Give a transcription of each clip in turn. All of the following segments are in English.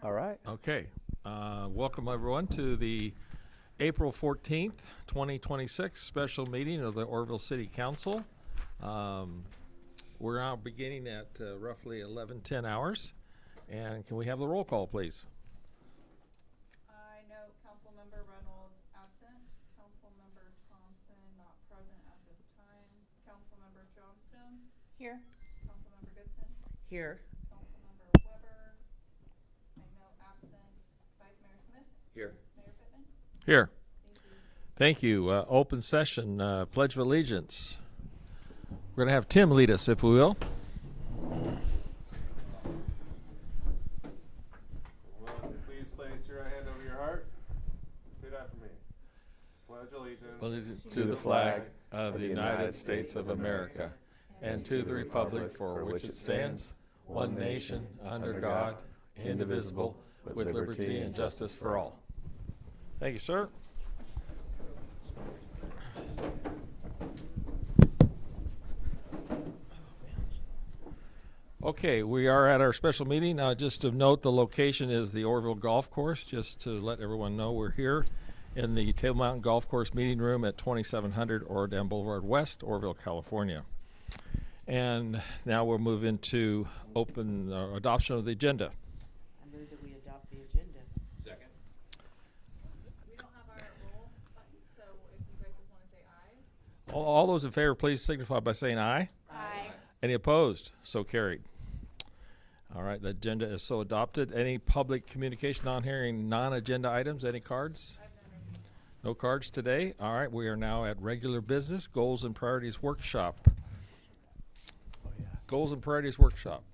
All right. Okay. Welcome, everyone, to the April 14th, 2026 special meeting of the Orrville City Council. We're now beginning at roughly 11:10 hours. And can we have the roll call, please? I note Councilmember Reynolds absent, Councilmember Thompson not present at this time, Councilmember Johnstone, Here. Councilmember Goodson, Here. Councilmember Weber, I note absent, Vice Mayor Smith, Here. Mayor Pittman. Here. Thank you. Thank you. Open session, Pledge of Allegiance. We're going to have Tim lead us, if we will. Please place your right hand over your heart. Repeat after me. Pledge allegiance Allegiance to the flag of the United States of America and to the republic for which it stands, one nation, under God, indivisible, with liberty and justice for all. Thank you, sir. Okay, we are at our special meeting. Just to note, the location is the Orrville Golf Course. Just to let everyone know, we're here in the Table Mountain Golf Course meeting room at 2700 Orodam Boulevard West, Orrville, California. And now we'll move into open adoption of the agenda. I move that we adopt the agenda. Second. We don't have our roll button, so if you guys just want to say aye. All those in favor, please signify by saying aye. Aye. Any opposed? So carried. All right, the agenda is so adopted. Any public communication on hearing non-agenda items? Any cards? No cards today. All right, we are now at regular business, Goals and Priorities Workshop. Goals and Priorities Workshop.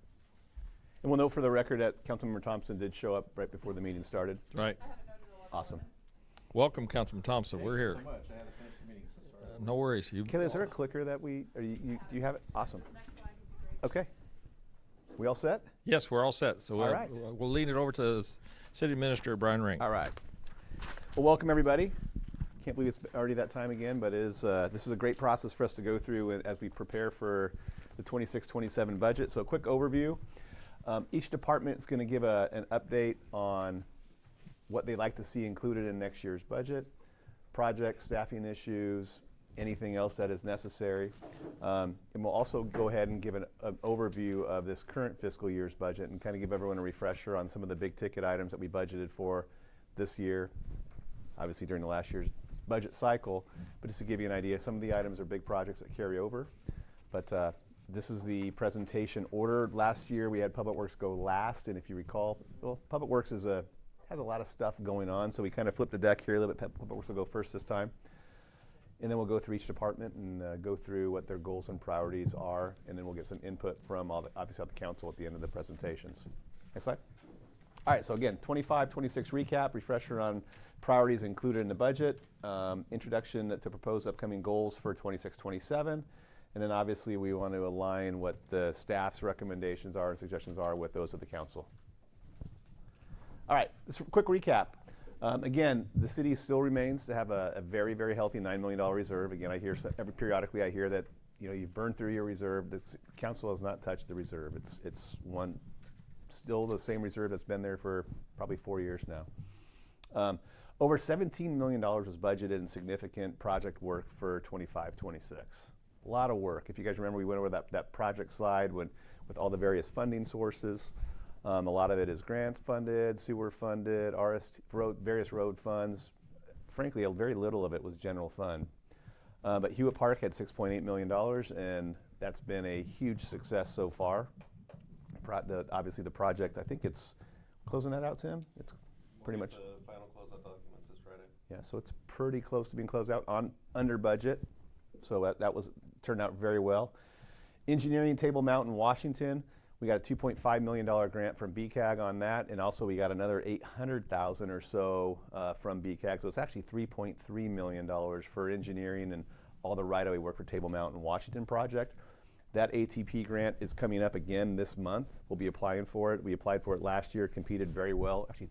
And we'll note for the record that Councilmember Thompson did show up right before the meeting started. Right. Awesome. Welcome, Councilman Thompson. We're here. Thank you so much. I had to finish the meeting, so sorry. No worries. You. Kelly, is there a clicker that do you have it? Awesome. Okay. We all set? Yes, we're all set. So All right. we'll lean it over to the City Administrator Brian Ring. All right. Well, welcome everybody. Can't believe it's already that time again, but this is a great process for us to go through as we prepare for the 26-27 budget. So a quick overview. Each department is going to give an update on what they'd like to see included in next year's budget, project staffing issues, anything else that is necessary. And we'll also go ahead and give an overview of this current fiscal year's budget and kind of give everyone a refresher on some of the big ticket items that we budgeted for this year, obviously during the last year's budget cycle. But just to give you an idea, some of the items are big projects that carry over. But this is the presentation order. Last year we had Public Works go last, and if you recall, well, Public Works has a lot of stuff going on, so we kind of flipped the deck here a little bit. Public Works will go first this time. And then we'll go through each department and go through what their goals and priorities are, and then we'll get some input from obviously the council at the end of the presentations. Next slide. All right, so again, 25-26 recap, refresher on priorities included in the budget, introduction to propose upcoming goals for 26-27, and then obviously we want to align what the staff's recommendations are and suggestions are with those of the council. All right, just a quick recap. Again, the city still remains to have a very, very healthy $9 million reserve. Again, I hear periodically I hear that you've burned through your reserve. The council has not touched the reserve. It's still the same reserve that's been there for probably 4 years now. Over $17 million was budgeted in significant project work for 25-26. A lot of work. If you guys remember, we went over that project slide with all the various funding sources. A lot of it is grant funded, sewer funded, various road funds. Frankly, very little of it was general fund. But Hewitt Park had $6.8 million, and that's been a huge success so far. Obviously, the project, I think it's closing that out, Tim? It's pretty much. The final closeout documents this Friday. Yeah, so it's pretty close to being closed out under budget. So that turned out very well. Engineering, Table Mountain, Washington. We got a $2.5 million grant from BCAG on that, and also we got another $800,000 or so from BCAG. So it's actually $3.3 million for engineering and all the right-of-way work for Table Mountain Washington project. That ATP grant is coming up again this month. We'll be applying for it. We applied for it last year, competed very well. Actually,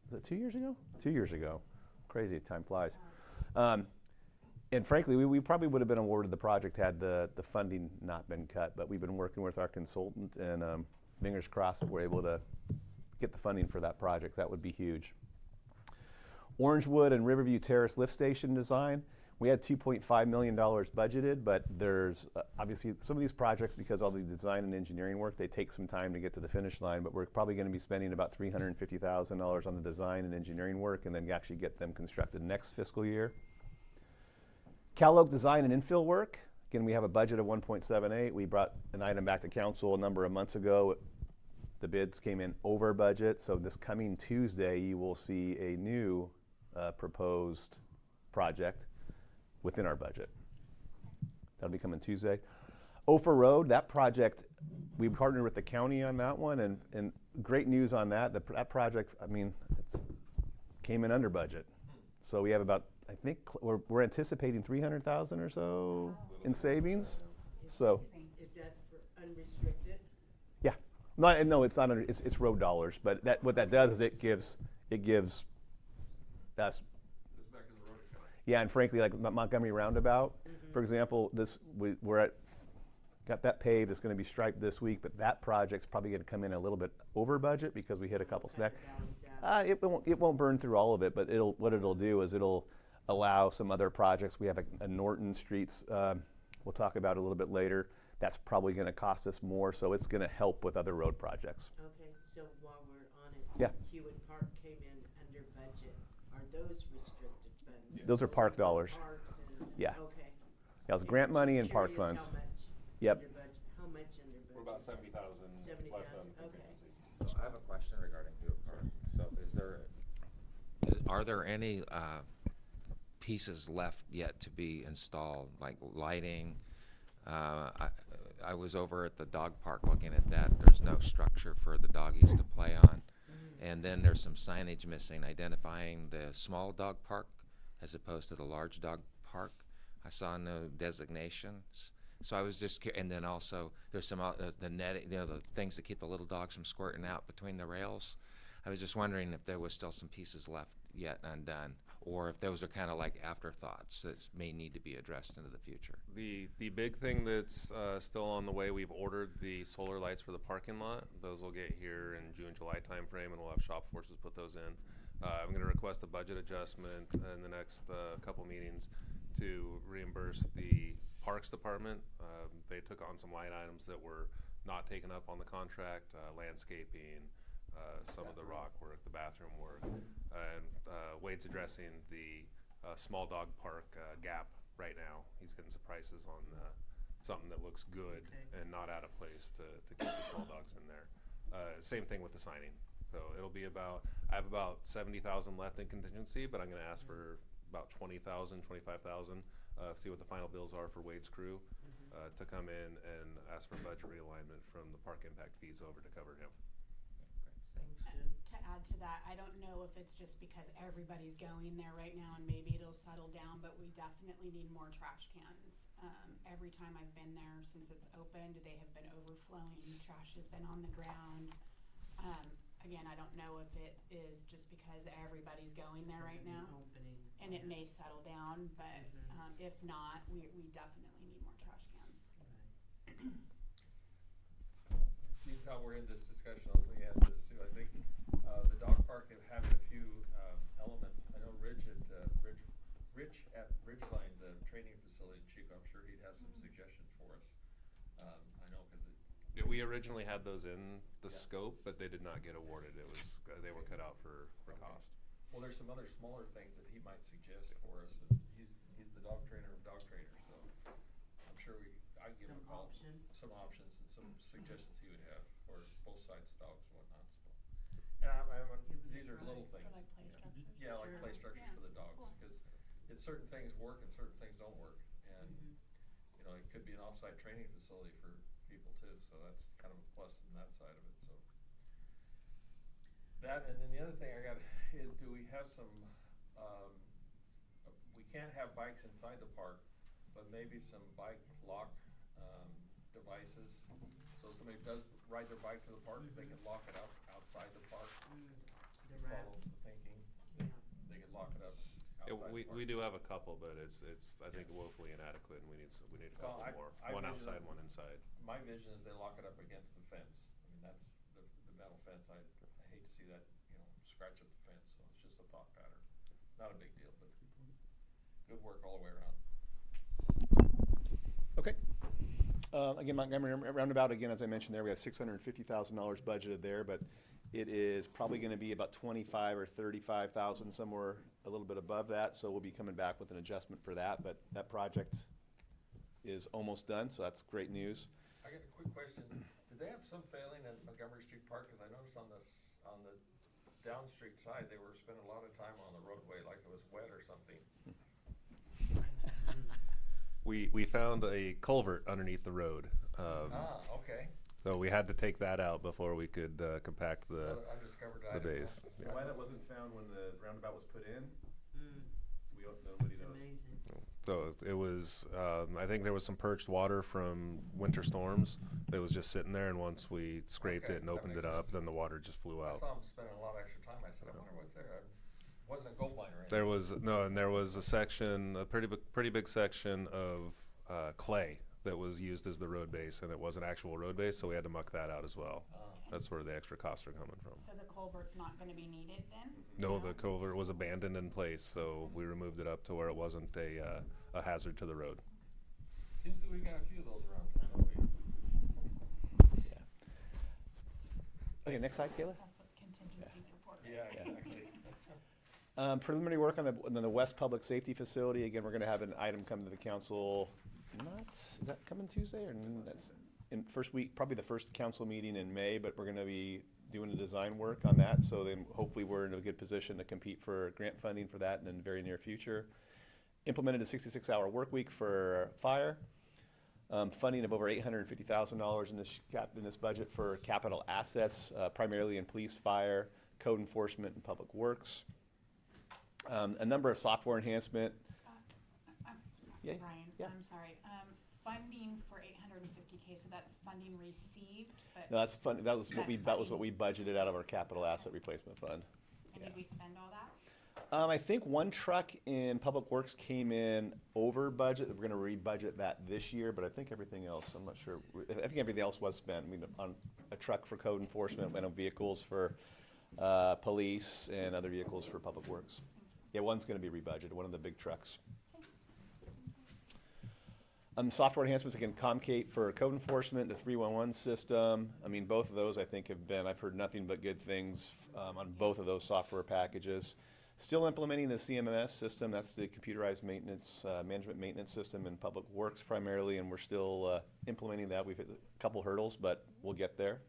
was it 2 years ago? 2 years ago. Crazy, time flies. And frankly, we probably would have been awarded the project had the funding not been cut, but we've been working with our consultant, and fingers crossed that we're able to get the funding for that project. That would be huge. Orangewood and Riverview Terrace lift station design. We had $2.5 million budgeted, but there's obviously some of these projects, because all the design and engineering work, they take some time to get to the finish line, but we're probably going to be spending about $350,000 on the design and engineering work and then actually get them constructed next fiscal year. Cal Oak design and infill work. Again, we have a budget of 1.78. We brought an item back to council a number of months ago. The bids came in over budget, so this coming Tuesday you will see a new proposed project within our budget. That'll be coming Tuesday. Ophir Road, that project, we partnered with the county on that one, and great news on that. That project, I mean, it came in under budget. So we have about, I think, we're anticipating 300,000 or so in savings. So, Is that for unrestricted? yeah, no, it's not under, it's road dollars, but what that does is it gives us. Yeah, and frankly, like Montgomery Roundabout, for example, got that paved. It's going to be striped this week, but that project's probably going to come in a little bit over budget because we hit a couple snacks. It won't burn through all of it, but what it'll do is it'll allow some other projects. We have a Norton Streets. We'll talk about it a little bit later. That's probably going to cost us more, so it's going to help with other road projects. Okay, so while we're on it. Yeah. Hewitt Park came in under budget. Are those restricted funds? Those are park dollars. Parks and, Yeah. Okay. Yeah, it's grant money and park Curious funds. How much? Yep. Under budget? How much under budget? We're about 70,000 left 70,000, on okay. contingency. So I have a question regarding Hewitt Park. So are there any pieces left yet to be installed, like lighting? I was over at the dog park looking at that. There's no structure for the doggies to play on. And then there's some signage missing identifying the small dog park as opposed to the large dog park. I saw no designations. So I was just and then also there's some the netting, the things that keep the little dogs from squirting out between the rails. I was just wondering if there was still some pieces left yet undone, or if those are kind of like afterthoughts that may need to be addressed into the future. The big thing that's still on the way, we've ordered the solar lights for the parking lot. Those will get here in June, July timeframe, and we'll have shop forces put those in. I'm going to request a budget adjustment in the next couple meetings to reimburse the Parks Department. They took on some line items that were not taken up on the contract, landscaping, some of the rock work, the bathroom work, and Wade's addressing the small dog park gap right now. He's getting some prices on something that looks good and not out of place to keep the small dogs in there. Same thing with the signing. So it'll be I have about 70,000 left in contingency, but I'm going to ask for about 20,000, 25,000. See what the final bills are for Wade's crew to come in and ask for budget realignment from the park impact fees over to cover him. To add to that, I don't know if it's just because everybody's going there right now and maybe it'll settle down, but we definitely need more trash cans. Every time I've been there since it's opened, they have been overflowing. Trash has been on the ground. Again, I don't know if it is just because everybody's going there right now. And it may settle down, but if not, we definitely need more trash cans. Seeing how we're in this discussion, I was looking at this too. I think the dog park have having a few elements. I know Rich at Ridgeline, the training facility, Chico, I'm sure he'd have some suggestions for us. I know because Yeah, we originally had those in the scope, but they did not get awarded. It was they were cut out for cost. well, there's some other smaller things that he might suggest for us. And he's the dog trainer of dog trainers, so I'm sure I'd give him a call. Some options and some suggestions he would have for both sides, dogs and whatnot. So. And these are little things. For like play structures? Yeah, like Sure. play structures Yeah, for the dogs, cool. because it's certain things work and certain things don't work. And, you know, it could be an off-site training facility for people too, so that's kind of a plus in that side of it, so. That, and then the other thing I got is, do we have some, we can't have bikes inside the park, but maybe some bike lock, devices. So if somebody does ride their bike to the park, they can lock it up outside the park. The wrap. Follow the thinking, Yeah. they can lock it up Yeah, outside the park. we do have a couple, but it's I think woefully inadequate, and we need a Well, couple more. I One vision outside, it- one inside. My vision is they lock it up against the fence. I mean, that's the metal fence. I hate to see that, scratch up the fence, so it's just a thought pattern. Not a big deal, but good work all the way around. Okay. Again, Montgomery Roundabout, again, as I mentioned there, we have $650,000 budgeted there, but it is probably gonna be about 25 or 35,000, somewhere a little bit above that, so we'll be coming back with an adjustment for that, but that project is almost done, so that's great news. I got a quick question. Did they have some failing in Montgomery Street Park? Cause I noticed on the down street side, they were spending a lot of time on the roadway like it was wet or something. We found a culvert underneath the road. Okay. So we had to take that out before we could compact the Undiscovered the item. bays. Yeah. Why that wasn't found when the roundabout was put in, Mm, nobody it's knows. amazing. So it was, I think there was some perched water from winter storms that was just sitting there, and once we scraped Okay, it and that opened makes it up, sense. then the water just flew I out. saw them spending a lot of extra time. I said, I wonder what's there. It wasn't a gold mine or anything. There was no, and there was a section, a pretty big section of clay that was used as the road base, and it was an actual road base, so we had to muck that out as well. That's where the extra costs are coming from. So the culvert's not gonna be needed then? No, the culvert was abandoned in place, so we removed it up to where it wasn't a hazard to the road. Seems that we got a few of those around town, don't we? Yeah. Okay, next slide, Kayla. That's what contingencies report. Yeah, exactly. Preliminary work on the West Public Safety Facility. Again, we're gonna have an item come to the council, is that coming Tuesday or that's in first week, probably the first council meeting in May, but we're gonna be doing the design work on that, so then hopefully we're in a good position to compete for grant funding for that in the very near future. Implemented a 66-hour work week for fire. Funding of over $850,000 in this budget for capital assets, primarily in police, fire, code enforcement, and public works. A number of software enhancement. Scott, I'm, Yeah, Brian, yeah. I'm sorry. Funding for 850K, so that's funding received, but, No, that's fun. That was what we That budgeted out of our capital asset replacement fund. and yeah. did we spend all that? I think one truck in Public Works came in over budget. We're gonna re-budget that this year, but I think everything else, I'm not sure. I think everything else was spent. I mean, on a truck for code enforcement, and on vehicles for, police and other vehicles for Public Works. Yeah, one's gonna be rebudgeted, one of the big trucks. Software enhancements, again, Comcate for code enforcement, the 311 system. I mean, both of those I think have been, I've heard nothing but good things on both of those software packages. Still implementing the CMMS system, that's the computerized maintenance, management maintenance system in Public Works primarily, and we're still implementing that. We've hit a couple hurdles, but we'll get there.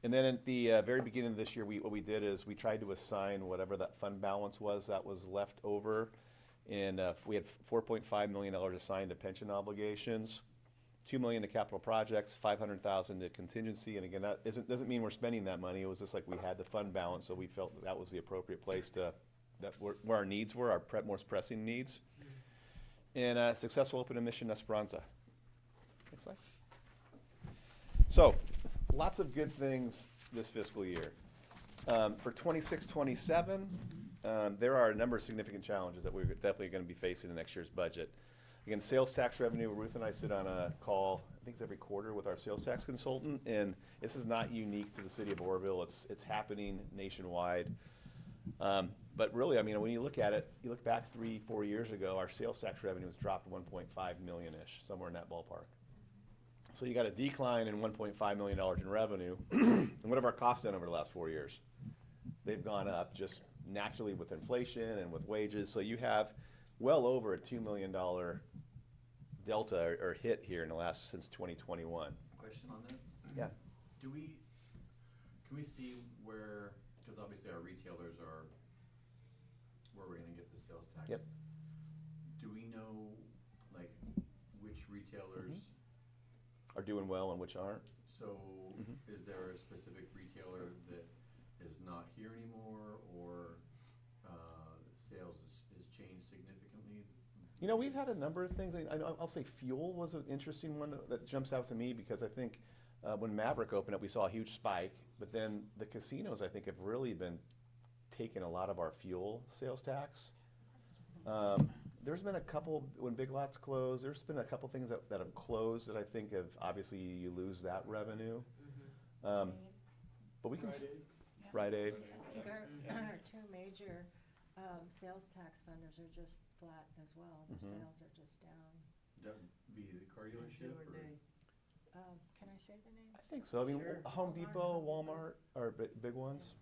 And then at the very beginning of this year, what we did is we tried to assign whatever that fund balance was that was left over. And we had $4.5 million assigned to pension obligations, $2 million to capital projects, $500,000 to contingency. And again, that doesn't mean we're spending that money. It was just like we had the fund balance, so we felt that was the appropriate place where our needs were, our most pressing needs. And successful open mission Esperanza. Next slide. So, lots of good things this fiscal year. For 26-27, there are a number of significant challenges that we're definitely going to be facing in next year's budget. Again, sales tax revenue, Ruth and I sit on a call, I think it's every quarter, with our sales tax consultant, and this is not unique to the city of Oroville. It's happening nationwide. But really, I mean, when you look at it, you look back 3-4 years ago, our sales tax revenue has dropped 1.5 million-ish, somewhere in that ballpark. So you got a decline in $1.5 million in revenue. And what have our costs done over the last 4 years? They've gone up just naturally with inflation and with wages. So you have well over a $2 million delta or hit here in the last, since 2021. Question on that? Yeah. Can we see where, because obviously our retailers are where we're gonna get the sales tax. Yep. Do we know, like, which retailers, Are doing well and which aren't. so is there a specific retailer that is not here anymore, or, sales is changed significantly? You know, we've had a number of things. I'll say fuel was an interesting one that jumps out to me, because I think when Maverick opened up, we saw a huge spike. But then the casinos, I think, have really been taking a lot of our fuel sales tax. There's been a couple, when Big Lots closed, there's been a couple things that have closed that I think have, obviously you lose that revenue. But we can, Rite Aid. I think our two major sales tax funders are just flat as well. Their Mhm. sales are just down. That be the car dealership or? Can I say the name? I think so. I mean, Sure. Home Depot, Walmart are big ones.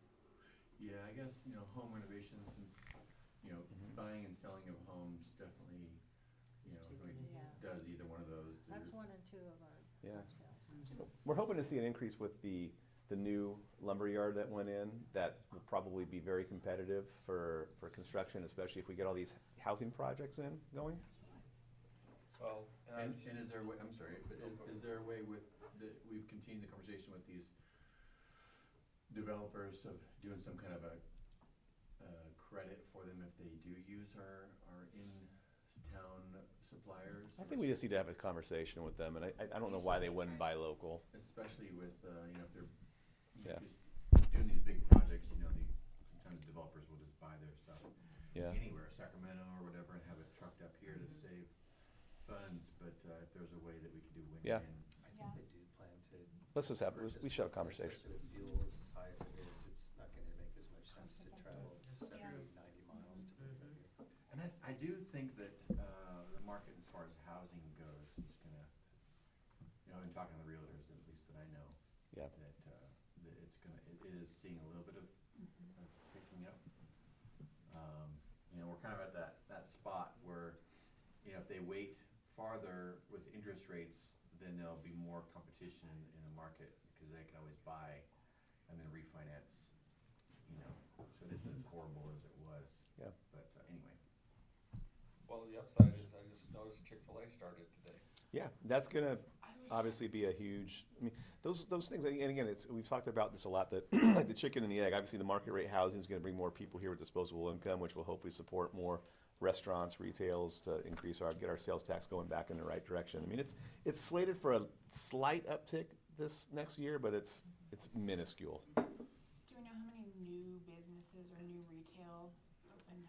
Yeah, I guess, home renovations, since, buying and selling of homes definitely, really Yeah. does either one of those. That's There- one and two of our Yeah. sales. We're hoping to see an increase with the new lumberyard that went in. That will probably be very competitive for construction, especially if we get all these housing projects going. Well, And is there a way, I'm sorry, but is there a way we've continued the conversation with these developers of doing some kind of a credit for them if they do use our in-town suppliers? I think we just need to have a conversation with them, and I don't know why they wouldn't buy local. Especially with, if they're Yeah. just doing these big projects, sometimes developers will just buy their stuff Yeah. anywhere, Sacramento or whatever, and have it trucked up here to save funds, but if there's a way that we could do win-win. Yeah. I Yeah. think they do plan to. Let's just have, purchase we should have a more, conversation. Especially with fuel as high as it is, it's not gonna make as much sense to travel 70, 90 miles to put it here. And I do think that the market as far as housing goes is gonna, I've been talking to the realtors, at least that I know, Yeah. that it is seeing a little bit of picking up. We're kind of at that spot where, if they wait farther with interest rates, then there'll be more competition in the market, because they can always buy and then refinance, so it isn't as horrible as it was. Yeah. But anyway. Well, the upside is I just noticed Chick-fil-A started today. Yeah, that's gonna obviously be a huge, those things, and again, we've talked about this a lot, that like the chicken and the egg, obviously the market rate housing is gonna bring more people here with disposable income, which will hopefully support more restaurants, retails, to get our sales tax going back in the right direction. It's slated for a slight uptick this next year, but it's minuscule. Do we know how many new businesses or new retail opened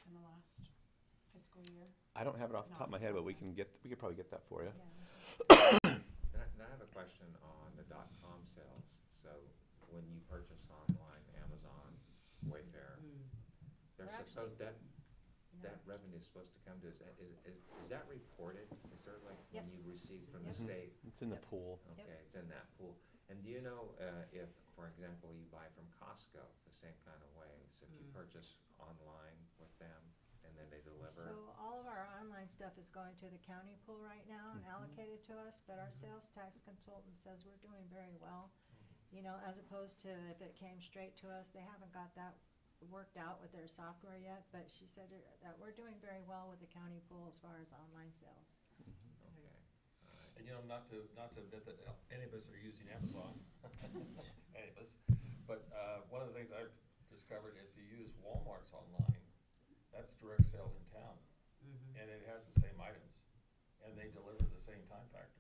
in the last fiscal year? I don't have it off the top of my head, but we could probably get that for you. Yeah. And I have a question on the .com sales. So when you purchase online, Amazon, Wayfair, they're We're supposed, actually- that revenue is supposed to come to us, is that reported? Is there when Yes. you receive from the Yep. state? It's in the Yep. pool. Yep. Okay, it's in that pool. And do you know if, for example, you buy from Costco the same kind of way? So if you purchase online with them and then they deliver? So all of our online stuff is going to the county pool right now and allocated to us, but our sales tax consultant says we're doing very well. As opposed to if it came straight to us, they haven't got that worked out with their software yet, but she said that we're doing very well with the county pool as far as online sales. Okay, all right. And not to admit that any of us are using Amazon, any of us, but one of the things I've discovered, if you use Walmart's online, that's direct sale in town, and it has the same items, and they deliver the same time factor.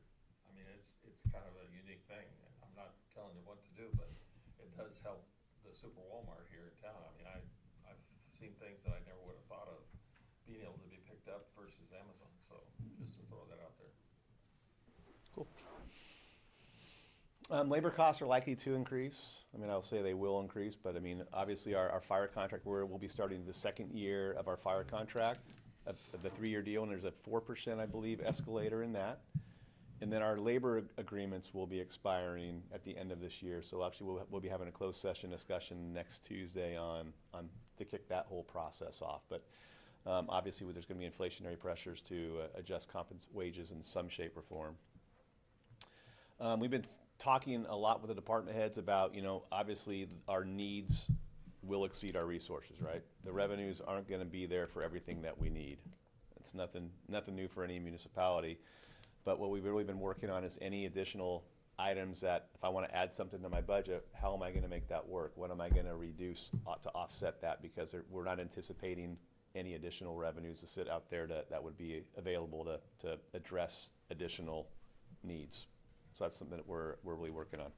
It's kind of a unique thing, and I'm not telling you what to do, but it does help the super Walmart here in town. I've seen things that I never would have thought of being able to be picked up versus Amazon, so just to throw that out there. Cool. Labor costs are likely to increase. I'll say they will increase, but obviously our fire contract, we'll be starting the second year of our fire contract, of the 3-year deal, and there's a 4%, I believe, escalator in that. And then our labor agreements will be expiring at the end of this year. So actually, we'll be having a closed session discussion next Tuesday on to kick that whole process off. But obviously, there's going to be inflationary pressures to adjust wages in some shape or form. We've been talking a lot with the department heads about, obviously our needs will exceed our resources, right? The revenues aren't going to be there for everything that we need. It's nothing new for any municipality. But what we've really been working on is any additional items that, if I want to add something to my budget, how am I going to make that work? What am I going to reduce to offset that? Because we're not anticipating any additional revenues to sit out there that would be available to address additional needs. So that's something that we're really working on.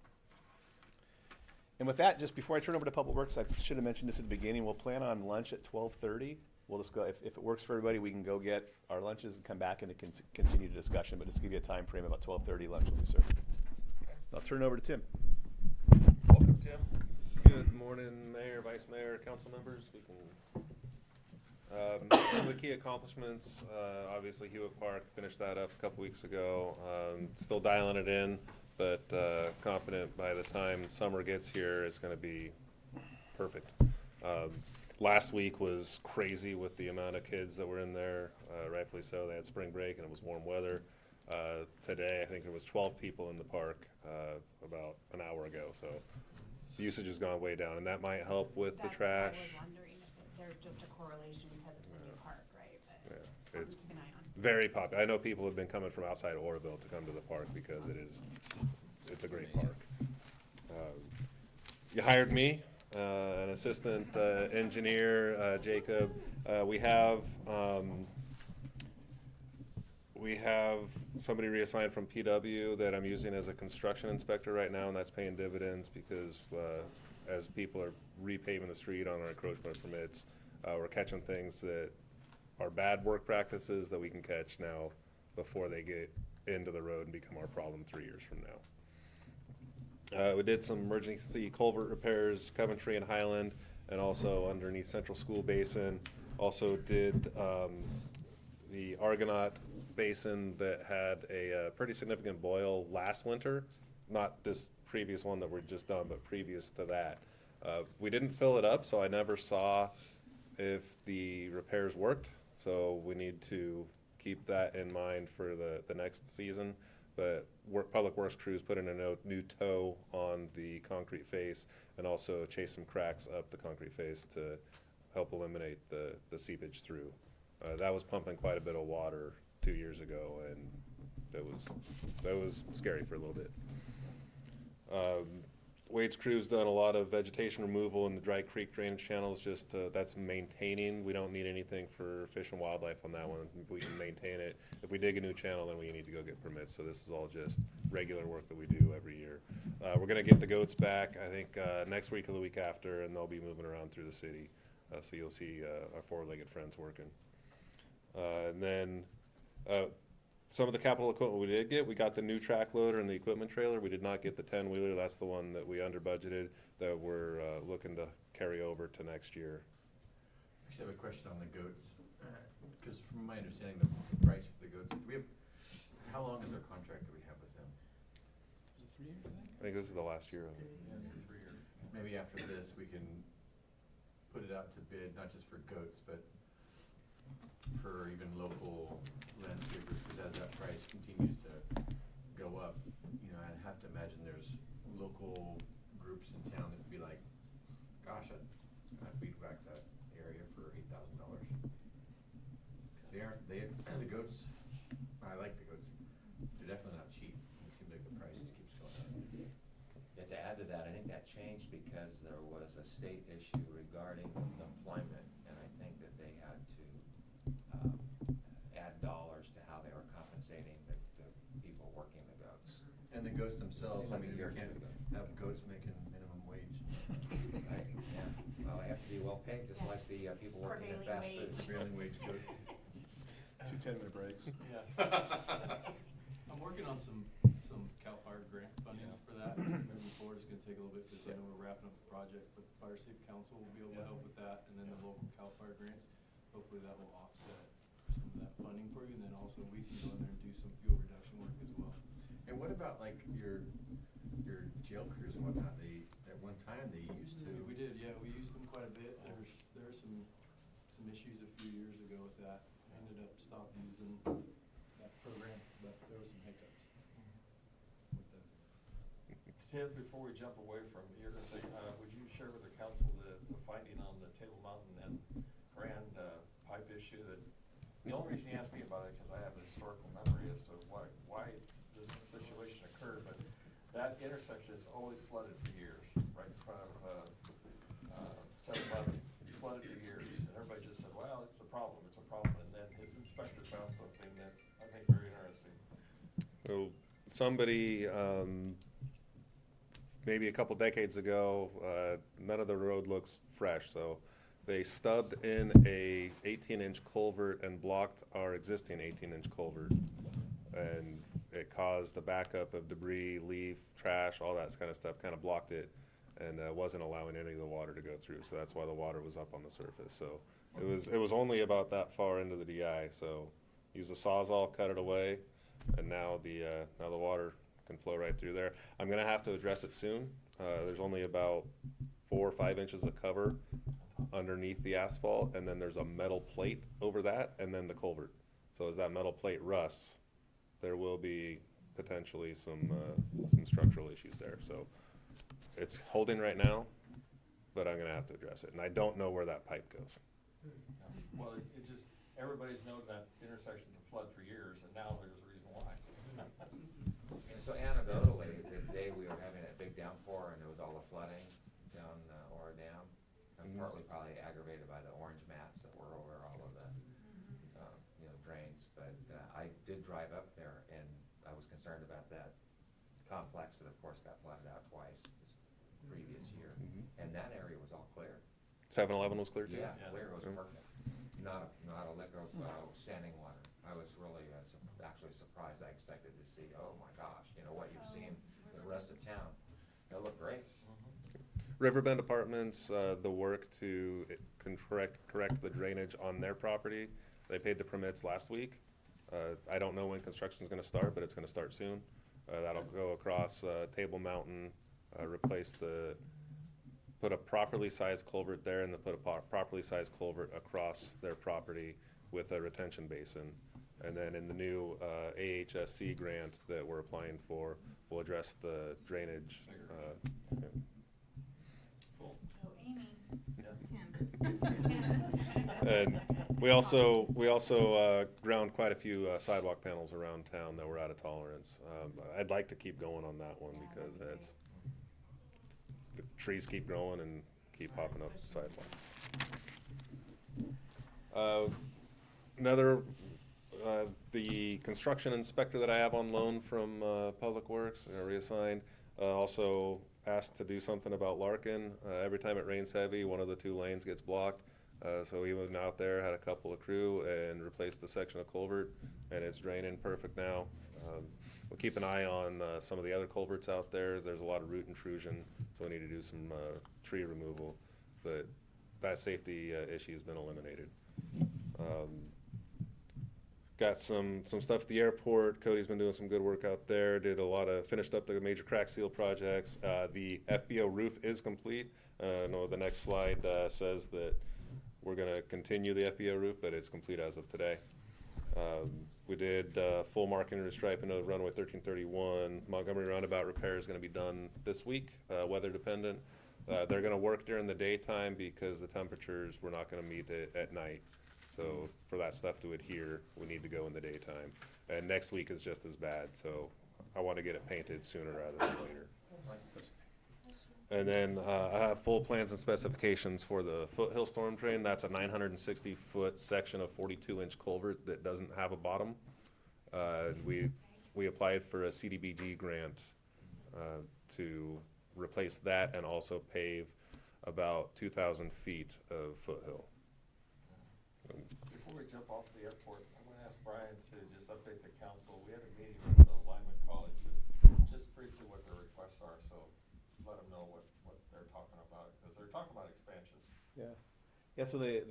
And with that, just before I turn over to Public Works, I should have mentioned this at the beginning. We'll plan on lunch at 12:30. We'll just go, if it works for everybody, we can go get our lunches and come back and continue the discussion, but just to give you a time frame, about 12:30 lunch will be served. Okay. I'll turn it over to Tim. Welcome, Tim. Good morning, Mayor, Vice Mayor, council members. We can, some of the key accomplishments, obviously Hewitt Park, finished that up a couple weeks ago. Still dialing it in, but confident by the time summer gets here, it's gonna be perfect. Last week was crazy with the amount of kids that were in there, rightfully so. They had spring break and it was warm weather. Today, I think there was 12 people in the park about an hour ago, so the usage has gone way down, and that might help with the That's trash. what I was wondering, if there's just a correlation because it's a new park, right? But Yeah, something it's to keep an eye on. very popular. I know people have been coming from outside of Oroville to come to the park because it's a great park. You hired me, an assistant engineer, Jacob. We have somebody reassigned from PW that I'm using as a construction inspector right now, and that's paying dividends because as people are repaving the street on our encroachment permits, we're catching things that are bad work practices that we can catch now before they get into the road and become our problem 3 years from now. We did some emergency culvert repairs, Coventry and Highland, and also underneath Central School Basin. Also did the Argonaut Basin that had a pretty significant boil last winter. Not this previous one that we're just done, but previous to that. We didn't fill it up, so I never saw if the repairs worked. So we need to keep that in mind for the next season. But Public Works crews put in a new toe on the concrete face and also chase some cracks up the concrete face to help eliminate the seepage through. That was pumping quite a bit of water 2 years ago, and that was scary for a little bit. Wade's crew's done a lot of vegetation removal in the Dry Creek drainage channels, just that's maintaining. We don't need anything for fish and wildlife on that one. We can maintain it. If we dig a new channel, then we need to go get permits. So this is all just regular work that we do every year. We're gonna get the goats back, I think, next week or the week after, and they'll be moving around through the city. So you'll see our four-legged friends working. And then some of the capital equipment we did get, we got the new track loader and the equipment trailer. We did not get the 10-wheeler. That's the one that we under budgeted that we're looking to carry over to next year. I actually have a question on the goats, because from my understanding, the price for the goats, how long is our contract that we have with them? Is it 3 years, I think? I think this is the last year of it. Yeah, it's 3 years. Maybe after this, we can put it out to bid, not just for goats, but for even local landscapers, because as that price continues to go up, you know, I'd have to imagine there's local groups in town that would be like, gosh, I'd weed whack that area for $8,000. The goats, I like the goats, they're definitely not cheap. It seems like the price just keeps going up. Yeah, to add to that, I think that changed because there was a state issue regarding employment, and I think that they had to add dollars to how they were compensating the people working the goats. And the goats themselves, I Like a mean, year you or can't two ago. have goats making minimum wage. Right, yeah, well, they have to be well paid, just like the people working in fast Prevailing food. wage. Prevailing wage goats. 2 10-minute breaks. Yeah. I'm working on some CAL FIRE grant funding for that. Moving forward, it's gonna take a little bit, because I know we're wrapping up the project, but the Fire Safe Council will be able to help with that, and then the local CAL FIRE grants. Hopefully that will offset some of that funding for you, and then also we can go in there and do some fuel reduction work as well. And what about like your jail crews and whatnot? At one time they used to. We did, yeah, we used them quite a bit. There were some issues a few years ago with that. Ended up stopped using that program, but there were some hiccups with that. Ted, before we jump away from your thing, would you share with the council the finding on the Table Mountain and Grand pipe issue? That the only reason he asked me about it, because I have a historical memory as to why this situation occurred, but that intersection is always flooded for years, right in front of 7-Eleven, flooded for years, and everybody just said, well, it's a problem, and then his inspector found something that's, I think, very interesting. So somebody, maybe a couple decades ago, none of the road looks fresh, so they stubbed in a 18-inch culvert and blocked our existing 18-inch culvert. And it caused the backup of debris, leaf, trash, all that kind of stuff, kind of blocked it. and wasn't allowing any of the water to go through. So that's why the water was up on the surface. So it was only about that far into the DI. So use a Sawzall, cut it away, and now the water can flow right through there. I'm gonna have to address it soon. There's only about 4 or 5 inches of cover underneath the asphalt, and then there's a metal plate over that, and then the culvert. So as that metal plate rusts, there will be potentially some structural issues there. So it's holding right now, but I'm gonna have to address it, and I don't know where that pipe goes. Well, it just, everybody's known that intersection can flood for years, and now there's a reason why. And so anecdotally, the day we were having that big downpour and there was all the flooding down Ora Dam, and partly probably aggravated by the orange mats that were over all of the, drains. But I did drive up there, and I was concerned about that complex that of course got flooded out twice this previous year. And that area was all clear. 7-Eleven was clear too? Yeah, clear, it was perfect. Not a lick of standing water. I was really actually surprised. I expected to see, oh my gosh, what you've seen the rest of town. It looked great. Riverbend Apartments, the work to correct the drainage on their property, they paid the permits last week. I don't know when construction is gonna start, but it's gonna start soon. That'll go across Table Mountain, put a properly sized culvert there, and then put a properly sized culvert across their property with a retention basin. And then in the new AHSC grant that we're applying for, we'll address the drainage. Yeah. Cool. Oh, Amy. And we also ground quite a few sidewalk panels around town that were out of tolerance. I'd like to keep going on that one because the trees keep growing and keep popping up sidewalks. The construction inspector that I have on loan from Public Works, reassigned, also asked to do something about Larkin. Every time it rains heavy, one of the 2 lanes gets blocked. So he went out there, had a couple of crew, and replaced the section of culvert, and it's draining perfect now. We'll keep an eye on some of the other culverts out there. There's a lot of root intrusion, so we need to do some tree removal. But that safety issue has been eliminated. Got some stuff at the airport. Cody's been doing some good work out there. Finished up the major crack seal projects. The FBO roof is complete. No, the next slide says that we're gonna continue the FBO roof, but it's complete as of today. We did full marking and restriping of runway 1331. Montgomery Roundabout repair is gonna be done this week, weather dependent. They're gonna work during the daytime because the temperatures were not gonna meet it at night. So for that stuff to adhere, we need to go in the daytime. And next week is just as bad, so I want to get it painted sooner rather than later. And then I have full plans and specifications for the Foothill Storm Drain. That's a 960-foot section of 42-inch culvert that doesn't have a bottom. We applied for a CDBG grant to replace that and also pave about 2,000 feet of Foothill. Before we jump off the airport, I'm gonna ask Brian to just update the council. We had a meeting with the Lyman College, and just briefly what their requests are, so let them know what they're talking about, because they're talking about expansion. Yeah, so there's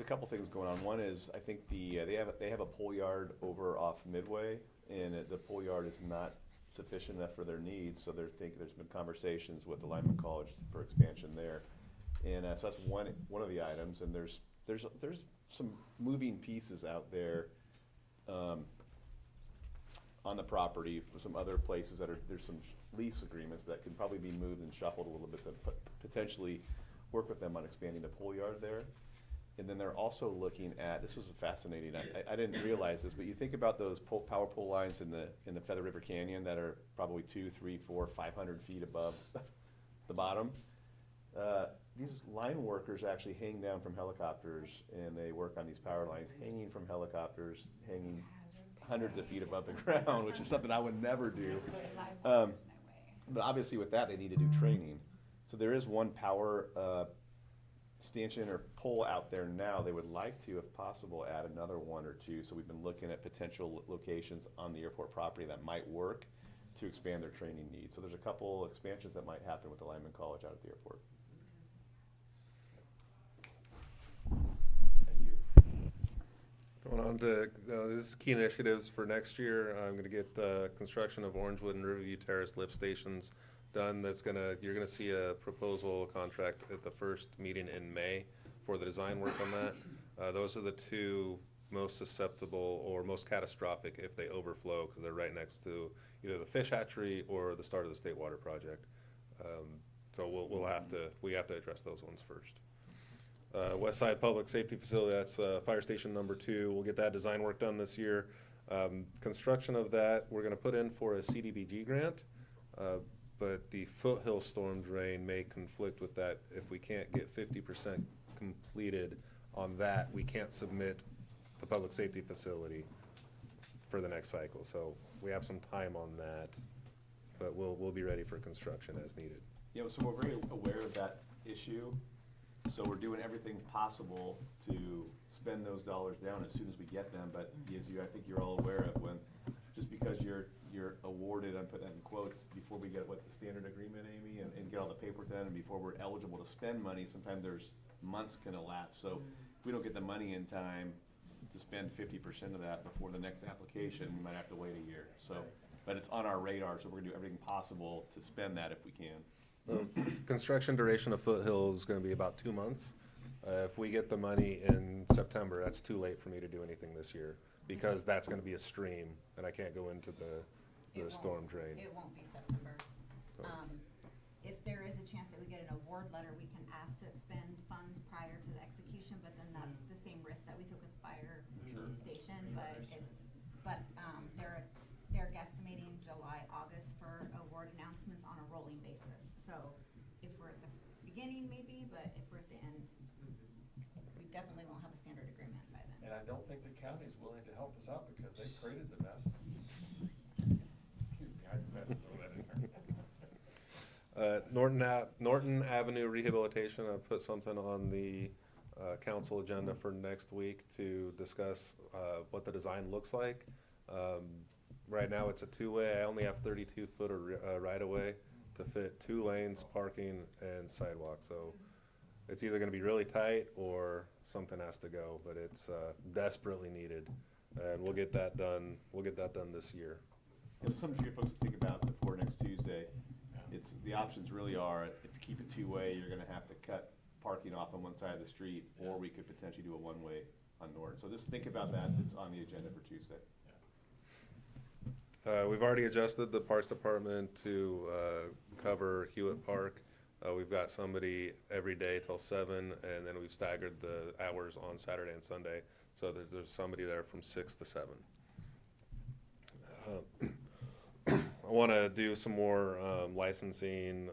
a couple things going on. One is, I think they have a pole yard over off Midway, and the pole yard is not sufficient enough for their needs, so there's been conversations with the Lyman College for expansion there. And so that's one of the items, and there's some moving pieces out there on the property for some other places there's some lease agreements that could probably be moved and shuffled a little bit to potentially work with them on expanding the pole yard there. And then they're also looking at, this was fascinating, I didn't realize this, but you think about those power pole lines in the Feather River Canyon that are probably 200, 300, 400, 500 feet above the bottom. These line workers actually hang down from helicopters, and they work on these power lines, hanging from helicopters, hanging hundreds of feet above the ground, which is something I would never do. But obviously with that, they need to do training. So there is one power stanchion or pole out there now. They would like to, if possible, add another 1 or 2. So we've been looking at potential locations on the airport property that might work. to expand their training needs. So there's a couple expansions that might happen with the Lineman College out at the airport. Thank you. Going on to, this is key initiatives for next year. I'm gonna get, construction of Orangewood and Riverview Terrace lift stations done. You're gonna see a proposal contract at the first meeting in May for the design work on that. Those are the two most susceptible or most catastrophic if they overflow, because they're right next to either the fish hatchery or the start of the state water project. So we have to address those ones first. West Side Public Safety Facility, that's Fire Station number 2. We'll get that design work done this year. Construction of that, we're gonna put in for a CDBG grant, but the Foothill storm drain may conflict with that. If we can't get 50% completed on that, we can't submit the public safety facility for the next cycle. So we have some time on that, but we'll be ready for construction as needed. Yeah, so we're very aware of that issue. So we're doing everything possible to spend those dollars down as soon as we get them. But I think you're all aware of, when, just because you're awarded, I'm putting that in quotes, before we get the standard agreement, Amy, and get all the paperwork done, and before we're eligible to spend money, sometimes there's months can elapse. So if we don't get the money in time to spend 50% of that before the next application, we might have to wait a year. So, but it's on our radar, so we're gonna do everything possible to spend that if we can. Construction duration of Foothill is gonna be about 2 months. If we get the money in September, that's too late for me to do anything this year, because that's gonna be a stream, and I can't go into the storm drain. It won't be September. If there is a chance that we get an award letter, we can ask to expend funds prior to the execution, but then that's the same risk that we took with the fire station, but they're guesstimating July, August for award announcements on a rolling basis. So if we're at the beginning, maybe, but if we're at the end, we definitely won't have a standard agreement by then. And I don't think the county's willing to help us out because they created the mess. Excuse me, I just had to throw that in there. Norton Avenue rehabilitation, I've put something on the council agenda for next week to discuss what the design looks like. Right now it's a 2-way. I only have 32 foot of right-of-way to fit 2 lanes, parking, and sidewalk. So it's either gonna be really tight or something has to go, but it's desperately needed. And we'll get that done this year. Yeah, so something for you folks to think about before next Tuesday. The options really are, if you keep it 2-way, you're gonna have to cut parking off on one side of the street, or we could potentially do a 1-way on Norton. So just think about that. It's on the agenda for Tuesday. We've already adjusted the Parks Department to cover Hewitt Park. We've got somebody every day till 7, and then we've staggered the hours on Saturday and Sunday, so that there's somebody there from 6 to 7. I want to do some more licensing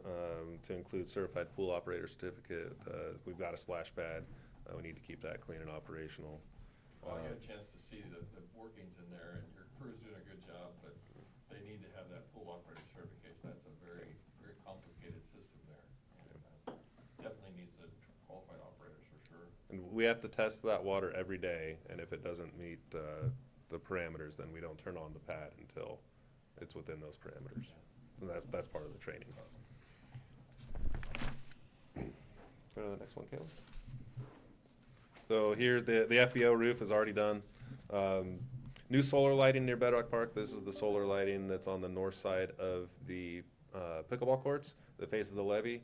to include certified pool operator certificate. We've got a splash pad. We need to keep that clean and operational. Well, I got a chance to see the workings in there, and your crew's doing a good job, but they need to have that pool operator certification. That's a very, very complicated system there. And, definitely needs qualified operators for sure. And we have to test that water every day, and if it doesn't meet the parameters, then we don't turn on the pad until it's within those parameters. So that's part of the training. Go to the next one, Caleb. So here, the FBO roof is already done. New solar lighting near Bedrock Park. This is the solar lighting that's on the north side of the pickleball courts that faces the levee.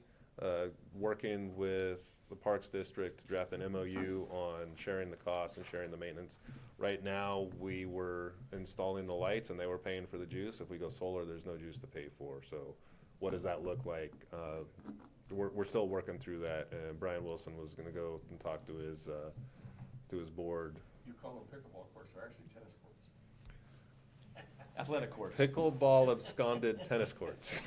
Working with the Parks District to draft an MOU on sharing the costs and sharing the maintenance. Right now, we were installing the lights and they were paying for the juice. If we go solar, there's no juice to pay for. So what does that look like? We're still working through that, and Brian Wilson was gonna go and talk to his board. You call them pickleball courts, they're actually tennis courts. Athletic courts. Pickleball absconded tennis courts.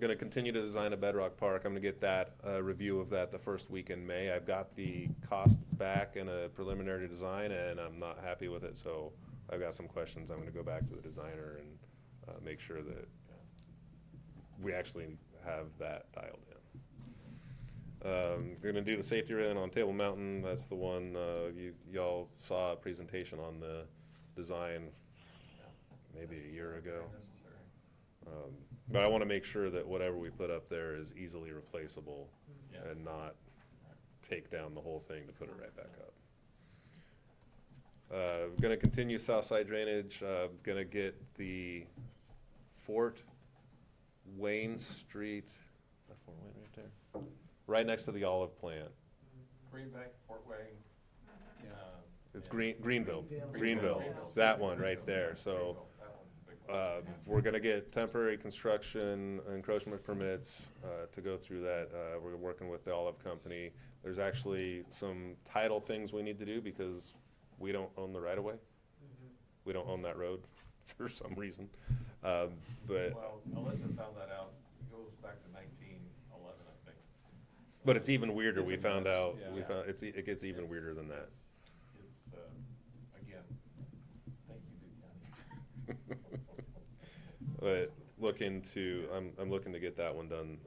Going to continue to design a Bedrock Park. I'm going to get that review of that the first week in May. I've got the cost back in a preliminary design, and I'm not happy with it, so I've got some questions. I'm going to go back to the designer and make sure that we actually have that dialed in. Going to do the safety run on Table Mountain. That's the one y'all saw a presentation on design maybe a year ago. But I want to make sure that whatever we put up there is easily replaceable Yeah. and not take down the whole thing to put it right back up. Gonna continue south side drainage, gonna get the Fort Wayne Street, is that Fort Wayne right there? Right next to the olive plant. Greenback, Fort Wayne. It's Yeah. Greenville, Greenville. Greenville, that one right there, so. We're gonna get temporary construction encroachment permits, to go through that. We're working with the Olive Company. There's actually some title things we need to do because we don't own the right of way. We don't own that road for some reason. But, Well, Alyssa found that out, it goes back to 1911, I think. but it's even weirder. We It's a found mess, out, yeah. we found, it gets even It's- weirder than that. It's, again, thank you, Duke County. But looking to, I'm looking to get that one done,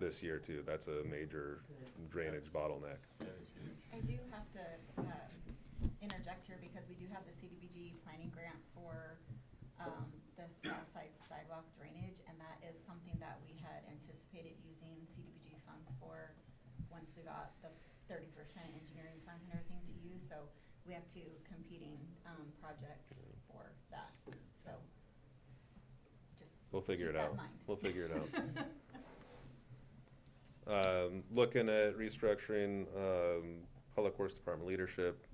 this year too. That's a major drainage bottleneck. That is huge. I do have to interject here because we do have the CDBG planning grant for the south side sidewalk drainage, and that is something that we had anticipated using CDBG funds for once we got the 30% engineering funds and everything to use. So we have two competing projects for that. So just We'll figure keep it that out. in mind. We'll figure it out. Looking at restructuring, Public Works Department leadership.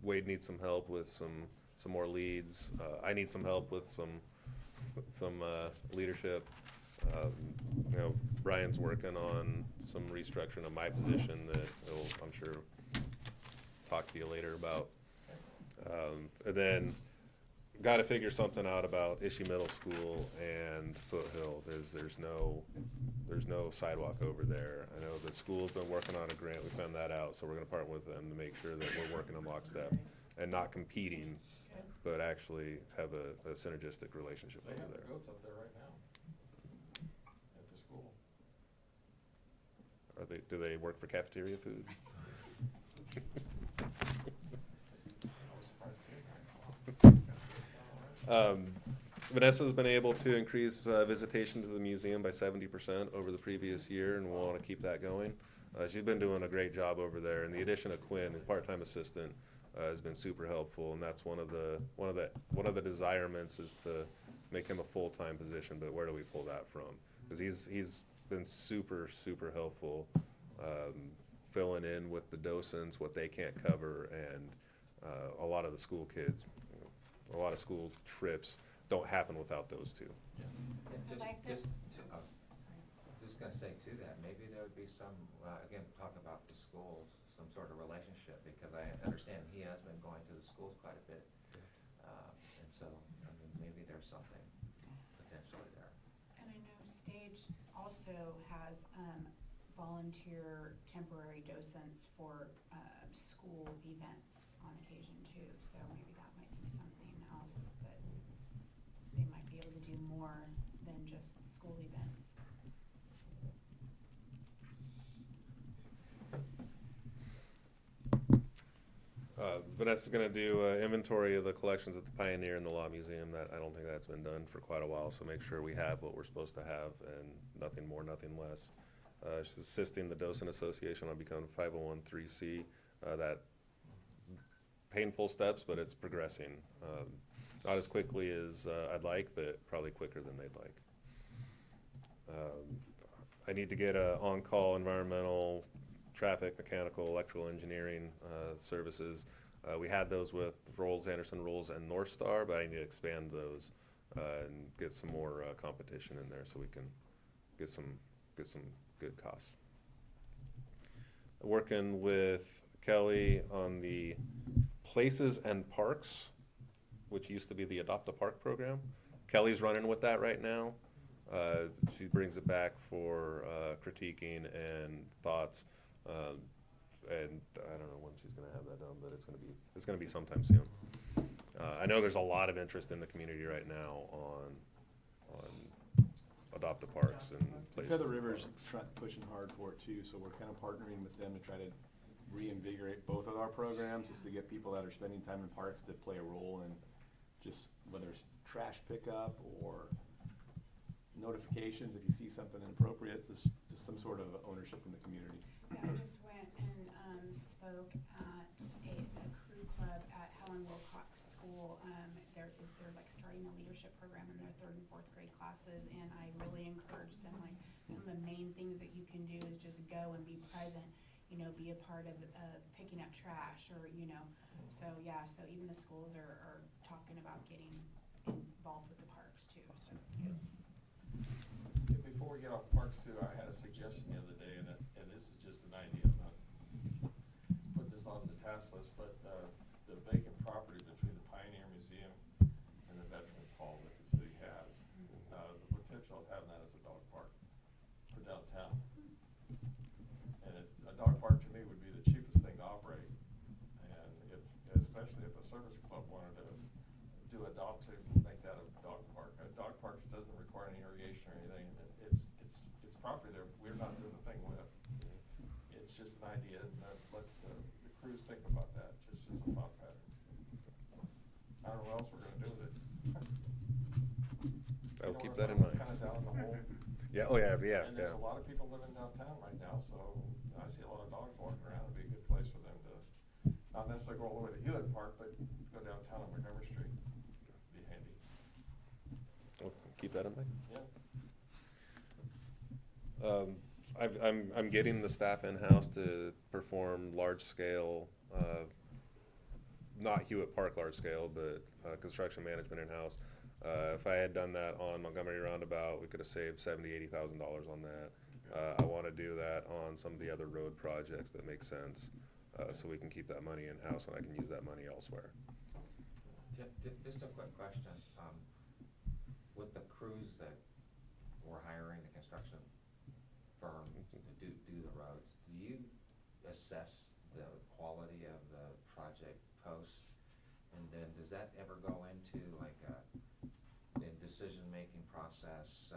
Wade needs some help with some more leads. I need some help with some leadership. You know, Brian's working on some restructuring of my position that he'll, I'm sure, talk to you later about. And then got to figure something out about Ishii Middle School and Foothill. There's no sidewalk over there. I know the school's been working on a grant. We found that out, so we're gonna partner with them to make sure that we're working in lockstep and not competing, but actually have a synergistic relationship They over have the there. goats up there right now, at the school. Do they work for cafeteria food? I was surprised to see it. Vanessa's been able to increase visitation to the museum by 70% over the previous year, and we'll want to keep that going. She's been doing a great job over there, and the addition of Quinn, a part-time assistant, has been super helpful. And that's one of the desirements is to make him a full-time position. But where do we pull that from? Because he's been super helpful, filling in with the docents what they can't cover, and a lot of the school kids. A lot of school trips don't happen without those two. And like just gonna say to that, maybe there would be some, again, talk about the schools, some sort of relationship, because I understand he has been going to the schools quite a bit. And so, I mean, maybe there's something potentially there. And I know Stage also has volunteer temporary docents for school events on occasion too, so maybe that might be something else that they might be able to do more than just school events. Vanessa's gonna do inventory of the collections at the Pioneer and the Law Museum. That, I don't think that's been done for quite a while, so make sure we have what we're supposed to have and nothing more, nothing less. She's assisting the Docent Association on becoming 501(c). That painful steps, but it's progressing. Not as quickly as I'd like, but probably quicker than they'd like. I need to get a on-call environmental, traffic, mechanical, electrical engineering services. We had those with Rolls, Anderson Rolls, and North Star, but I need to expand those and get some more competition in there so we can get some good costs. Working with Kelly on the Places and Parks, which used to be the Adopt a Park program. Kelly's running with that right now. She brings it back for critiquing and thoughts. And I don't know when she's gonna have that done, but it's gonna be sometime soon. I know there's a lot of interest in the community right now on Adopt a Parks and Places. Feather and River's Parks. pushing hard for it too, so we're kind of partnering with them to try to reinvigorate both of our programs, just to get people that are spending time in parks to play a role in just whether it's trash pickup or notifications if you see something inappropriate, just some sort of ownership in the community. Yeah, I just went and spoke at a crew club at Helen Wilcox School. They're like starting a leadership program in their 3rd and 4th grade classes, and I really encouraged them, like, some of the main things that you can do is just go and be present, you know, be a part of picking up trash, or, you know, so yeah, so even the schools are talking about getting involved with the parks too, so. Yeah, before we get off parks too, I had a suggestion the other day, and this is just an idea, I'm not putting this on the task list, but the vacant property between the Pioneer Museum and the Veterans Hall that the city has, the potential of having that as a dog park for downtown. And a dog park to me would be the cheapest thing to operate, and especially if a service club wanted to do a dog, to make that a dog park. A dog park doesn't require any irrigation or anything. It's property there we're not doing a thing with. It's just an idea, and let the crews think about that, just as a thought pattern. I don't know what else we're gonna do with it. I'll You know, keep our that in town's mind. kinda down in the hole. Yeah, oh yeah, yeah, And yeah. there's a lot of people living downtown right now, so I see a lot of dogs walking around. It'd be a good place for them to, not necessarily go all the way to Hewlett Park, but go downtown on Montgomery Street. Be handy. Well, keep that in mind. Yeah. I'm getting the staff in-house to perform large-scale, not Hewitt Park large-scale, but construction management in-house. If I had done that on Montgomery Roundabout, we could have saved $70,000-$80,000 on that. I want to do that on some of the other road projects that make sense, so we can keep that money in-house and I can use that money elsewhere. Just a quick question. With the crews that we're hiring, the construction firm to do the roads, do you assess the quality of the project post? And then does that ever go into like a decision-making process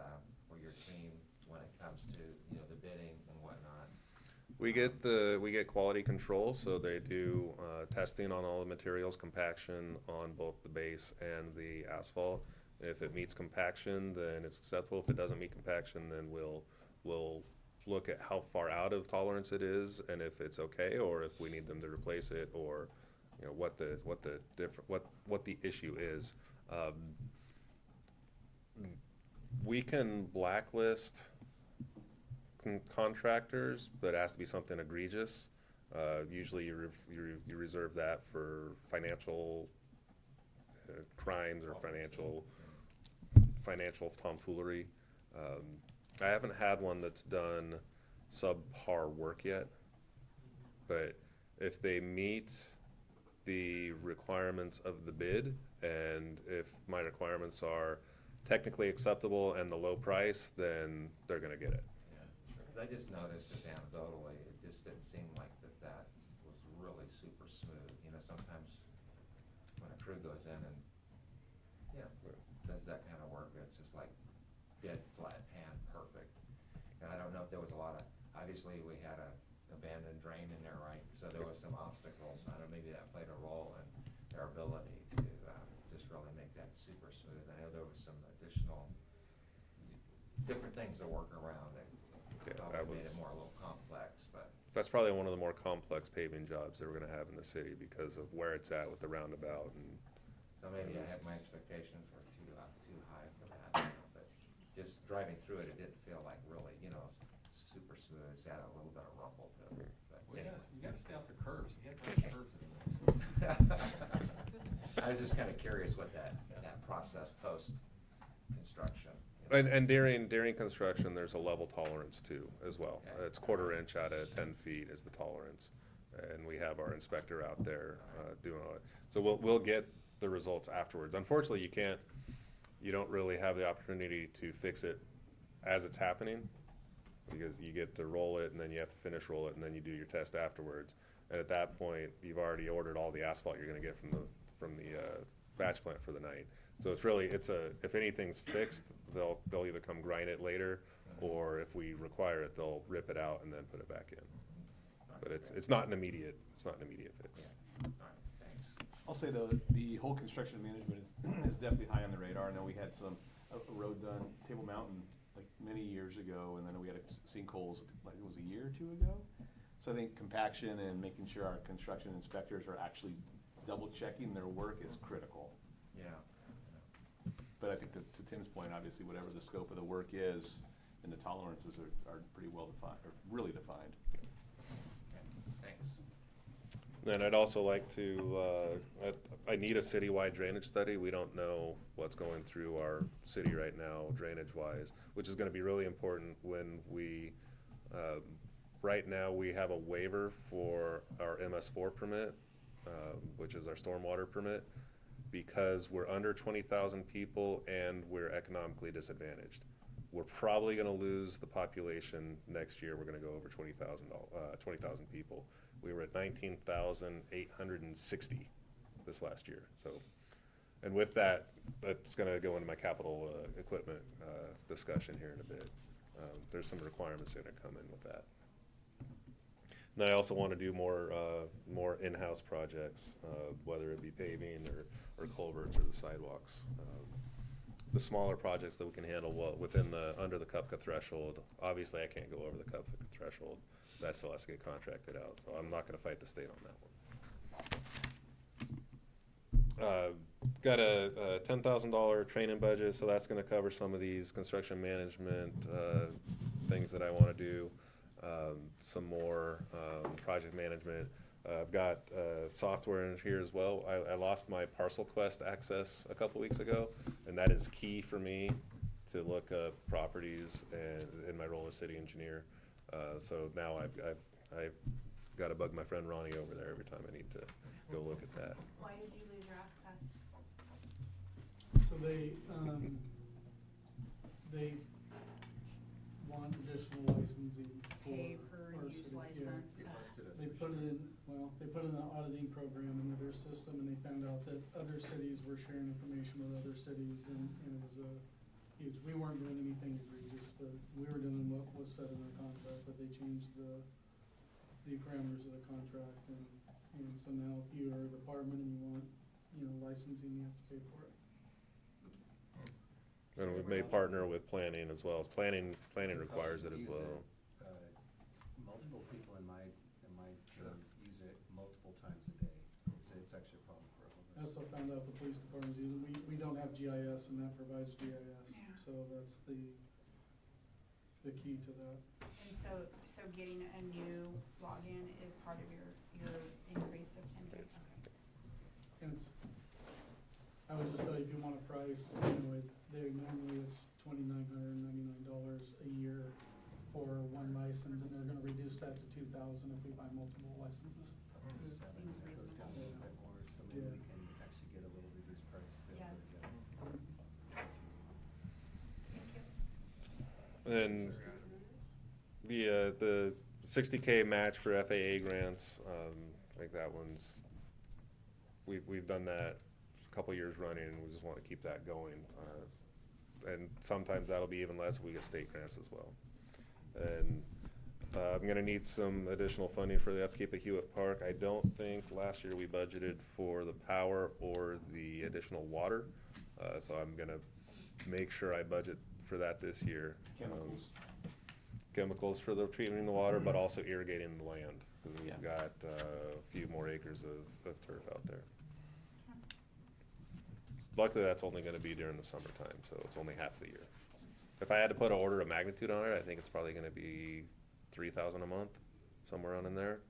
for your team when it comes to, you know, the bidding and whatnot? We get quality control, so they do testing on all the materials, compaction on both the base and the asphalt. If it meets compaction, then it's acceptable. If it doesn't meet compaction, then we'll look at how far out of tolerance it is and if it's okay, or if we need them to replace it, or you know what the issue is. We can blacklist contractors, but it has to be something egregious. Usually you reserve that for financial crimes or financial tomfoolery. I haven't had one that's done subpar work yet, but if they meet the requirements of the bid, and if my requirements are technically acceptable and the low price, then they're gonna get it. Yeah, because I just noticed just anecdotally, it just didn't seem like that was really super smooth. You know, sometimes when a crew goes in and, you know, does that kind of work, it's just like dead flat pan, perfect. And I don't know if there was a lot of, obviously we had a abandoned drain in there, right? So there was some obstacles. I don't know, maybe that played a role in their ability to just really make that super smooth. I know there was some additional different things to work around that probably made it more a little complex, but. That's probably one of the more complex paving jobs that we're gonna have in the city because of where it's at with the roundabout and. So maybe I had my expectations were too high for that, you know, but just driving through it, it didn't feel like really, you know, super smooth. It's got a little bit of rumble to it. But Well, anyway. you gotta stay off the curves. You can't put curves in there. I was just kind of curious what that process post-construction. You know. And during construction, there's a level tolerance too, as well. Okay. It's 1/4 inch out of 10 feet is the tolerance. And we have our inspector out there doing all it. So we'll get the results afterwards. Unfortunately, you don't really have the opportunity to fix it as it's happening, because you get to roll it and then you have to finish roll it and then you do your test afterwards. And at that point, you've already ordered all the asphalt you're gonna get from the batch plant for the night. So if anything's fixed, they'll either come grind it later, or if we require it, they'll rip it out and then put it back in. All but it's not an immediate fix. I'll say though, the whole construction management is definitely high on the radar. I know we had a road done, Table Mountain, like many years ago, and then we had sinkholes, like it was a year or two ago. So I think compaction and making sure our construction inspectors are actually double checking their work is critical. Yeah. But I think to Tim's point, obviously, whatever the scope of the work is, and the tolerances are pretty well defined, or really defined. Thanks. And I'd also like to, I need a citywide drainage study. We don't know what's going through our city right now, drainage-wise, which is gonna be really important when we, right now, we have a waiver for our MS4 permit, which is our stormwater permit, because we're under 20,000 people and we're economically disadvantaged. We're probably gonna lose the population next year. We're gonna go over 20,000 people. We were at 19,860 this last year, so. And with that, that's gonna go into my capital, equipment, discussion here in a bit. There's some requirements that are gonna come in with that. And I also wanna do more in-house projects, whether it be paving or culverts or the sidewalks. The smaller projects that we can handle within under the CUPCA threshold. Obviously, I can't go over the CUPCA threshold. That still has to get contracted out, so I'm not gonna fight the state on that one. Got a $10,000 training budget, so that's gonna cover some of these construction management, things that I wanna do. Some more, project management. I've got, software in here as well. I lost my Parcel Quest access a couple weeks ago, and that is key for me to look up properties and in my role as city engineer. So now I've got to bug my friend Ronnie over there every time I need to go look at that. Why did you lose your access? So they want additional licensing for Pay per our use city. license? They busted us They for put sure. it in, well, they put in an auditing program into their system, and they found out that other cities were sharing information with other cities, and it was a huge, we weren't doing anything egregious, but we were doing what was said in our contract, but they changed the parameters of the contract, and so now if you are a department and you want, licensing, you have to pay for it. And we may partner with planning as well. Planning requires it as Use well. Multiple people in my team use it multiple times a day. It's actually a problem for all of I us. also found out the police department's using, we don't have GIS, and that provides GIS, Yeah. so that's the key to that. And so getting a new login is part of your increase of 10K? Okay. And I would just tell you, if you want a price, normally it's $2,999 a year for one license, and they're gonna reduce that to 2,000 if we buy multiple licenses. Up to 7, Seems it goes down a little bit more, so maybe Yeah. we can actually get a little reduced price if we Yeah. ever get it. And the 60K match for FAA grants, I think that one's, we've done that a couple years running, and we just want to keep that going. And sometimes that'll be even less if we get state grants as well. And I'm gonna need some additional funding for the upkeep of Hewitt Park. I don't think last year we budgeted for the power or the additional water. So I'm gonna make sure I budget for that this year. Chemicals. Chemicals for the treatment of the water, but also irrigating the land, because we've Yeah. got a few more acres of turf out there. Luckily, that's only gonna be during the summertime, so it's only half the year. If I had to put an order of magnitude on it, I think it's probably gonna be 3,000 a month, somewhere on in there.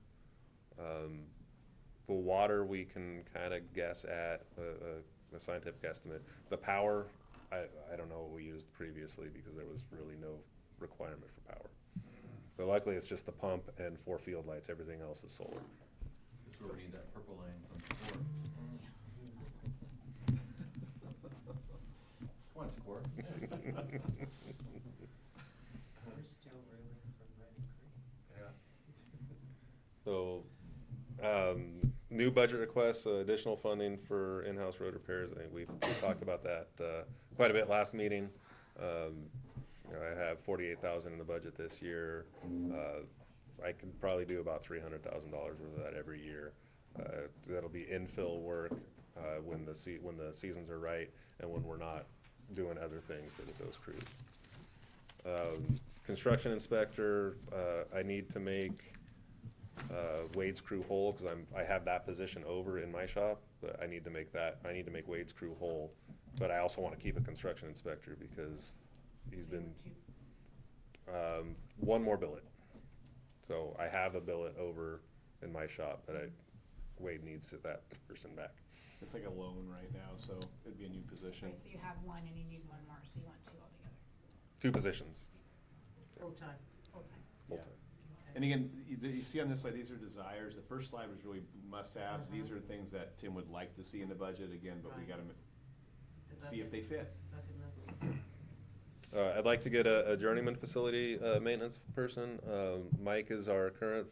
The water, we can kinda guess at, a scientific estimate. The power, I don't know what we used previously, because there was really no requirement for power. But luckily, it's just the pump and 4 field lights, everything else is solar. That's where we need that purple line from before. Come on, Score. We're still reeling from Reading Creek. Yeah. So, new budget requests, additional funding for in-house road repairs. I think we talked about that quite a bit last meeting. I have 48,000 in the budget this year. I can probably do about $300,000 worth of that every year. That'll be infill work, when the seasons are right and when we're not doing other things at those crews. Construction inspector, I need to make Wade's crew whole, because I have that position over in my shop, but I need to make Wade's crew whole. But I also want to keep a construction inspector because he's been, one more billet. So I have a billet over in my shop, but Wade needs that person back. It's like a loan right now, so it'd be a new position. Okay, so you have one and you need one more, so you want two altogether, 2 positions, Full-time. full-time. full-time. And again, you see on this slide, these are desires. The first slide was really must-haves. These are things that Tim would like to see in the budget, again, but we Right. gotta The see if they fit. bucket list. I'd like to get a journeyman facility maintenance person. Mike is our current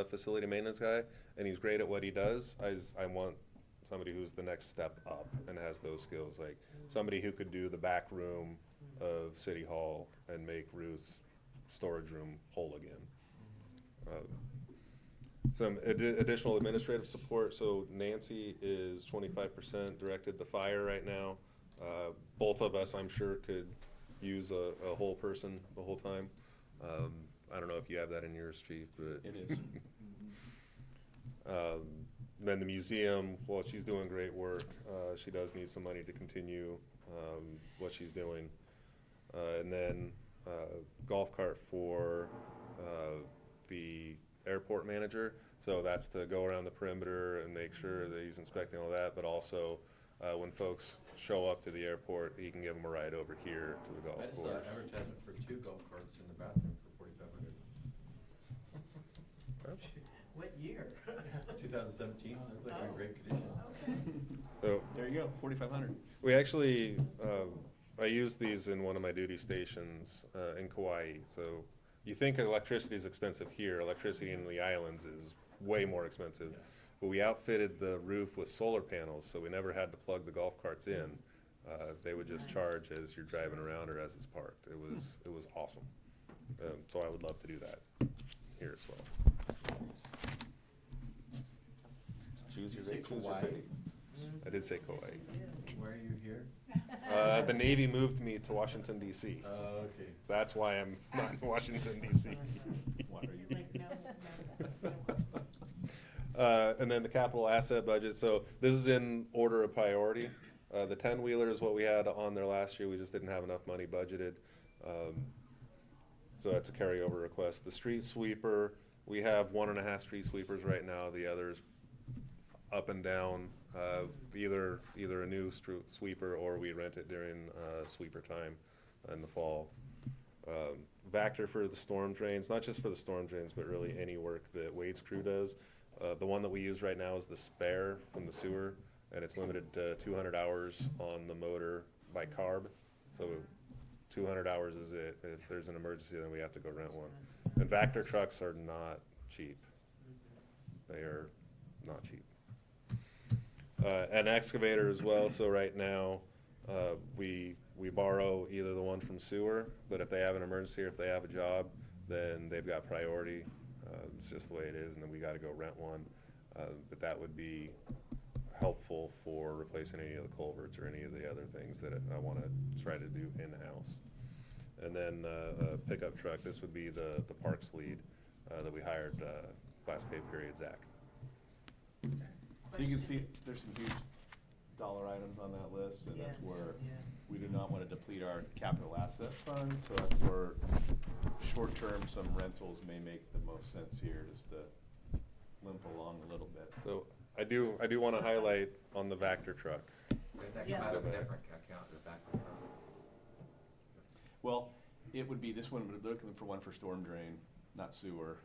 facility maintenance guy, and he's great at what he does. I want somebody who's the next step up and has those skills, like somebody who could do the back room of City Hall and make Ruth's storage room whole again. Some additional administrative support. So Nancy is 25% directed to fire right now. Both of us, I'm sure, could use a whole person the whole time. I don't know if you have that in yours, Chief, but. It is. Then the museum, well, she's doing great work. She does need some money to continue what she's doing. And then golf cart for the airport manager. So that's to go around the perimeter and make sure that he's inspecting all that, but also when folks show up to the airport, he can give them a ride over here to the golf I just saw course. an advertisement for 2 golf carts in the bathroom for $4,500. What year? 2017, looked like in great condition. So There you go, 4,500. we actually, I use these in one of my duty stations in Kauai. So you think electricity is expensive here. Electricity in the islands is way more expensive. But we outfitted the roof with solar panels, so we never had to plug the golf carts in. They would just charge as you're driving around or as it's parked. It was awesome. So I would love to do that here as well. Choose your Did you say rate, choose your Kauai? fate. I did say Kauai. Why are you here? The Navy moved me to Washington DC. Okay. That's why I'm not in Washington DC. What are you? You're like, no. And then the capital asset budget, so this is in order of priority. The 10-wheeler is what we had on there last year, we just didn't have enough money budgeted. So that's a carryover request. The street sweeper, we have 1.5 street sweepers right now, the others up and down, either a new sweeper or we rent it during sweeper time in the fall. Vector for the storm drains, not just for the storm drains, but really any work that Wade's crew does. The one that we use right now is the spare from the sewer, and it's limited to 200 hours on the motor by carb. So 200 hours is it. If there's an emergency, then we have to go rent one. And Vector trucks are not cheap. They are not cheap. An excavator as well, so right now, we borrow either the one from sewer, but if they have an emergency or if they have a job, then they've got priority. It's just the way it is, and then we gotta go rent one. But that would be helpful for replacing any of the culverts or any of the other things that I wanna try to do in-house. And then a pickup truck, this would be the parks lead that we hired last pay period, Zach. So you can see, there's some huge dollar items on that list, and that's Yeah, where yeah. we do not wanna deplete our capital asset fund, so that's where short-term, some rentals may make the most sense here, just to limp along a little bit. So I do wanna highlight on the Vector truck. Does that Yeah. come out of a different account, the back? Well, it would be, this one, we're looking for one for storm drain, not sewer.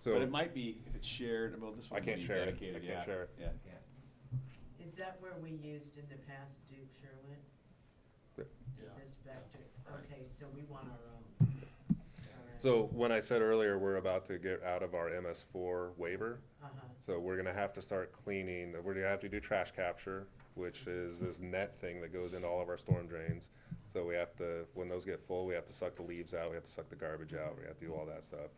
So But it might be, if it's shared, well, this I one would can't be share it. dedicated, I yeah. can't share it. Yeah. Yeah. Is that where we used in the past Duke Sherwin? Yeah. This Vector, okay, so we want our own. All right. So when I said earlier, we're about to get out of our MS4 waiver. Uh-huh. So we're gonna have to start cleaning, we're gonna have to do trash capture, which is this net thing that goes into all of our storm drains. So we have to, when those get full, we have to suck the leaves out, we have to suck the garbage out, we have to do all that stuff.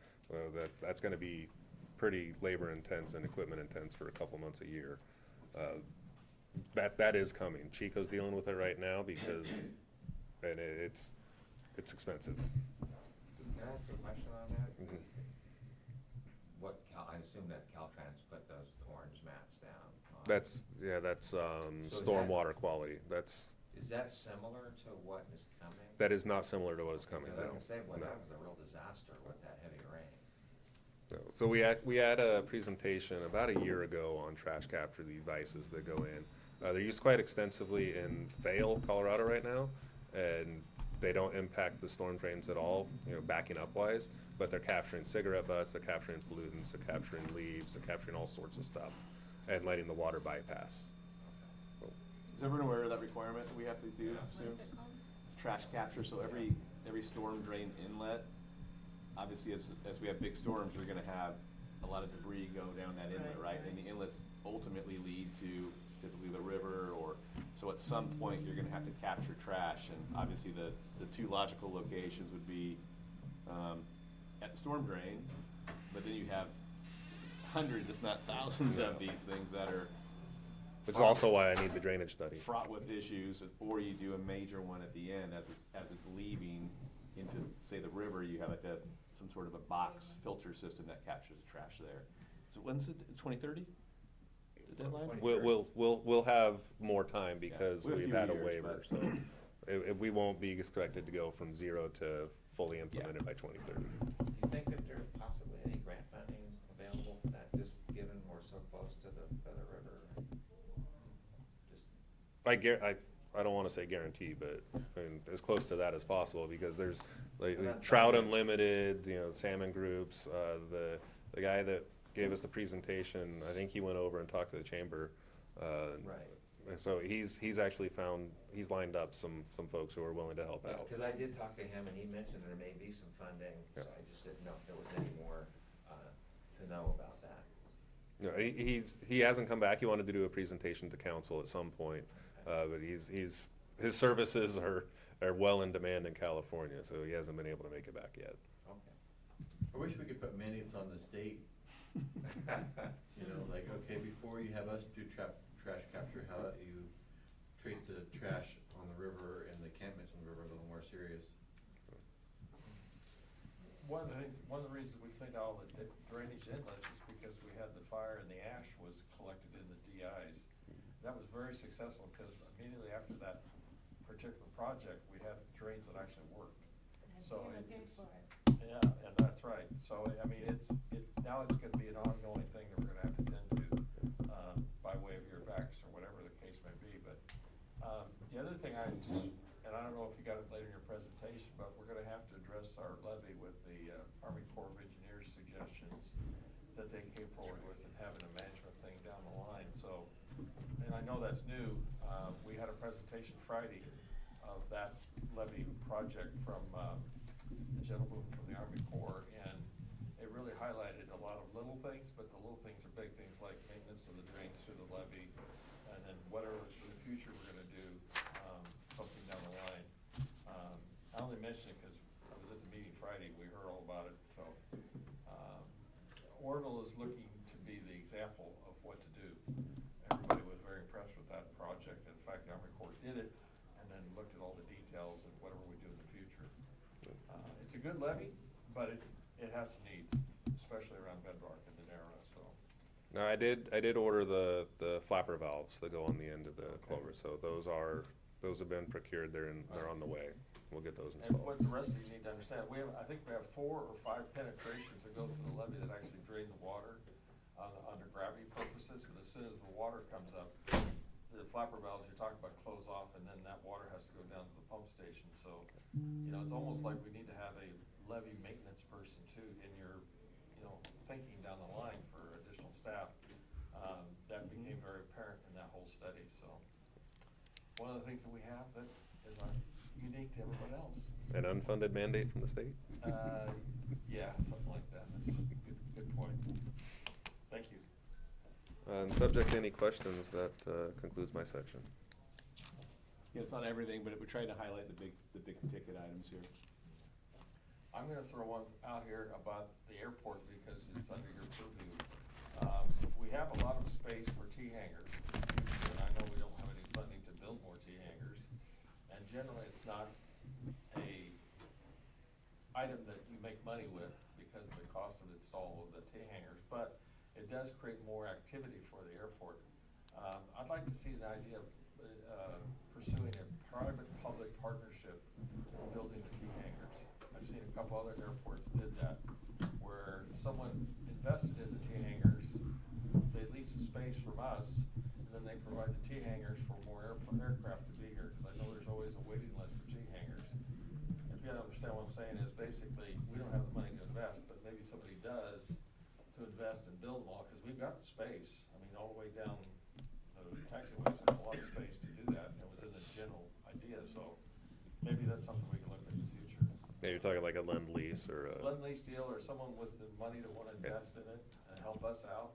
That's gonna be pretty labor intense and equipment intense for a couple months a year. That is coming. Chico's dealing with it right now because, and it's expensive. Can I ask a question on that? Mhm. I assume that Caltrans put those orange mats down. That's So is stormwater quality. Is that similar to what is coming? That is not similar to what is coming, Because I no. can say, well, No. that was a real disaster with that heavy rain. No. So we had a presentation about a year ago on trash capture devices that go in. They're used quite extensively in Vail, Colorado right now, and they don't impact the storm drains at all, backing up wise, but they're capturing cigarette butts, they're capturing pollutants, they're capturing leaves, they're capturing all sorts of stuff, and letting the water bypass. Is everyone aware of that requirement that we have to do What soon? is it called? It's trash capture, so every storm drain inlet, obviously as we have big storms, you're gonna have a lot of debris go down that inlet, right? And the inlets ultimately lead to typically the river, or, so at some point, you're gonna have to capture trash, and obviously the two logical locations would be, at the storm drain, but then you have hundreds, if not thousands of these things that are Which is also why I need the drainage study. fraught with issues, or you do a major one at the end as it's leaving into, say, the river, you have like some sort of a box filter system that captures the trash there. So when's it, 2030? The deadline? We'll have more time because we have a we've few had a years, waiver, but- so we won't be expected to go from 0 to fully implemented by 2030. Do you think that there's possibly any grant funding available for that, just given we're so close to the Feather River? Just I don't wanna say guarantee, but I mean, as close to that as possible, because there's like Well, that's Trout fine. Unlimited, salmon groups, the guy that gave us the presentation, I think he went over and talked to the chamber. Right. So he's actually he's lined up some folks who are willing to help out. Because I did talk to him, and he mentioned there may be some funding, so Yeah. I just didn't know if there was any more to know about that. No, he hasn't come back. He wanted to do a presentation to council at some point, but his services are well in demand in California, so he hasn't been able to make it back yet. Okay. I wish we could put mandates on the state, like, okay, before you have us do trash capture, how about you treat the trash on the river and the encampments on the river a little more serious? One of the reasons we cleaned all the drainage inlets is because we had the fire and the ash was collected in the DIs. That was very successful because immediately after that particular project, we had drains that actually worked. So it's, yeah, and that's right. So, I mean, now it's gonna be an ongoing thing that we're gonna have to tend to, by way of your vax or whatever the case may be. But, the other thing I don't know if you got it later in your presentation, but we're gonna have to address our levy with the, Army Corps of Engineers suggestions that they came forward with and having a management thing down the line. So, and I know that's new. We had a presentation Friday of that levy project from, the gentleman from the Army Corps, and it really highlighted a lot of little things, but the little things are big things like maintenance of the drains through the levee, and then whatever in the future we're gonna do, something down the line. I only mention it because I was at the meeting Friday, we heard all about it, so. Orville is looking to be the example of what to do. Everybody was very impressed with that project. In fact, the Army Corps did it and then looked at all the details and whatever we do in the future. It's a good levee, but it has some needs, especially around Bedrock and Denera, so. Now, I did order the flapper valves that go on the end of the clover, so those have been procured, they're on the way. We'll get those And installed. what the rest of you need to understand, I think we have 4 or 5 penetrations that go through the levee that actually drain the water under gravity purposes, but as soon as the water comes up, the flapper valves you're talking about close off, and then that water has to go down to the pump station, so, it's almost like we need to have a levee maintenance person too in your, thinking down the line for additional staff. That became very apparent in that whole study, so. One of the things that we have that is unique to everyone else. An unfunded mandate from the state? Yeah, something like that. That's a good point. Thank you. And subject to any questions, that concludes my section. Yeah, it's not everything, but we're trying to highlight the big ticket items here. I I'm gonna throw one out here about the airport because it's under your purview. We have a lot of space for T-hangers, and I know we don't have any funding to build more T-hangers. And generally, it's not a item that you make money with because of the cost of install of the T-hangers, but it does create more activity for the airport. I'd like to see the idea of pursuing a private-public partnership in building the T-hangers. I've seen a couple other airports did that, where someone invested in the T-hangers, they lease the space from us, and then they provide the T-hangers for more aircraft to be here, because I know there's always a waiting list for T-hangers. If you understand what I'm saying, is basically, we don't have the money to invest, but maybe somebody does to invest and build them all, because we've got the space. I mean, all the way down the taxiways, there's a lot of space to do that, and it was in the general idea, so maybe that's something we can look at in the future. Yeah, you're talking like a lend-lease or a. Lend-lease deal, or someone with the money that wanna invest in it and help us out,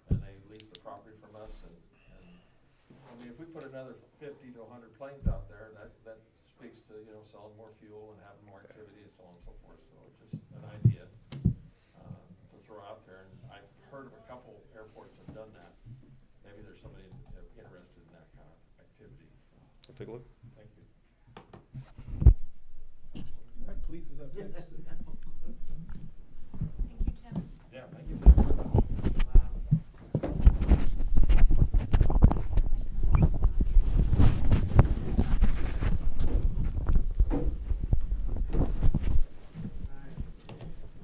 and they lease the property from us, and, I mean, if we put another 50 to 100 planes out there, that speaks to, you know, selling more fuel and having more activity and so on and so forth, so it's just an idea, to throw out there, and I've heard of a couple airports that have done that. Maybe there's somebody interested in that kind of activity, so, We'll take a look. thank you. All right, police is up next. Thank you, Tim. Yeah, thank you, Tim.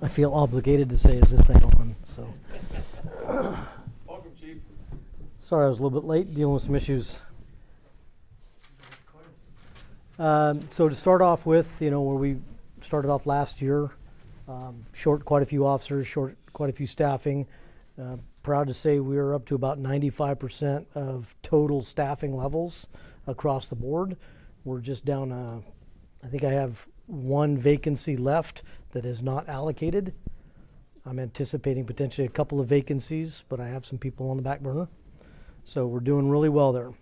I feel obligated to say, is this thing on? So, Welcome, Chief. sorry I was a little bit late dealing with some issues. So to start off with, you know, where we started off last year, short quite a few officers, short quite a few staffing. Proud to say we are up to about 95% of total staffing levels across the board. We're just down, I think I have one vacancy left that is not allocated. I'm anticipating potentially a couple of vacancies, but I have some people on the back burner. So we're doing really well there.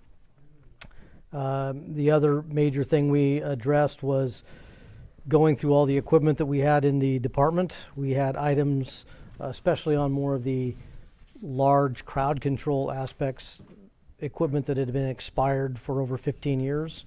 The other major thing we addressed was going through all the equipment that we had in the department. We had items, especially on more of the large crowd control aspects, equipment that had been expired for over 15 years.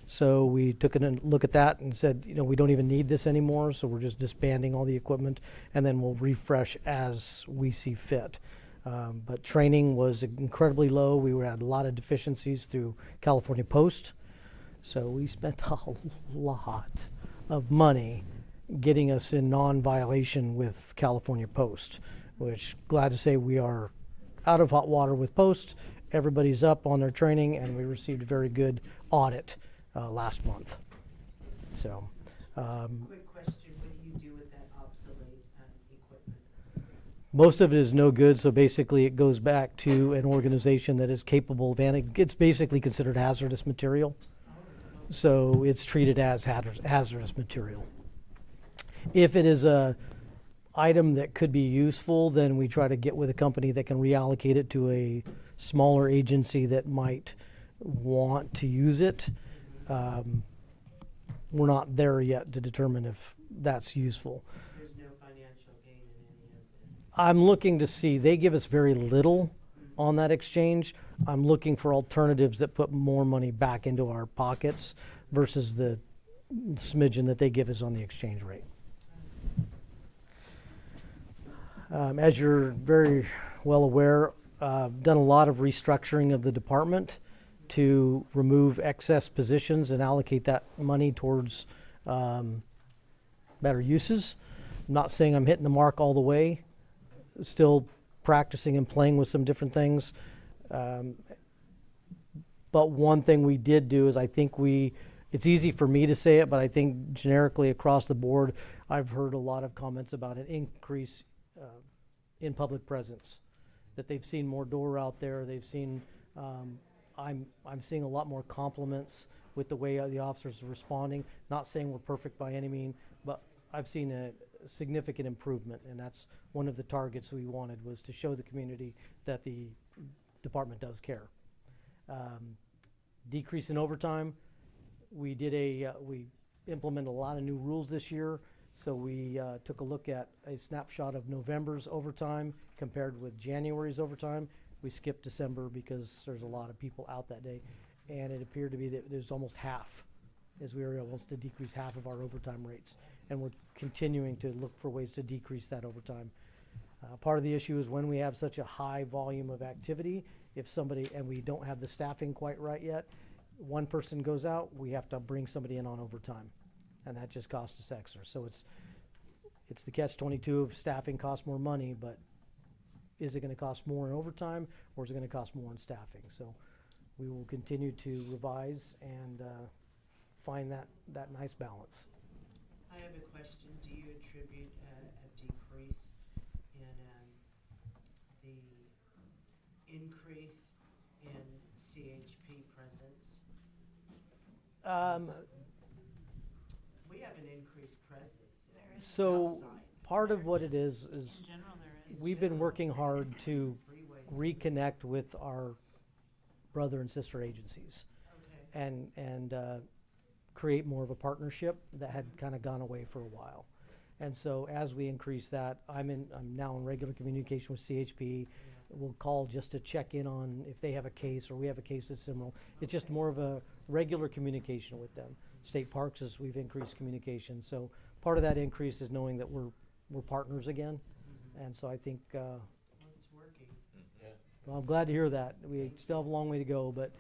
So we took a look at that and said, you know, we don't even need this anymore, so we're just disbanding all the equipment, and then we'll refresh as we see fit. But training was incredibly low. We had a lot of deficiencies through California Post. So we spent a lot of money getting us in non-violation with California Post, which glad to say we are out of hot water with Post. Everybody's up on their training, and we received a very good audit last month. So, Quick question, what do you do with that obsolete equipment? most of it is no good, so basically it goes back to an organization that is capable of, it's basically considered hazardous material. So it's treated as hazardous material. If it is a item that could be useful, then we try to get with a company that can reallocate it to a smaller agency that might want to use it. We're not there yet to determine if that's useful. There's no financial gain in any of it. I'm looking to see, they give us very little on that exchange. I'm looking for alternatives that put more money back into our pockets versus the smidgen that they give us on the exchange rate. As you're very well aware, done a lot of restructuring of the department to remove excess positions and allocate that money towards better uses. I'm not saying I'm hitting the mark all the way, still practicing and playing with some different things. But one thing we did do is I think it's easy for me to say it, but I think generically across the board, I've heard a lot of comments about an increase in public presence, that they've seen more door out there. They've seen, I'm seeing a lot more compliments with the way the officers are responding. Not saying we're perfect by any means, but I've seen a significant improvement, and that's one of the targets we wanted, was to show the community that the department does care. Decrease in overtime. We implemented a lot of new rules this year, So we took a look at a snapshot of November's overtime compared with January's overtime. We skipped December because there's a lot of people out that day. And it appeared to be that there's almost half, as we were able to decrease half of our overtime rates. And we're continuing to look for ways to decrease that overtime. Part of the issue is when we have such a high volume of activity, if somebody, and we don't have the staffing quite right yet, one person goes out, we have to bring somebody in on overtime. And that just costs us extra. So it's the catch-22 of staffing costs more money, but is it going to cost more in overtime, or is it going to cost more in staffing? So we will continue to revise and find that nice balance. I have a question. Do you attribute a decrease in the increase in CHP presence? We have an increased presence. So Southside. part of what it is In general, there is. we've been working hard to reconnect with our brother and sister agencies Okay. and create more of a partnership that had kind of gone away for a while. And so as we increase that, I'm now in regular communication with CHP. We'll call just to check in on if they have a case or we have a case that's similar. It's just more of a regular communication with them. State Parks is we've increased communication. So part of that increase is knowing that we're partners again. And so I think Well, it's working. well, I'm glad to hear that. We still have a long way to go, but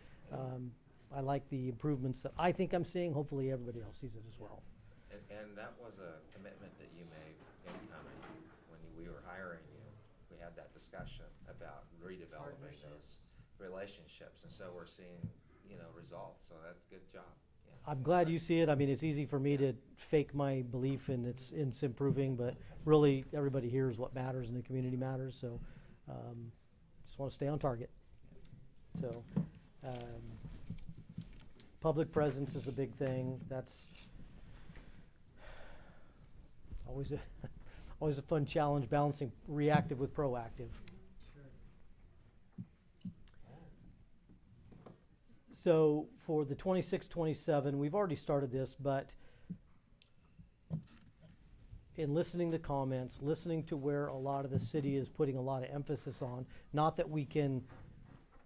I like the improvements that I think I'm seeing. Hopefully everybody else sees it as well. And that was a commitment that you made incoming when we were hiring you. We had that discussion about redeveloping those relationships, and so we're seeing, results, so that's a good job. Yeah. I'm glad you see it. I mean, it's easy for me to fake my belief and it's improving, but really everybody hears what matters and the community matters. So just want to stay on target. So public presence is a big thing. That's always always a fun challenge, balancing reactive with proactive. Sure. So for the 26-27, we've already started this, but in listening to comments, listening to where a lot of the city is putting a lot of emphasis on, not that we can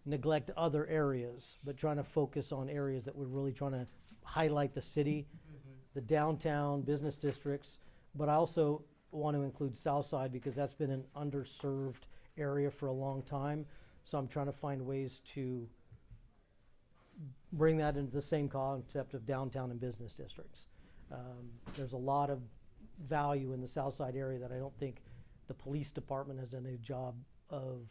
neglect other areas, but trying to focus on areas that we're really trying to highlight the city, the downtown business districts, but I also want to include Southside because that's been an underserved area for a long time. So I'm trying to find ways to bring that into the same concept of downtown and business districts. There's a lot of value in the Southside area that I don't think the police department has done a job of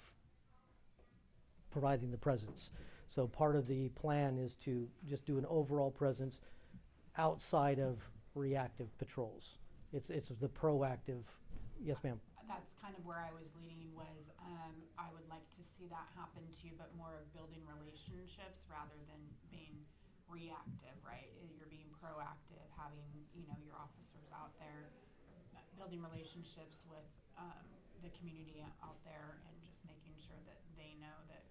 providing the presence. So part of the plan is to just do an overall presence outside of reactive patrols. It's the proactive. Yes, ma'am. That's kind of where I was leading was, I would like to see that happen too, but more of building relationships rather than being reactive, right? You're being proactive, having, your officers out there, building relationships with, the community out there and just making sure that they know that,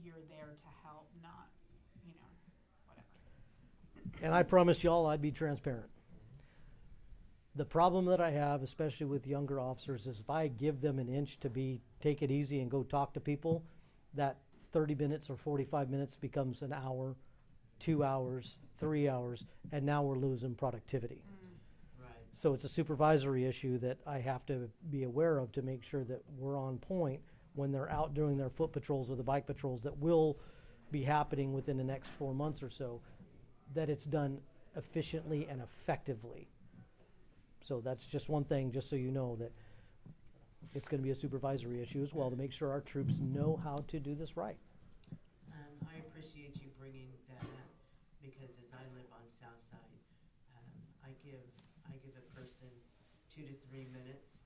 you're there to help, not, whatever. And I promised y'all I'd be transparent. The problem that I have, especially with younger officers, is if I give them an inch to take it easy and go talk to people, that 30 minutes or 45 minutes becomes an hour, 2 hours, 3 hours, and now we're losing productivity. Right. So it's a supervisory issue that I have to be aware of to make sure that we're on point when they're out doing their foot patrols or the bike patrols that will be happening within the next 4 months or so, that it's done efficiently and effectively. So that's just one thing, just so you know, that it's going to be a supervisory issue as well to make sure our troops know how to do this right. I appreciate you bringing that up because as I live on Southside, I give a person 2 to 3 minutes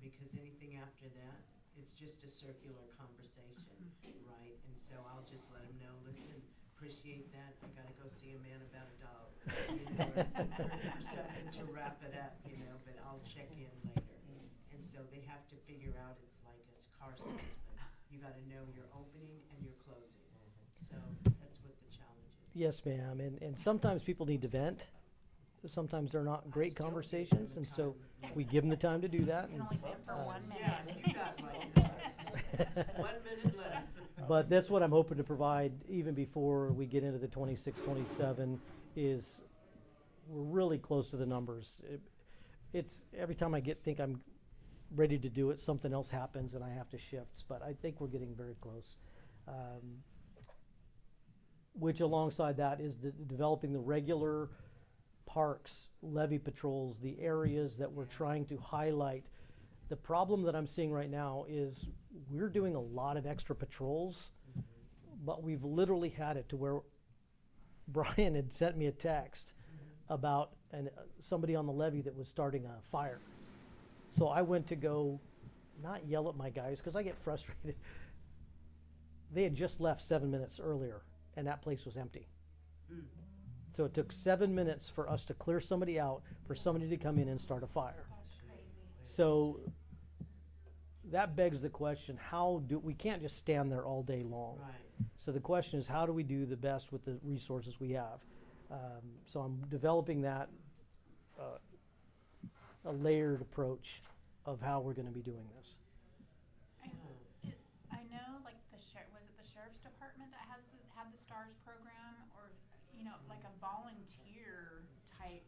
because anything after that, it's just a circular conversation, right? And so I'll just let them know, listen, appreciate that. I gotta go see a man about a dog, or something to wrap it up, but I'll check in later. And so they have to figure out it's like a car salesman. You gotta know your opening and your closing. So that's what the challenge is. Yes, ma'am. And sometimes people need to vent. sometimes they're not great conversations, and so we give them the time to do that. You can and, only stay for 1 Yeah, minute. you got like 1 minute left. But that's what I'm hoping to provide even before we get into the 26, 27 is we're really close to the numbers. It's every time I think I'm ready to do it, something else happens and I have to shift. But I think we're getting very close. Which alongside that is developing the regular parks, levee patrols, the areas that we're trying to highlight. The problem that I'm seeing right now is we're doing a lot of extra patrols, but we've literally had it to where Brian had sent me a text about somebody on the levee that was starting a fire. So I went to go, not yell at my guys, because I get frustrated. They had just left 7 minutes earlier, and that place was empty. So it took 7 minutes for us to clear somebody out, for somebody to come in and start a fire. So that begs the question, we can't just stand there all day long. Right. So the question is, how do we do the best with the resources we have? So I'm developing that, a layered approach of how we're gonna be doing this. I know, like, was it the sheriff's department that had the STARS program, or, like a volunteer type,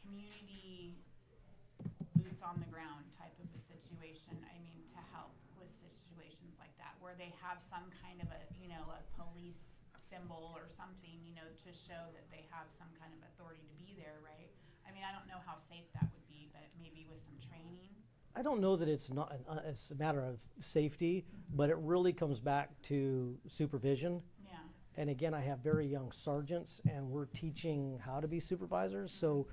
community boots on the ground type of a situation, to help with situations like that, where they have some kind of a police symbol or something, to show that they have some kind of authority to be there, right? I don't know how safe that would be, but maybe with some training. I don't know that it's not, it's a matter of safety, but it really comes back to supervision. Yeah. And again, I have very young sergeants, and we're teaching how to be supervisors, so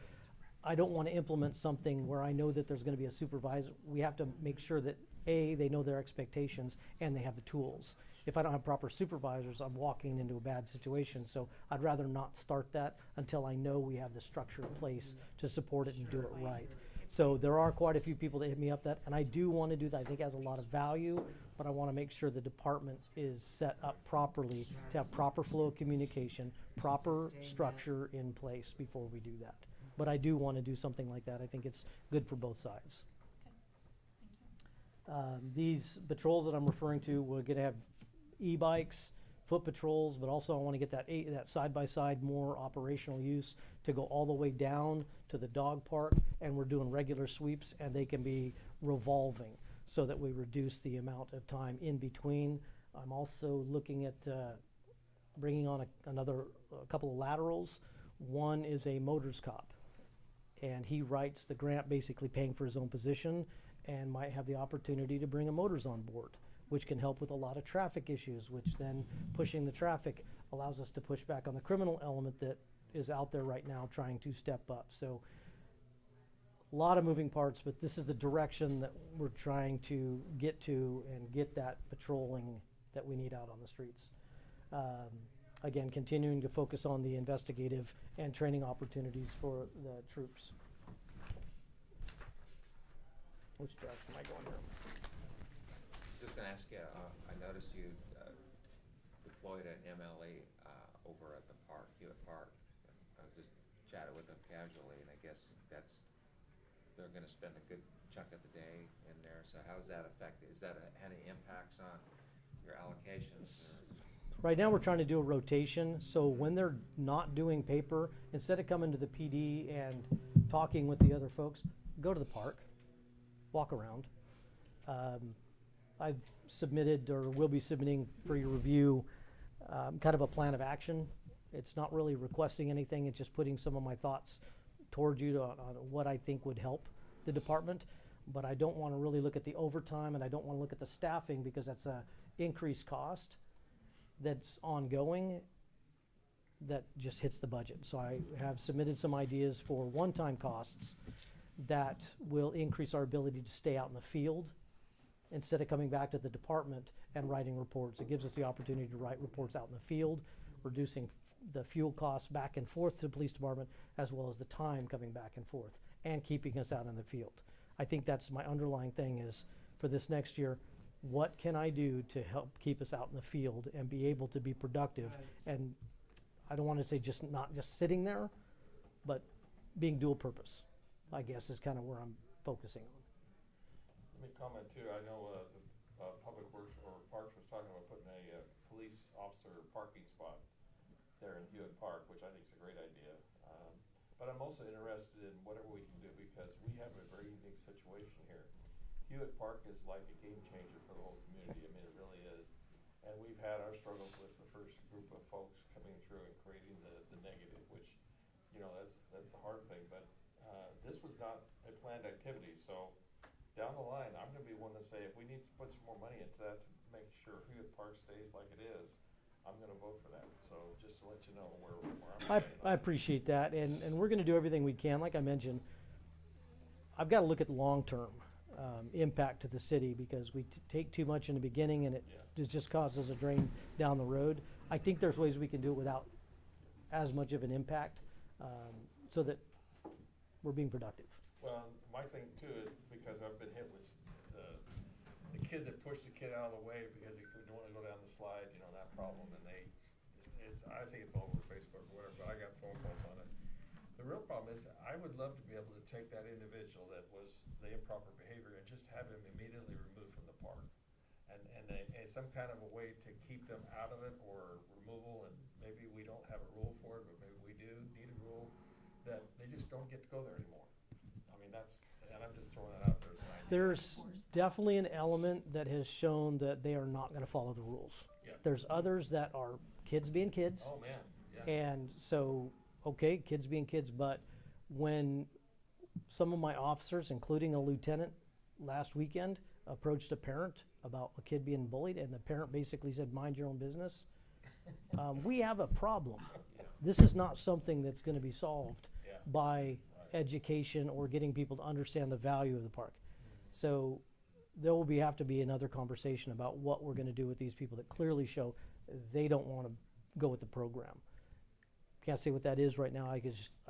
I don't want to implement something where I know that there's going to be a supervisor. We have to make sure that, A, they know their expectations, and they have the tools. If I don't have proper supervisors, I'm walking into a bad situation, so I'd rather not start that until I know we have the structure in place to support it and do it right. So there are quite a few people that hit me up and I do want to do that. I think it has a lot of value, but I want to make sure the department is set up properly to have proper flow of communication, proper structure in place before we do that. But I do want to do something like that. I think it's good for both sides. These patrols that I'm referring to, we're going to have e-bikes, foot patrols, but also I want to get that side-by-side more operational use to go all the way down to the dog park, and we're doing regular sweeps, and they can be revolving so that we reduce the amount of time in between. I'm also looking at bringing on a couple of laterals. One is a motors cop, and he writes the grant basically paying for his own position and might have the opportunity to bring a motors on board, which can help with a lot of traffic issues, which then pushing the traffic allows us to push back on the criminal element that is out there right now trying to step up. So a lot of moving parts, but this is the direction that we're trying to get to and get that patrolling that we need out on the streets. Again, continuing to focus on the investigative and training opportunities for the troops. Which direction am I going here? Just gonna ask you, I noticed you deployed an MLE over at the park, Hewitt Park. I was just chatting with them casually, and I guess they're gonna spend a good chunk of the day in there. So how does that affect, is that any impacts on your allocations? Right now, we're trying to do a rotation, so when they're not doing paper, instead of coming to the PD and talking with the other folks, go to the park, walk around. I've submitted, or will be submitting for your review, kind of a plan of action. It's not really requesting anything, it's just putting some of my thoughts towards you on what I think would help the department. But I don't want to really look at the overtime, and I don't want to look at the staffing, because that's a increased cost that's ongoing that just hits the budget. So I have submitted some ideas for one-time costs that will increase our ability to stay out in the field instead of coming back to the department and writing reports. It gives us the opportunity to write reports out in the field, reducing the fuel costs back and forth to the police department, as well as the time coming back and forth, and keeping us out in the field. I think that's my underlying thing is, for this next year, what can I do to help keep us out in the field and be able to be productive? Right. And I don't want to say just not just sitting there, but being dual purpose, I guess, is kind of where I'm focusing on. Let me comment too, I know, Public Works or Parks was talking about putting a, police officer parking spot there in Hewitt Park, which I think is a great idea. But I'm also interested in whatever we can do, because we have a very unique situation here. Hewitt Park is like a game changer for the whole community, I mean, it really is. And we've had our struggles with the first group of folks coming through and creating the negative, which, you know, that's the hard thing, but, this was not a planned activity, so down the line, I'm gonna be one to say, if we need to put some more money into that to make sure Hewitt Park stays like it is, I'm gonna vote for that, so just to let you know where I'm standing on I it. appreciate that, and we're gonna do everything we can. Like I mentioned, I've got to look at long-term impact to the city, because we take too much in the beginning and it just causes a drain down the road. I think there's ways we can do it without as much of an impact, so that we're being productive. Well, my thing too is because I've been hit with the kid that pushed the kid out of the way because he didn't want to go down the slide, you know, that problem, and I think it's all over Facebook or whatever, but I got phone calls on it. The real problem is, I would love to be able to take that individual that was the improper behavior and just have him immediately removed from the park. And some kind of a way to keep them out of it, or removal, and maybe we don't have a rule for it, but maybe we do need a rule, that they just don't get to go there anymore. I mean, and I'm just throwing that out there as an idea. There's definitely an element that has shown that they are not going to follow the rules. Yeah. There's others that are kids being kids. Oh, man, yeah. And so, okay, kids being kids, but when some of my officers, including a lieutenant last weekend, approached a parent about a kid being bullied, and the parent basically said, mind your own business, we have a problem. Yeah. This is not something that's going to be solved Yeah. by education or getting people to understand the value of the park. So there will have to be another conversation about what we're going to do with these people that clearly show they don't want to go with the program. Can't say what that is right now. I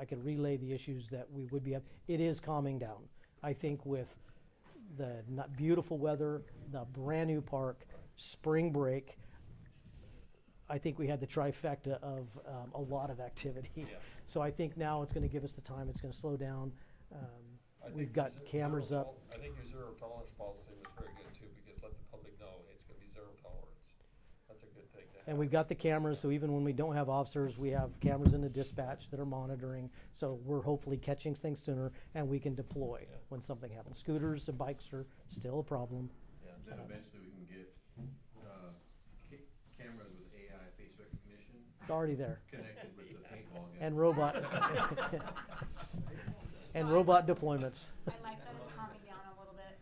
could relay the issues that we would be. It is calming down. I think with the beautiful weather, the brand new park, spring break, I think we had the trifecta of a lot of activity. Yeah. So I think now it's going to give us the time. It's going to slow down. I We've think got your cameras up. I think your zero tolerance policy was very good too, because let the public know it's gonna be zero tolerance. That's a good thing to have. And we've got the cameras, so even when we don't have officers, we have cameras in the dispatch that are monitoring. So we're hopefully catching things sooner, and we can deploy Yeah. when something happens. Scooters and bikes are still a problem. Yeah. Then eventually we can get, cameras with AI face recognition It's already there. connected with the paintball gun. And robot. And robot deployments. I like that it's calming down a little bit,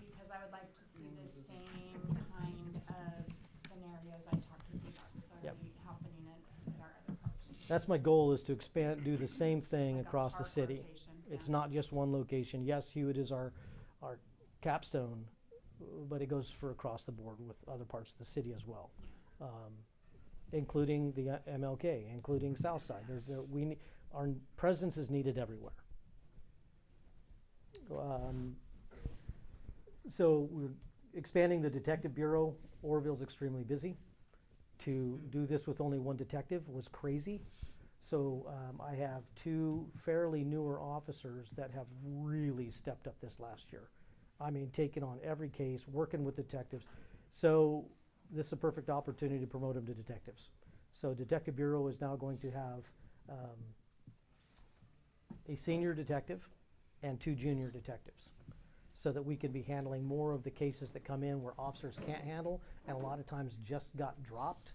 because I would like to see the same kind of scenarios I talked with you about, Yep. happening at our other parks. That's my goal, is to expand, do the same thing Like a across the park city. rotation, It's yeah. not just one location. Yes, Hewitt is our capstone, but it goes for across the board with other parts of the city as well, including the MLK, including Southside. Our presence is needed everywhere. So we're expanding the detective bureau. Orville's extremely busy. To do this with only one detective was crazy. So I have two fairly newer officers that have really stepped up this last year. I mean, taking on every case, working with detectives. So this is a perfect opportunity to promote them to detectives. So Detective Bureau is now going to have a senior detective and two junior detectives, so that we can be handling more of the cases that come in where officers can't handle, and a lot of times just got dropped.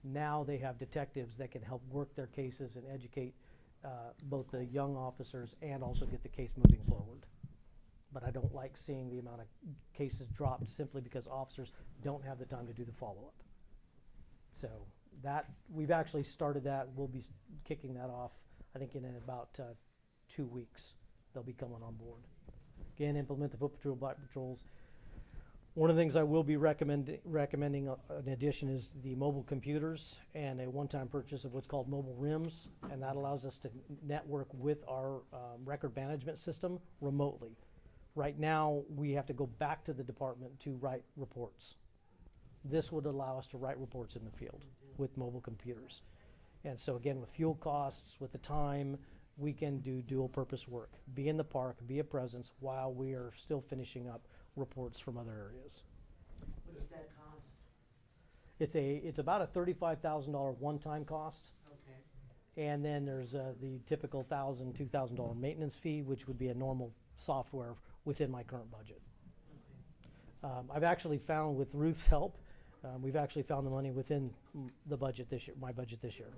Now they have detectives that can help work their cases and educate both the young officers and also get the case moving forward. But I don't like seeing the amount of cases dropped simply because officers don't have the time to do the follow-up. So that, we've actually started that. We'll be kicking that off, I think, in about 2 weeks. They'll be coming on board. Again, implement the foot patrol, bike patrols. One of the things I will be recommending in addition is the mobile computers and a one-time purchase of what's called mobile rims, and that allows us to network with our record management system remotely. Right now, we have to go back to the department to write reports. This would allow us to write reports in the field. with mobile computers. And so again, with fuel costs, with the time, we can do dual purpose work. Be in the park, be a presence while we are still finishing up reports from other areas. What does that cost? It's about a $35,000 one-time cost. Okay. And then there's the typical $1,000, $2,000 maintenance fee, which would be a normal software within my current budget. I've actually found with Ruth's help, we've actually found the money within the budget this year, my budget this year.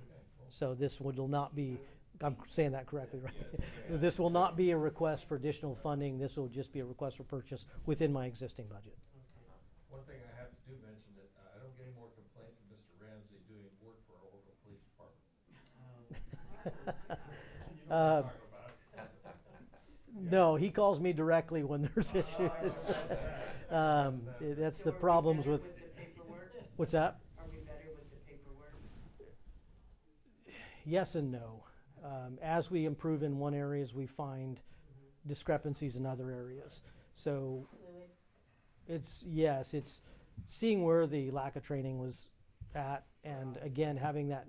So this will not be, I'm saying that correctly, right? This will not be a request for additional funding. This will just be a request for purchase within my existing budget. One thing I have to do mention that I don't get any more complaints of Mr. Ramsey doing work for our Oroville Police Department. No, he calls me directly when there's issues. That's So the are we problems better with. the paperwork? What's that? Are we better with the paperwork? Yes and no. As we improve in one areas, we find discrepancies in other areas. So it's seeing where the lack of training was at, and again, having that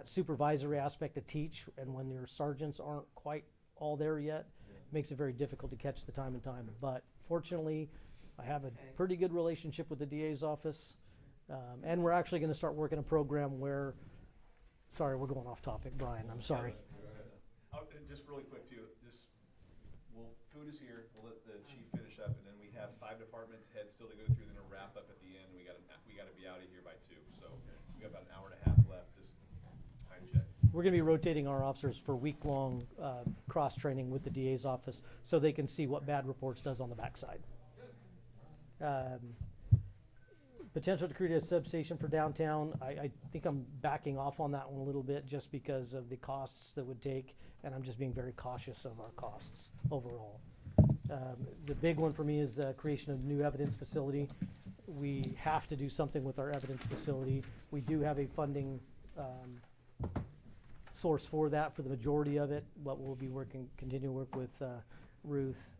supervisory aspect to teach, and when your sergeants aren't quite all there yet, makes it very difficult to catch the time and time. But fortunately, I have a pretty good relationship with the DA's office, and we're actually going to start working a program where, sorry, we're going off topic, Brian, I'm sorry. Just really quick too, food is here, we'll let the chief finish up, and then we have 5 departments heads still to go through, then a wrap up at the end. We gotta be out of here by 2, so we got about an hour and a half left, just time check. We're going to be rotating our officers for week-long cross-training with the DA's office so they can see what bad reports does on the backside. Potential to create a substation for downtown, I think I'm backing off on that one a little bit just because of the costs that would take, and I'm just being very cautious of our costs overall. The big one for me is the creation of a new evidence facility. We have to do something with our evidence facility. We do have a funding source for that for the majority of it, but we'll be continue to work with Ruth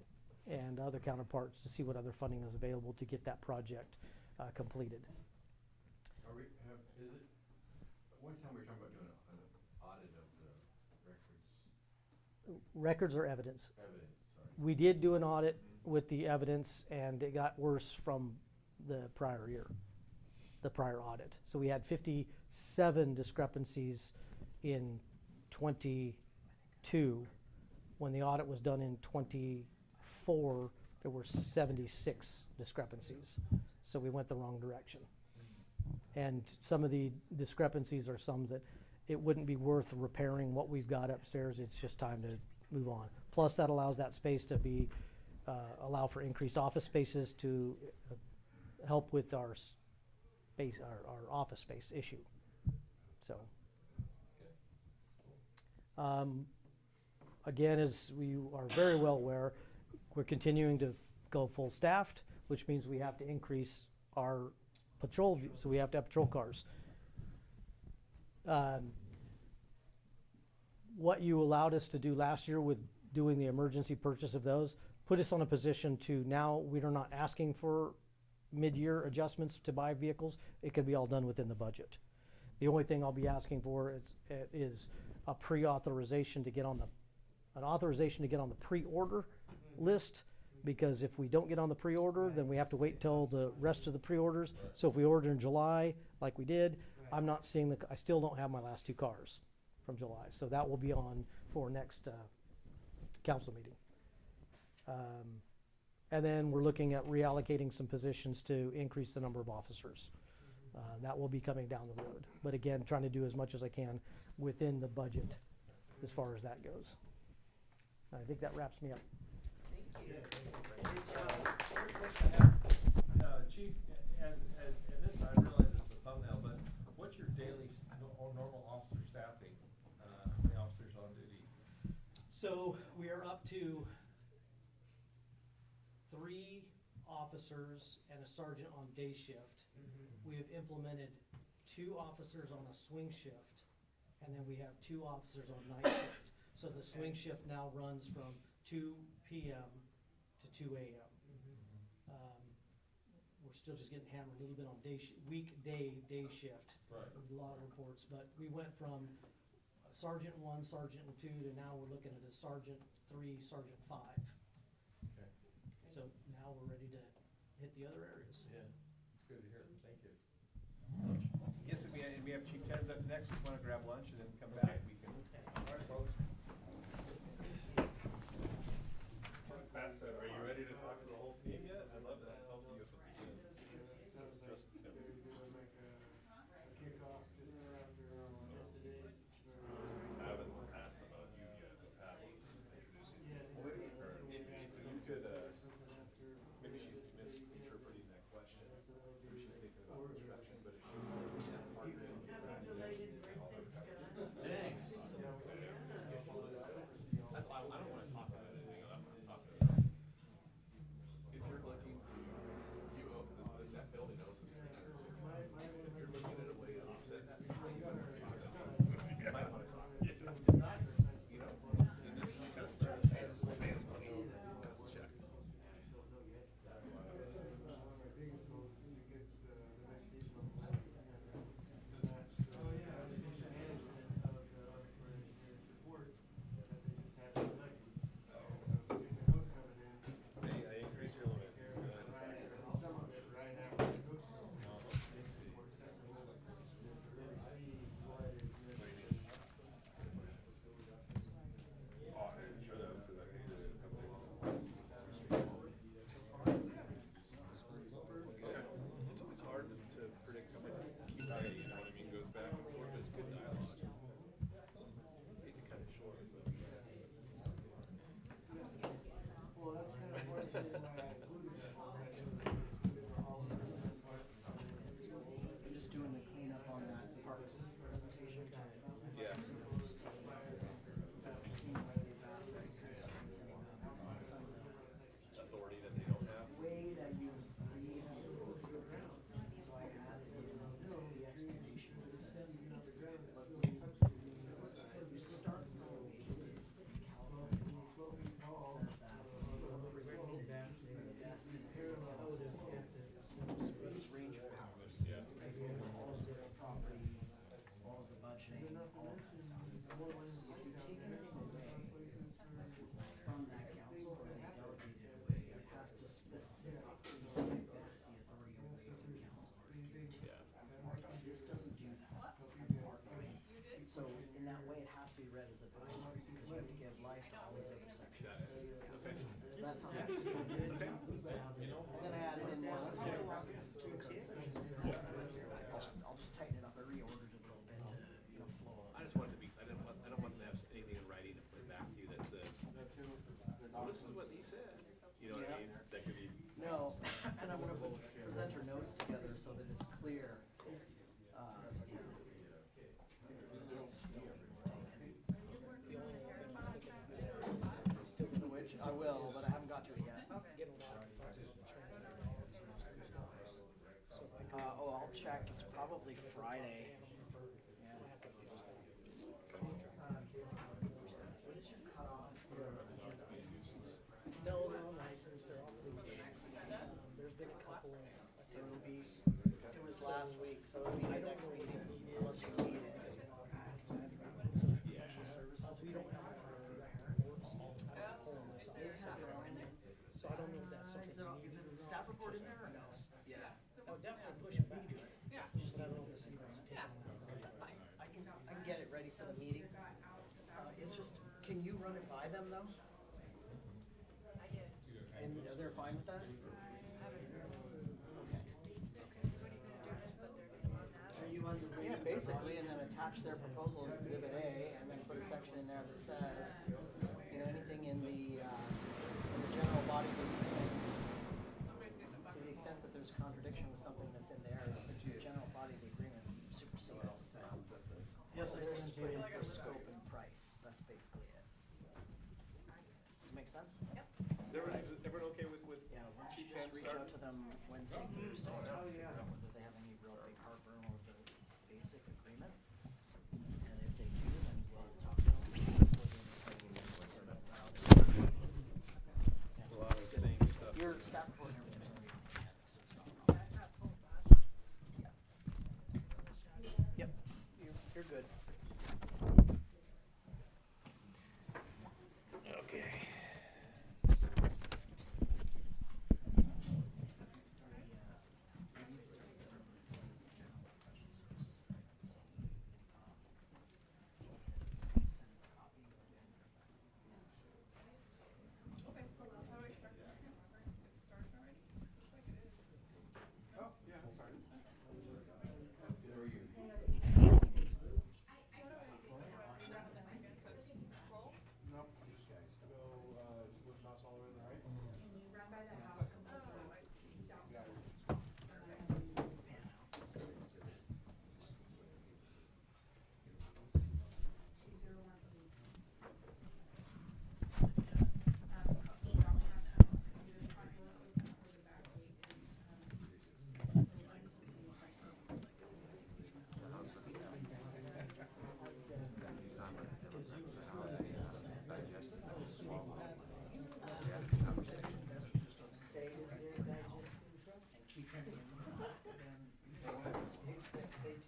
and other counterparts to see what other funding is available to get that project completed. One time we were talking about doing an audit of the records. Records or evidence? Evidence, sorry. We did do an audit with the evidence, and it got worse from the prior year, the prior audit. So we had 57 discrepancies in 22. When the audit was done in 24, there were 76 discrepancies. So we went the wrong direction. And some of the discrepancies are some that it wouldn't be worth repairing what we've got upstairs. It's just time to move on. Plus, that allows that space to be, allow for increased office spaces to help with our space, our office space issue. So. Again, as we are very well aware, we're continuing to go full staffed, which means we have to increase our patrol, so we have to have patrol cars. What you allowed us to do last year with doing the emergency purchase of those put us on a position to now we are not asking for mid-year adjustments to buy vehicles. It can be all done within the budget. The only thing I'll be asking for is a pre-authorization to get on the pre-order list, because if we don't get on the pre-order, then we have to wait till the rest of the pre-orders. So if we order in July, like we did, I'm not seeing I still don't have my last 2 cars from July. So that will be on for next council meeting. And then we're looking at reallocating some positions to increase the number of officers. That will be coming down the road. But again, trying to do as much as I can within the budget as far as that goes. I think that wraps me up. Thank you. Chief, and this, I realize it's a thumbnail, but what's your daily normal officer staffing, the officers on duty? So we are up to 3 officers and a sergeant on day shift. We have implemented 2 officers on a swing shift, and then we have 2 officers on night shift. So the swing shift now runs from 2 p.m. to 2 a.m. we're still just getting hammered a little bit on day shift. Right. With a lot of reports, but we went from Sergeant 1, Sergeant 2 to now we're looking at a Sergeant 3, Sergeant 5. Okay. So now we're ready to hit the other areas. Yeah, it's good to hear. Thank you. Yes, and we have Chief Ted's up next. We want to grab lunch and then come back. We can. All right, folks. Pat said, are you ready to talk to the whole team yet? I'd love to help you. I haven't asked about you yet, but Pat was introducing you. If you could, maybe she's misinterpreting that question. Maybe she's thinking about construction, but if she's partnering. Happy belated birthday, Scott. Thanks. That's why I don't want to talk about anything. I'm not talking about. If you're looking, that building owes us $300,000. If you're looking at a way to offset that, you might want to talk. You might want to talk. You know, in this, because it's advance money, that's a check. Hey, I increased your limit. Oh, I showed up because I needed it a couple of It's always hard to predict how much keep you know what I mean, goes back and forth, but it's good dialogue. Hate to cut it short, but. Well, that's kind of one thing why I included that section. I'm just doing the cleanup on that parks presentation. Yeah. Authority that they don't have. Way that you read so I added in the explanation. You start from basis in California. It says that the best range of powers. All of their property, all of the budgeting, all of that stuff. If you take anything away from that council or they delegate it away, it has to specifically divest the authority away from council or This doesn't do that. That's part of it. So in that way, it has to be read as advisory because you have to give life to all those other sections. So that's how that's going to do it. And then I added in more references to the code sections. I'll just tighten it up. I reordered it a little bit to flow. I just want it to be, I don't want them to have anything in writing to put back to you that says, well, this is what he said. You know what I mean? That could be. No, and I'm gonna present her notes together so that it's clear. Which I will, but I haven't got to it yet. I'll check. It's probably Friday. Yeah. What is your cutoff for No, license. They're off leash. There's been a couple. So it'll be. It was last week, so it'll be the next meeting unless you need it. Professional services. We don't have reports. They have their own. So I don't know if that's something. Is it a staff report in there or no? Yeah. Oh, definitely push it back. Yeah. Just I don't know if this is that's fine. I can get it ready for the meeting. It's just, can you run it by them though? I did. And they're fine with that? Yeah, basically, and then attach their proposal as Exhibit A, and then put a section in there that says, anything in the general body of the agreement, to the extent that there's contradiction with something that's in there, the general body of the agreement supersedes. Yes, there's for scope and price. That's basically it. Does it make sense? Yep. Everyone okay with Yeah, why don't you Chief just Tan reach start? out to them Wednesday, Thursday, whether they have any real big heartburn over the basic agreement. And if they do, then we'll talk to them. A lot of the same stuff. Your staff report and everything's already on the agenda, so it's not a problem.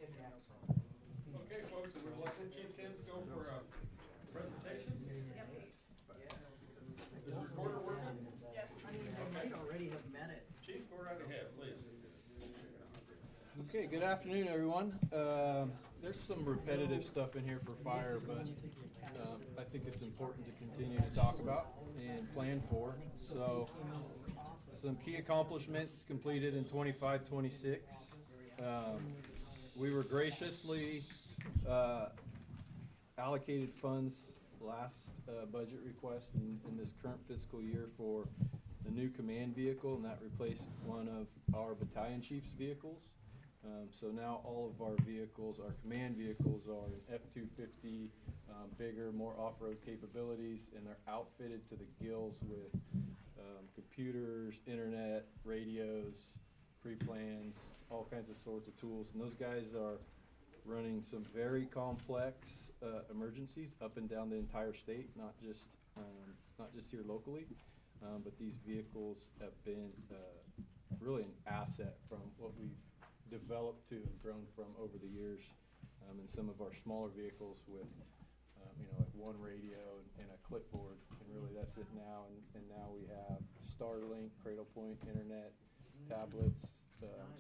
Okay, folks, we're letting Chief Timms go for a presentation. Is the recorder working? Yes. Okay. already have met it. Chief, go right ahead, please. Okay, good afternoon, everyone. There's some repetitive stuff in here for fire, but I think it's important to continue to talk about and plan for. So, some key accomplishments completed in 25-26. We were graciously allocated funds last budget request in this current fiscal year for the new command vehicle, and that replaced one of our battalion chief's vehicles. So now all of our vehicles, our command vehicles, are an F-250, bigger, more off-road capabilities, and they're outfitted to the gills with computers, internet, radios, pre-plans, all kinds of sorts of tools. And those guys are running some very complex emergencies up and down the entire state, not just here locally. But these vehicles have been really an asset from what we've developed to and grown from over the years. And some of our smaller vehicles with, like one radio and a clipboard, and really that's it now. And now we have Starlink, Cradlepoint, internet, tablets,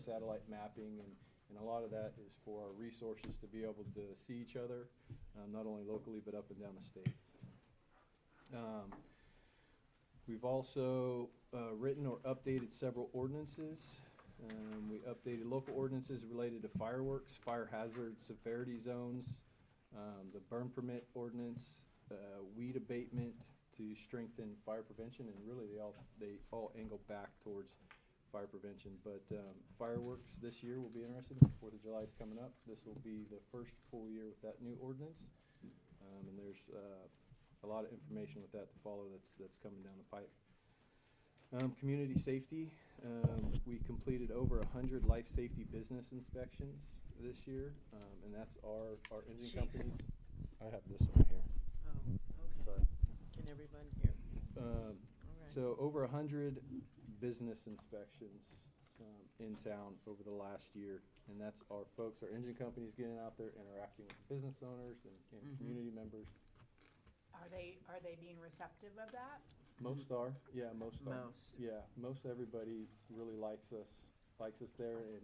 satellite mapping, and a lot of that is for our resources to be able to see each other, not only locally but up and down the state. We've also written or updated several ordinances. We updated local ordinances related to fireworks, fire hazard severity zones, the burn permit ordinance, weed abatement to strengthen fire prevention, and really they all angle back towards fire prevention. But fireworks this year will be interesting. 4th of July is coming up. This will be the first full year with that new ordinance, and there's a lot of information with that to follow that's coming down the pipe. Community safety, we completed over 100 life safety business inspections this year, and that's our engine companies. I have this one here. Oh, okay. Sorry. Can everyone hear? All right. So over 100 business inspections in town over the last year, and that's our folks, our engine companies getting out there, interacting with business owners and community members. Are they being receptive of that? Most are, yeah, most are. Most. Yeah, most everybody really likes us there, and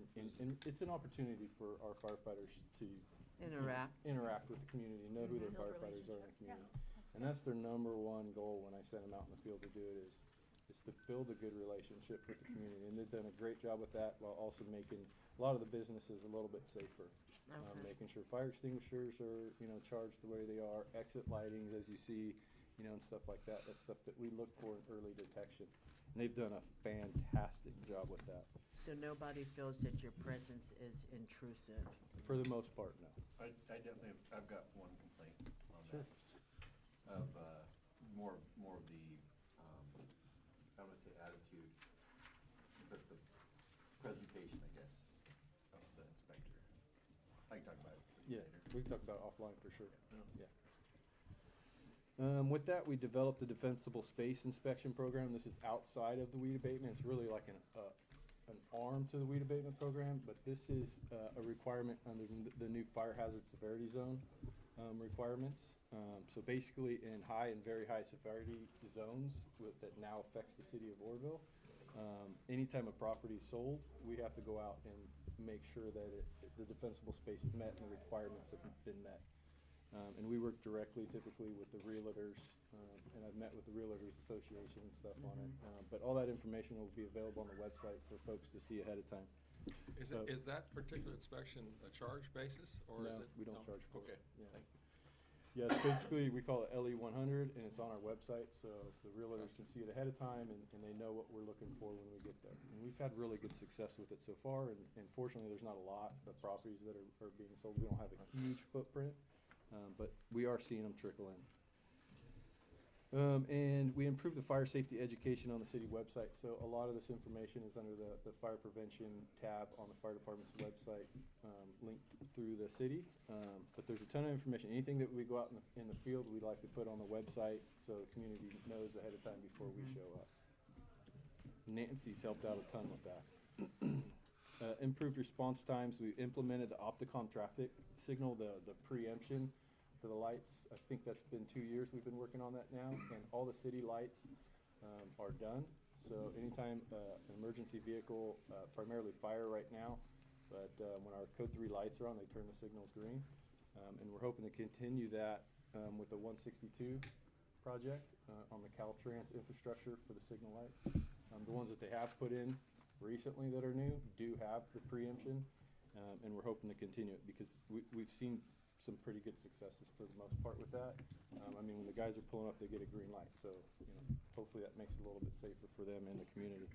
it's an opportunity for our firefighters to interact with the community, know who their Build firefighters are in the relationships. community. And that's their number one goal when I send them out in the field to do it, is to build a good relationship with the community. And they've done a great job with that, while also making a lot of the businesses a little bit safer. Making sure fire extinguishers are, charged the way they are, exit lightings as you see, and stuff like that. That's stuff that we look for in early detection. And they've done a fantastic job with that. So nobody feels that your presence is intrusive? For the most part, no. I definitely, I've got one complaint on Sure. that. Of, more of the, I would say attitude, but the presentation, I guess, of the inspector. I can talk about it Yeah, later. we can talk about it offline for sure. Yeah. With that, we developed a defensible space inspection program. This is outside of the weed abatement. It's really like an arm to the weed abatement program, but this is a requirement under the new fire hazard severity zone requirements. So basically, in high and very high severity zones that now affects the city of Orrville, anytime a property is sold, we have to go out and make sure that the defensible space is met and the requirements have been met. And we work directly typically with the realtors, and I've met with the Realtors Association and stuff on it. But all that information will be available on the website for folks to see ahead of time. Is So- that particular inspection a charge basis, or is No, it? we don't charge for it. Okay, Yeah. thank you. Yeah, it's basically, we call it LE 100, and it's on our website, so the realtors can see it ahead of time, and they know what we're looking for when we get there. And we've had really good success with it so far, and fortunately, there's not a lot of properties that are being sold. We don't have a huge footprint, but we are seeing them trickle in. And we improved the fire safety education on the city website. So a lot of this information is under the fire prevention tab on the fire department's website, linked through the city. But there's a ton of information. Anything that we go out in the field, we'd like to put on the website so the community knows ahead of time before we show up. Nancy's helped out a ton with that. Improved response times. We implemented the Opticom traffic signal, the preemption for the lights. I think that's been 2 years we've been working on that now, and all the city lights are done. So anytime an emergency vehicle, primarily fire right now, but when our code 3 lights are on, they turn the signals green. And we're hoping to continue that with the 162 project on the Caltrans infrastructure for the signal lights. The ones that they have put in recently that are new do have the preemption, and we're hoping to continue it because we've seen some pretty good successes for the most part with that. I mean, when the guys are pulling up, they get a green light, so hopefully that makes it a little bit safer for them and the community.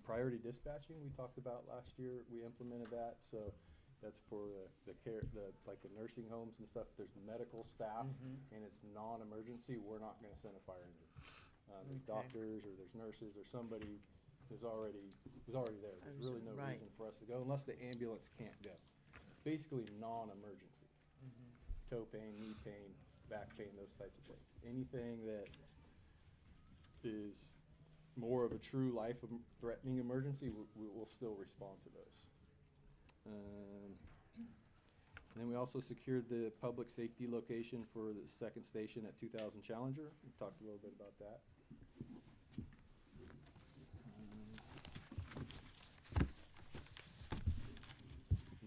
Priority dispatching we talked about last year. We implemented that, so that's for the care, like the nursing homes and stuff. There's medical staff and it's non-emergency. We're not going to send a fire engine. There's doctors or there's nurses or somebody was already there. There's really no reason for us to go unless the ambulance can't go. It's basically non-emergency. Toe pain, knee pain, back pain, those types of things. Anything that is more of a true life-threatening emergency, we'll still respond to those. And then we also secured the public safety location for the second station at 2000 Challenger. We talked a little bit about that.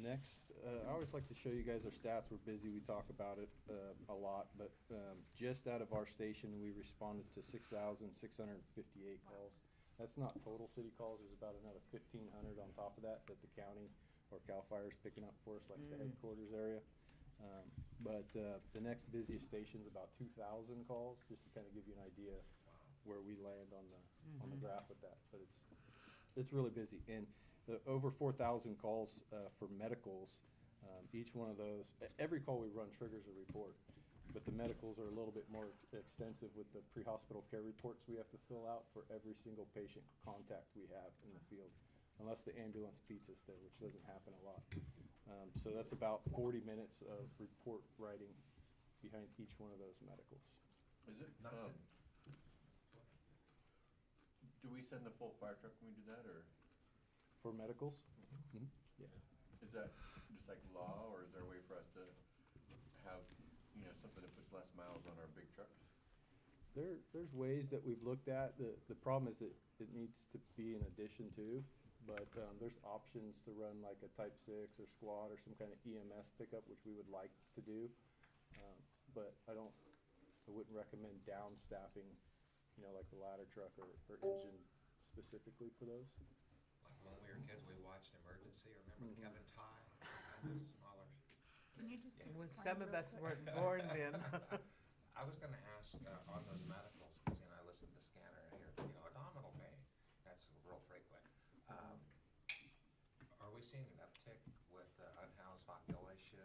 Next, I always like to show you guys our stats. We're busy, we talk about it a lot, but just out of our station, we responded to 6,658 calls. That's not total city calls. There's about another 1,500 on top of that that the county or CAL FIRE's picking up for us, like the headquarters area. But the next busiest station's about 2,000 calls, just to kind of give you an idea where we land on the graph with that. But it's really busy. And over 4,000 calls for medicals. Each one of those, every call we run triggers a report, but the medicals are a little bit more extensive with the pre-hospital care reports we have to fill out for every single patient contact we have in the field, unless the ambulance beats us there, which doesn't happen a lot. So that's about 40 minutes of report writing behind each one of those medicals. Is it, do we send the full fire truck when we do that, or? For medicals? Yeah. Is that just like law, or is there a way for us to have, something that puts less miles on our big trucks? There's ways that we've looked at. The problem is that it needs to be in addition to, but there's options to run like a Type 6 or squad or some kind of EMS pickup, which we would like to do. But I wouldn't recommend down staffing, like the ladder truck or engine specifically for those. When we were kids, we watched Emergency. Remember Kevin Tye? And the smaller. Can you just When some of us weren't born then. I was going to ask on those medicals, because I listen to the scanner and I hear abdominal pain. That's real frequent. Are we seeing an uptick with the unhoused population?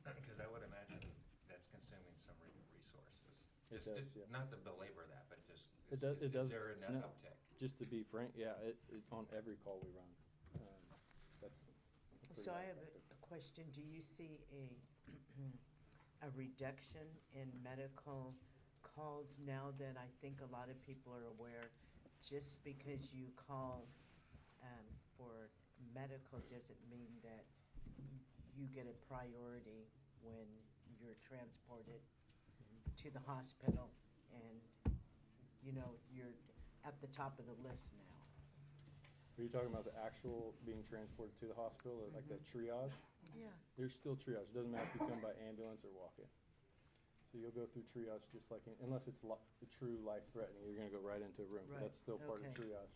Because I would imagine that's consuming some resources. It does, yeah. Not to belabor that, but just It does. is there a net No, uptick? Just to be frank, yeah, it on every call we run. That's a pretty So I high have factor. a question. Do you see a reduction in medical calls now that I think a lot of people are aware, just because you call for medical doesn't mean that you get a priority when you're transported to the hospital and, you're at the top of the list now. Are you talking about the actual being transported to the hospital, or like that triage? Yeah. There's still triage. It doesn't matter if you come by ambulance or walk in. So you'll go through triage just like, unless it's true life-threatening, you're gonna go right into a room. Right, That's still part of okay. triage.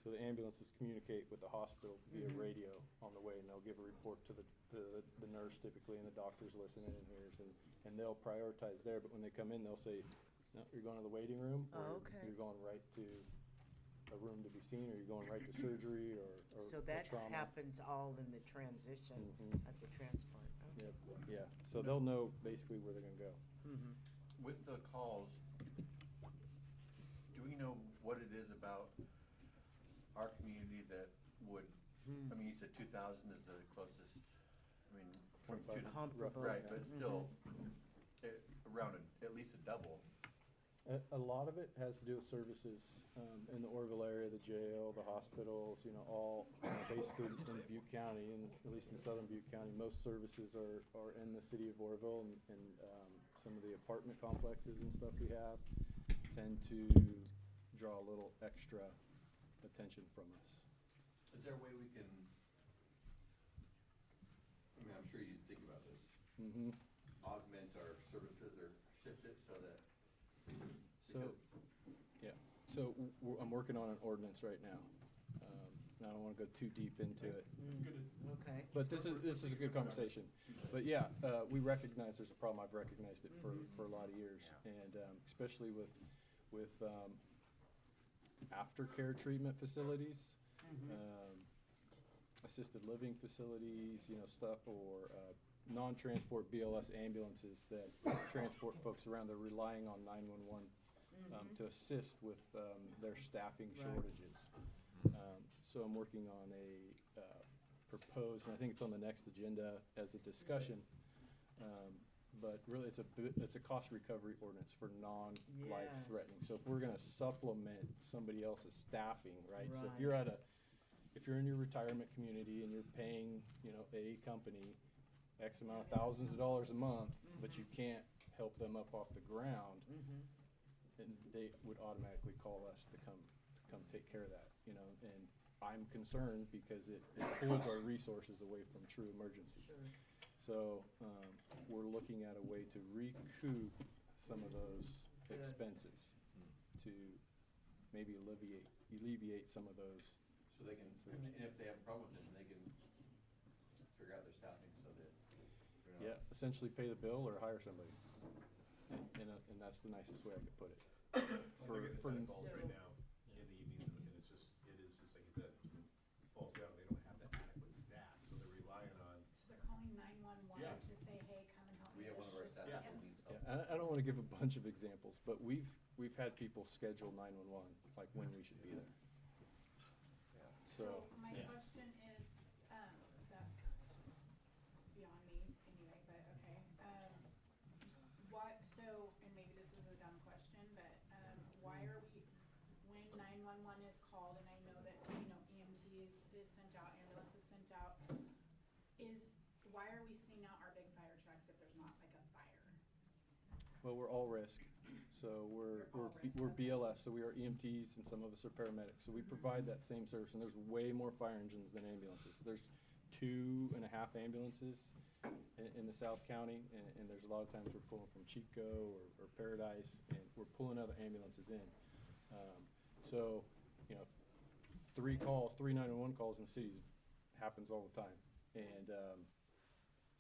So the ambulances communicate with the hospital via radio on the way, and they'll give a report to the nurse typically, and the doctor's listening and hears, and they'll prioritize there. But when they come in, they'll say, no, you're going to the waiting room, or Oh, okay. you're going right to a room to be seen, or you're going right to surgery, or So that trauma. happens all in the transition at the transport. Okay. Yep, yeah, so they'll know basically where they're gonna go. With the calls, do we know what it is about our community that would, I mean, you said 2,000 is the closest, I mean, 25. Comparable. Right, but still, around at least a double. A lot of it has to do with services in the Orville area, the jail, the hospitals, you know, all basically in Butte County, and at least in southern Butte County, most services are in the city of Orville, and some of the apartment complexes and stuff we have tend to draw a little extra attention from us. Is there a way we can, I mean, I'm sure you think about this, Mm-hmm. augment our services or shift it so that? So, yeah, so I'm working on an ordinance right now. And I don't wanna go too deep into it. Okay. But this is a good conversation. But yeah, we recognize there's a problem. I've recognized it for a lot of years. And especially with aftercare treatment facilities, assisted living facilities, you know, stuff, or non-transport BLS ambulances that transport folks around. They're relying on 911 to assist with their staffing shortages. So I'm working on a proposed, and I think it's on the next agenda as a discussion. But really, it's a cost recovery ordinance for non-life Yes. threatening. So if we're gonna supplement somebody else's staffing, right? So if Right. you're if you're in your retirement community and you're paying, you know, a company X amount of thousands of dollars a month, but you can't help them up off the ground, and they would automatically call us to come take care of that, you know, and I'm concerned because it pulls our resources away from true emergencies. So, we're looking at a way to recoup some of those Good. expenses to maybe alleviate some of those. So they can, and if they have a problem with it, they can figure out their staffing so that they're not. Yeah, essentially pay the bill or hire somebody. And that's the nicest way I could put it. They're getting a ton of calls So- right now in the evenings, and it is just like you said, falls down, they don't have the adequate staff, so they're relying on. So they're calling 911 Yeah. to say, hey, come and help me. We have one This of our just- staff Yeah. that needs help. Yeah, I don't wanna give a bunch of examples, but we've had people schedule 911, like when we should be there. So, My Yeah. question is, that beyond me anyway, but okay. So, and maybe this is a dumb question, but, why are we, when 911 is called, and I know that, you know, EMTs is sent out, ambulance is sent out, why are we sending out our big fire trucks if there's not like a fire? well, we're all risk, so we're all risk, we're okay. BLS, so we are EMTs and some of us are paramedics, so we provide that same service, and there's way more fire engines than ambulances. There's 2.5 ambulances in the South County, and there's a lot of times we're pulling from Chico or Paradise, and we're pulling other ambulances in. So, you know, 3 911 calls in the cities happens all the time, and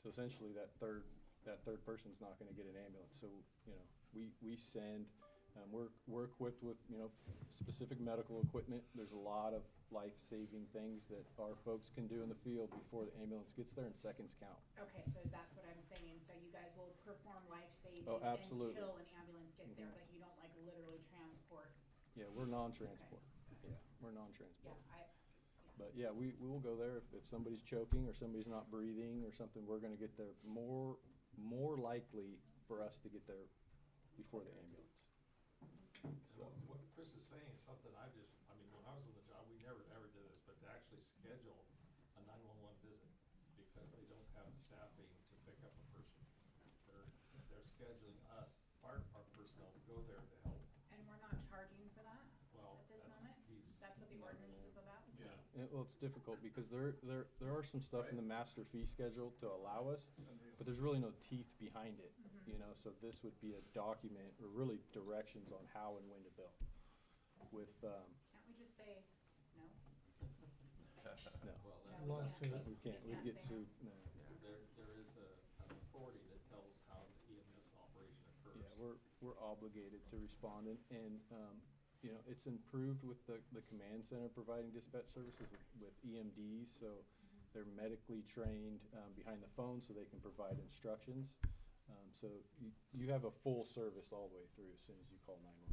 so essentially that third person's not gonna get an ambulance. So, you know, we send, we're equipped with, you know, specific medical equipment. There's a lot of life-saving things that our folks can do in the field before the ambulance gets there, and seconds count. Okay, so that's what I'm saying, so you guys will perform life-saving Oh, absolutely. until an ambulance gets there, Mhm. but you don't like literally transport. Yeah, we're non-transport. Yeah, we're non-transport. Yeah, But yeah, we will go there if somebody's choking or somebody's not breathing or something, we're gonna get there more likely for us to get there before the ambulance. So, What Chris is saying is something I mean, when I was on the job, we never ever did this, but to actually schedule a 911 visit because they don't have staffing to pick up a person. They're scheduling us, fire department personnel, to go there to help. and we're not charging for that Well, at this that's, moment? That's what the ordinance is about? Yeah. well, it's difficult because there are some stuff in the master fee schedule to allow us, but there's really no teeth behind it, you know, so this would be a document or really directions on how and when to bill with, Can't we just say no? no. Well, No, we Lawsuit. can't. We can't, we'd get say no. sued, no. there is an authority that tells how the EMS operation occurs. Yeah, we're obligated to respond, and, you know, it's improved with the command center providing dispatch services with EMDs, so they're medically trained, behind the phone so they can provide instructions. So you have a full service all the way through as soon as you call 911.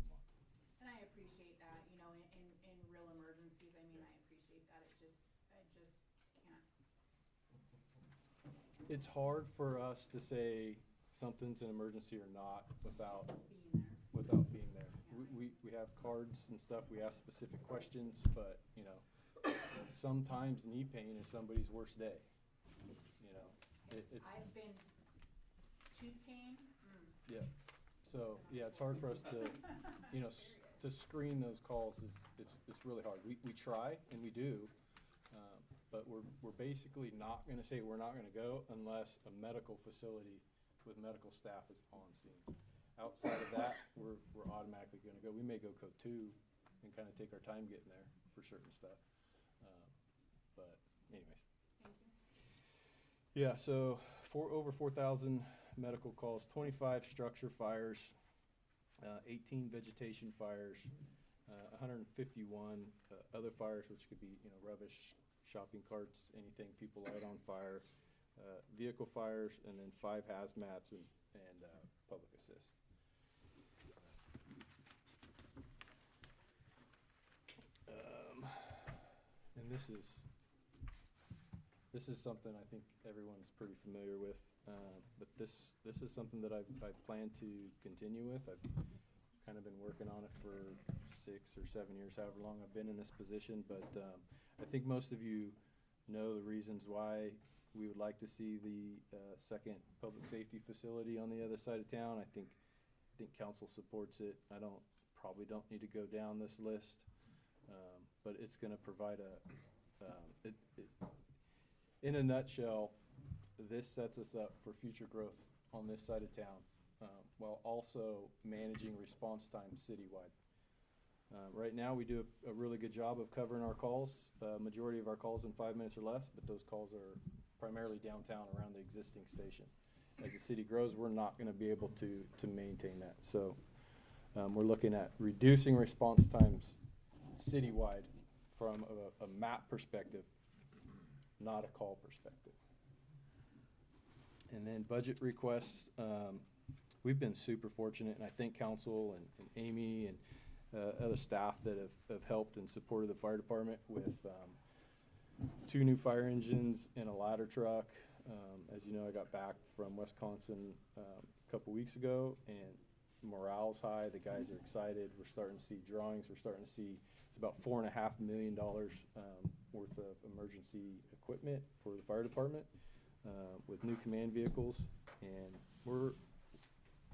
And I appreciate that, you know, in real emergencies, I mean, I appreciate that, I just can't. It's hard for us to say something's an emergency or not without Being there. without being there. We have cards and stuff, we ask specific questions, but, you know, sometimes knee pain is somebody's worst day, you know. I've been tooth pain. Yeah, so, yeah, it's hard for us to, you know, to screen those calls it's really hard. We try, and we do, but we're basically not gonna say we're not gonna go unless a medical facility with medical staff is on scene. Outside of that, we're automatically gonna go. We may go code 2 and kinda take our time getting there for certain stuff. But anyways. Thank you. Yeah, so over 4,000 medical calls, 25 structure fires, 18 vegetation fires, 151 other fires, which could be, you know, rubbish, shopping carts, anything people light on fire, vehicle fires, and then 5 hazmats and public assist. And this is something I think everyone's pretty familiar with, but this is something that I plan to continue with. I've kind of been working on it for 6 or 7 years, however long I've been in this position, but I think most of you know the reasons why we would like to see the second public safety facility on the other side of town. I think council supports it. Probably don't need to go down this list, but it's going to provide in a nutshell, this sets us up for future growth on this side of town, while also managing response time citywide. Right now, we do a really good job of covering our calls, majority of our calls in 5 minutes or less, but those calls are primarily downtown around the existing station. As the city grows, we're not going to be able to maintain that. So we're looking at reducing response times citywide from a map perspective, not a call perspective. And then budget requests, we've been super fortunate, and I thank council and Amy and other staff that have helped and supported the fire department with 2 new fire engines and a ladder truck. As you know, I got back from Wisconsin a couple weeks ago, and morale's high. The guys are excited. We're starting to see drawings. We're starting to see it's about $4.5 million worth of emergency equipment for the fire department with new command vehicles, and we're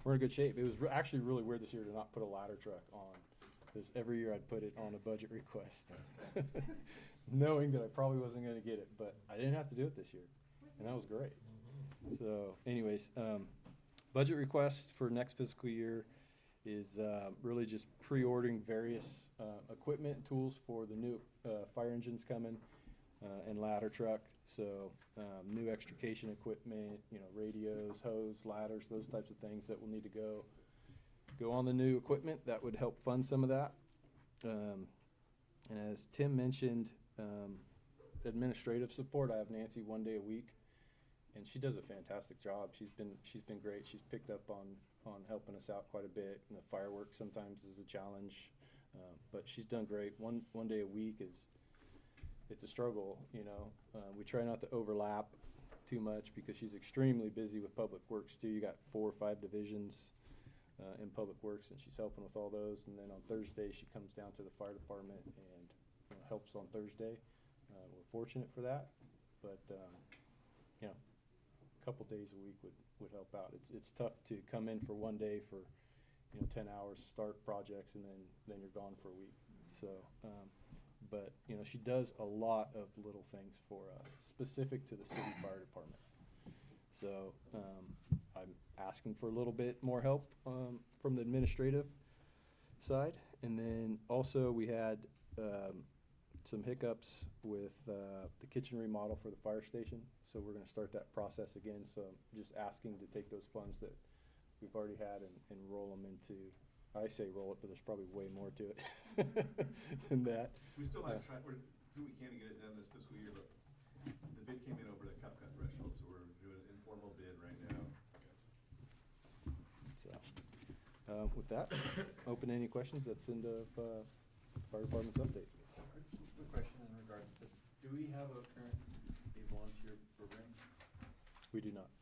in good shape. It was actually really weird this year to not put a ladder truck on, because every year I'd put it on a budget request, knowing that I probably wasn't going to get it, but I didn't have to do it this year, and that was great. So anyways, budget requests for next fiscal year is really just pre-ordering various equipment and tools for the new fire engines coming and ladder truck. So new extrication equipment, you know, radios, hose, ladders, those types of things that will need to go on the new equipment. That would help fund some of that. And as Tim mentioned, administrative support. I have Nancy 1 day a week, and she does a fantastic job. She's been great. She's picked up on helping us out quite a bit. And the fireworks sometimes is a challenge, but she's done great. One day a week it's a struggle, you know. We try not to overlap too much because she's extremely busy with public works too. You got 4 or 5 divisions in public works, and she's helping with all those. And then on Thursday she comes down to the fire department and, you know, helps on Thursday. We're fortunate for that, but you know, a couple days a week would help out. It's tough to come in for 1 day for, you know, 10 hours, start projects, and then you're gone for a week. So but you know, she does a lot of little things for us specific to the city fire department. So I'm asking for a little bit more help from the administrative side. And then also we had some hiccups with the kitchen remodel for the fire station. So we're going to start that process again. So I'm just asking to take those funds that we've already had and roll them into, I say roll it, but there's probably way more to it than that. We still might try, we're doing what we can to get it done this fiscal year, but the bid came in over the cut threshold, so we're doing an informal bid right now. So with that, open any questions. That's into fire department's update. Quick question in regards to, do we have a current volunteer program? We do not.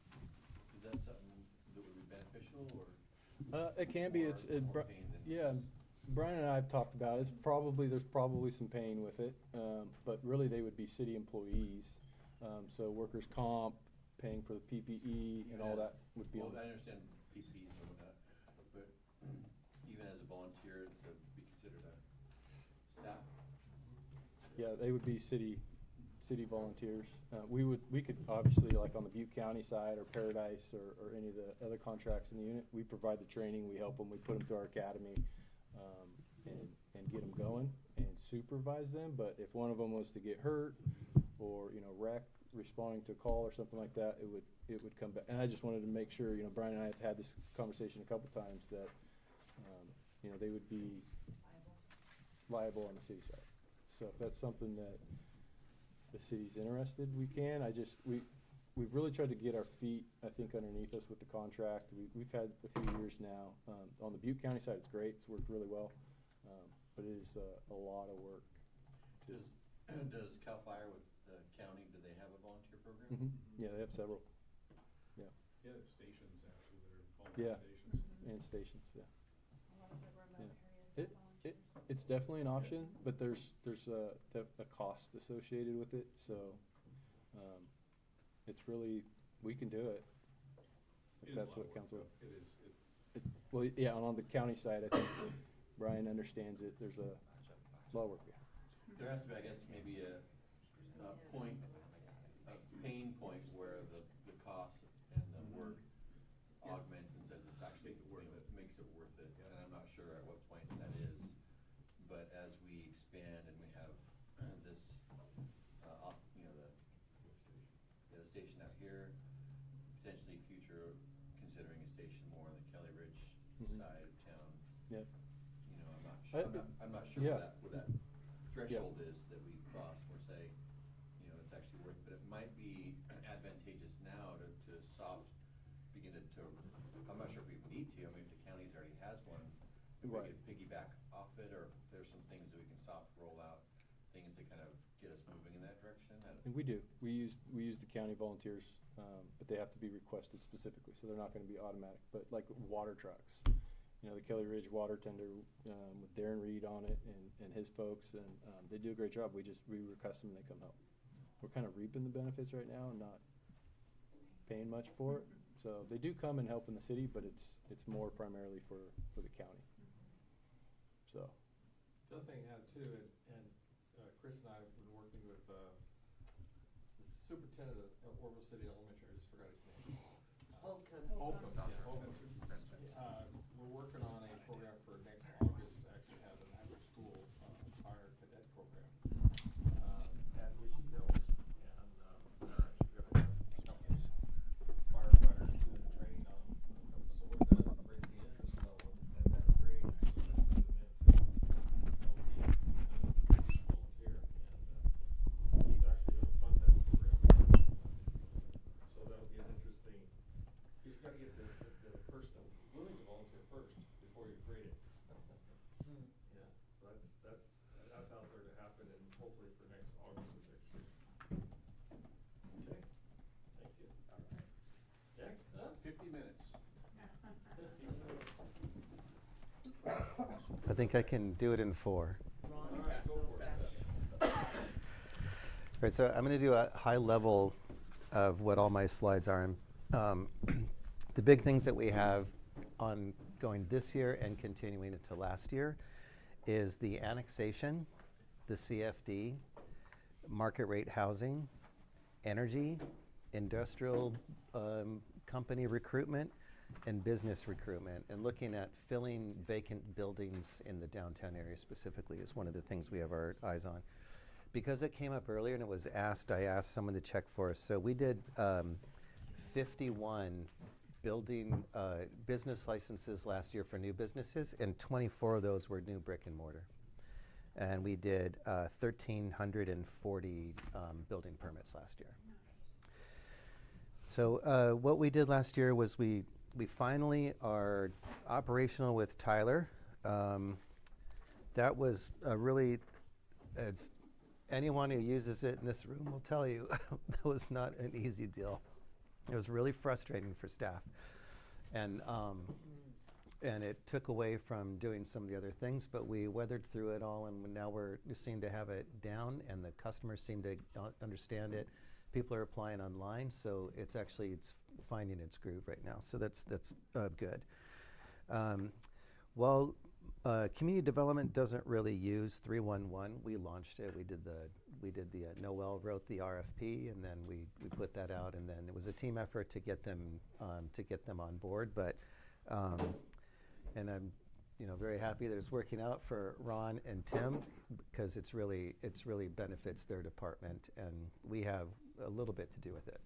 Is that something that would be beneficial, or? It can be, it's, Or more pain than yeah, Brian and I have talked about it, there's probably some pain with it, but really they would be city employees. So workers' comp, paying for the PPE and all that would be on. Well, I understand PPEs and whatnot, but even as a volunteer to be considered a staff? Yeah, they would be city volunteers. We could obviously, like on the Butte County side or Paradise or any of the other contracts in the unit, we provide the training, we help them, we put them through our academy, and get them going and supervise them. But if one of them was to get hurt or, wreck, responding to a call or something like that, it would come back. And I just wanted to make sure, Brian and I have had this conversation a couple times that, they would be liable on the city side. So if that's something that the city's interested, we can. We've really tried to get our feet, I think, underneath us with the contract. We've had a few years now. On the Butte County side, it's great. It's worked really well. But it is a lot of work. Does CAL FIRE with the county, do they have a volunteer program? Yeah, they have several. Yeah. Yeah, it's stations actually that are Yeah. volunteer stations. And stations, yeah. A lot of the remote Yeah. areas have volunteers. It's definitely an option, but there's a cost associated with it, so, it's really, we can do it. It If is a that's lot what of work, council. though. It is, Well, yeah, and on the county side, I think Brian understands it, there's a lot of work behind it. There has to be, I guess, maybe a point, a pain point where the cost and the work augments and says it's actually makes it worth it. And I'm not sure at what point that is, but as we expand and we have this, the station out here, potentially future considering a station more on the Kelly Ridge side of town. Yep. I'm not sure, I'm not sure Yeah. what that threshold is that we cross or say, it's actually worth, but it might be advantageous now to begin to, I'm not sure if we need to, I mean, if the county's already has one, if we Right. could piggyback off it, or if there's some things that we can soft roll out, things that kind of get us moving in that direction. And we do, we use the county volunteers, but they have to be requested specifically, so they're not gonna be automatic, but like water trucks. The Kelly Ridge water tender, with Darren Reed on it and his folks, and, they do a great job, we request them and they come help. We're kind of reaping the benefits right now and not paying much for it, so they do come and help in the city, but it's more primarily for the county. So. The other thing I had too, and Chris and I have been working with the superintendent of Orville City Elementary, I just forgot his name. Holcomb, yeah, Holcomb. We're working on a program for next August to actually have an after-school fire cadet program at Wishy Hills. And they're actually going to have some of these firefighters doing training on so what it does, it raise the interest level at that grade, so that can get them into volunteer. And he's actually going to fund that program. So that'll be an interesting, he's got to get the person willing to volunteer first before you grade it. Yeah, so that's out there to happen, and hopefully for next August of next year. Okay, thank you. All right. Next up. 50 minutes. I think I can do it in 4. All right, go for it. Right, so I'm going to do a high level of what all my slides are. The big things that we have ongoing this year and continuing into last year is the annexation, the CFD, market rate housing, energy, industrial company recruitment, and business recruitment. And looking at filling vacant buildings in the downtown area specifically is one of the things we have our eyes on. Because it came up earlier and it was asked, I asked someone to check for us. So we did 51 building business licenses last year for new businesses, and 24 of those were new brick and mortar. And we did 1,340 building permits last year. So what we did last year was we finally are operational with Tyler. That was a really, as anyone who uses it in this room will tell you, that was not an easy deal. It was really frustrating for staff. And and it took away from doing some of the other things, but we weathered through it all, and now we seem to have it down, and the customers seem to understand it. People are applying online, so it's finding its groove right now. So that's good. Well, community development doesn't really use 311. We launched it. We did the Noel wrote the RFP, and then we put that out, and then it was a team effort to get them on board. But and I'm very happy that it's working out for Ron and Tim, because it's really benefits their department, and we have a little bit to do with it.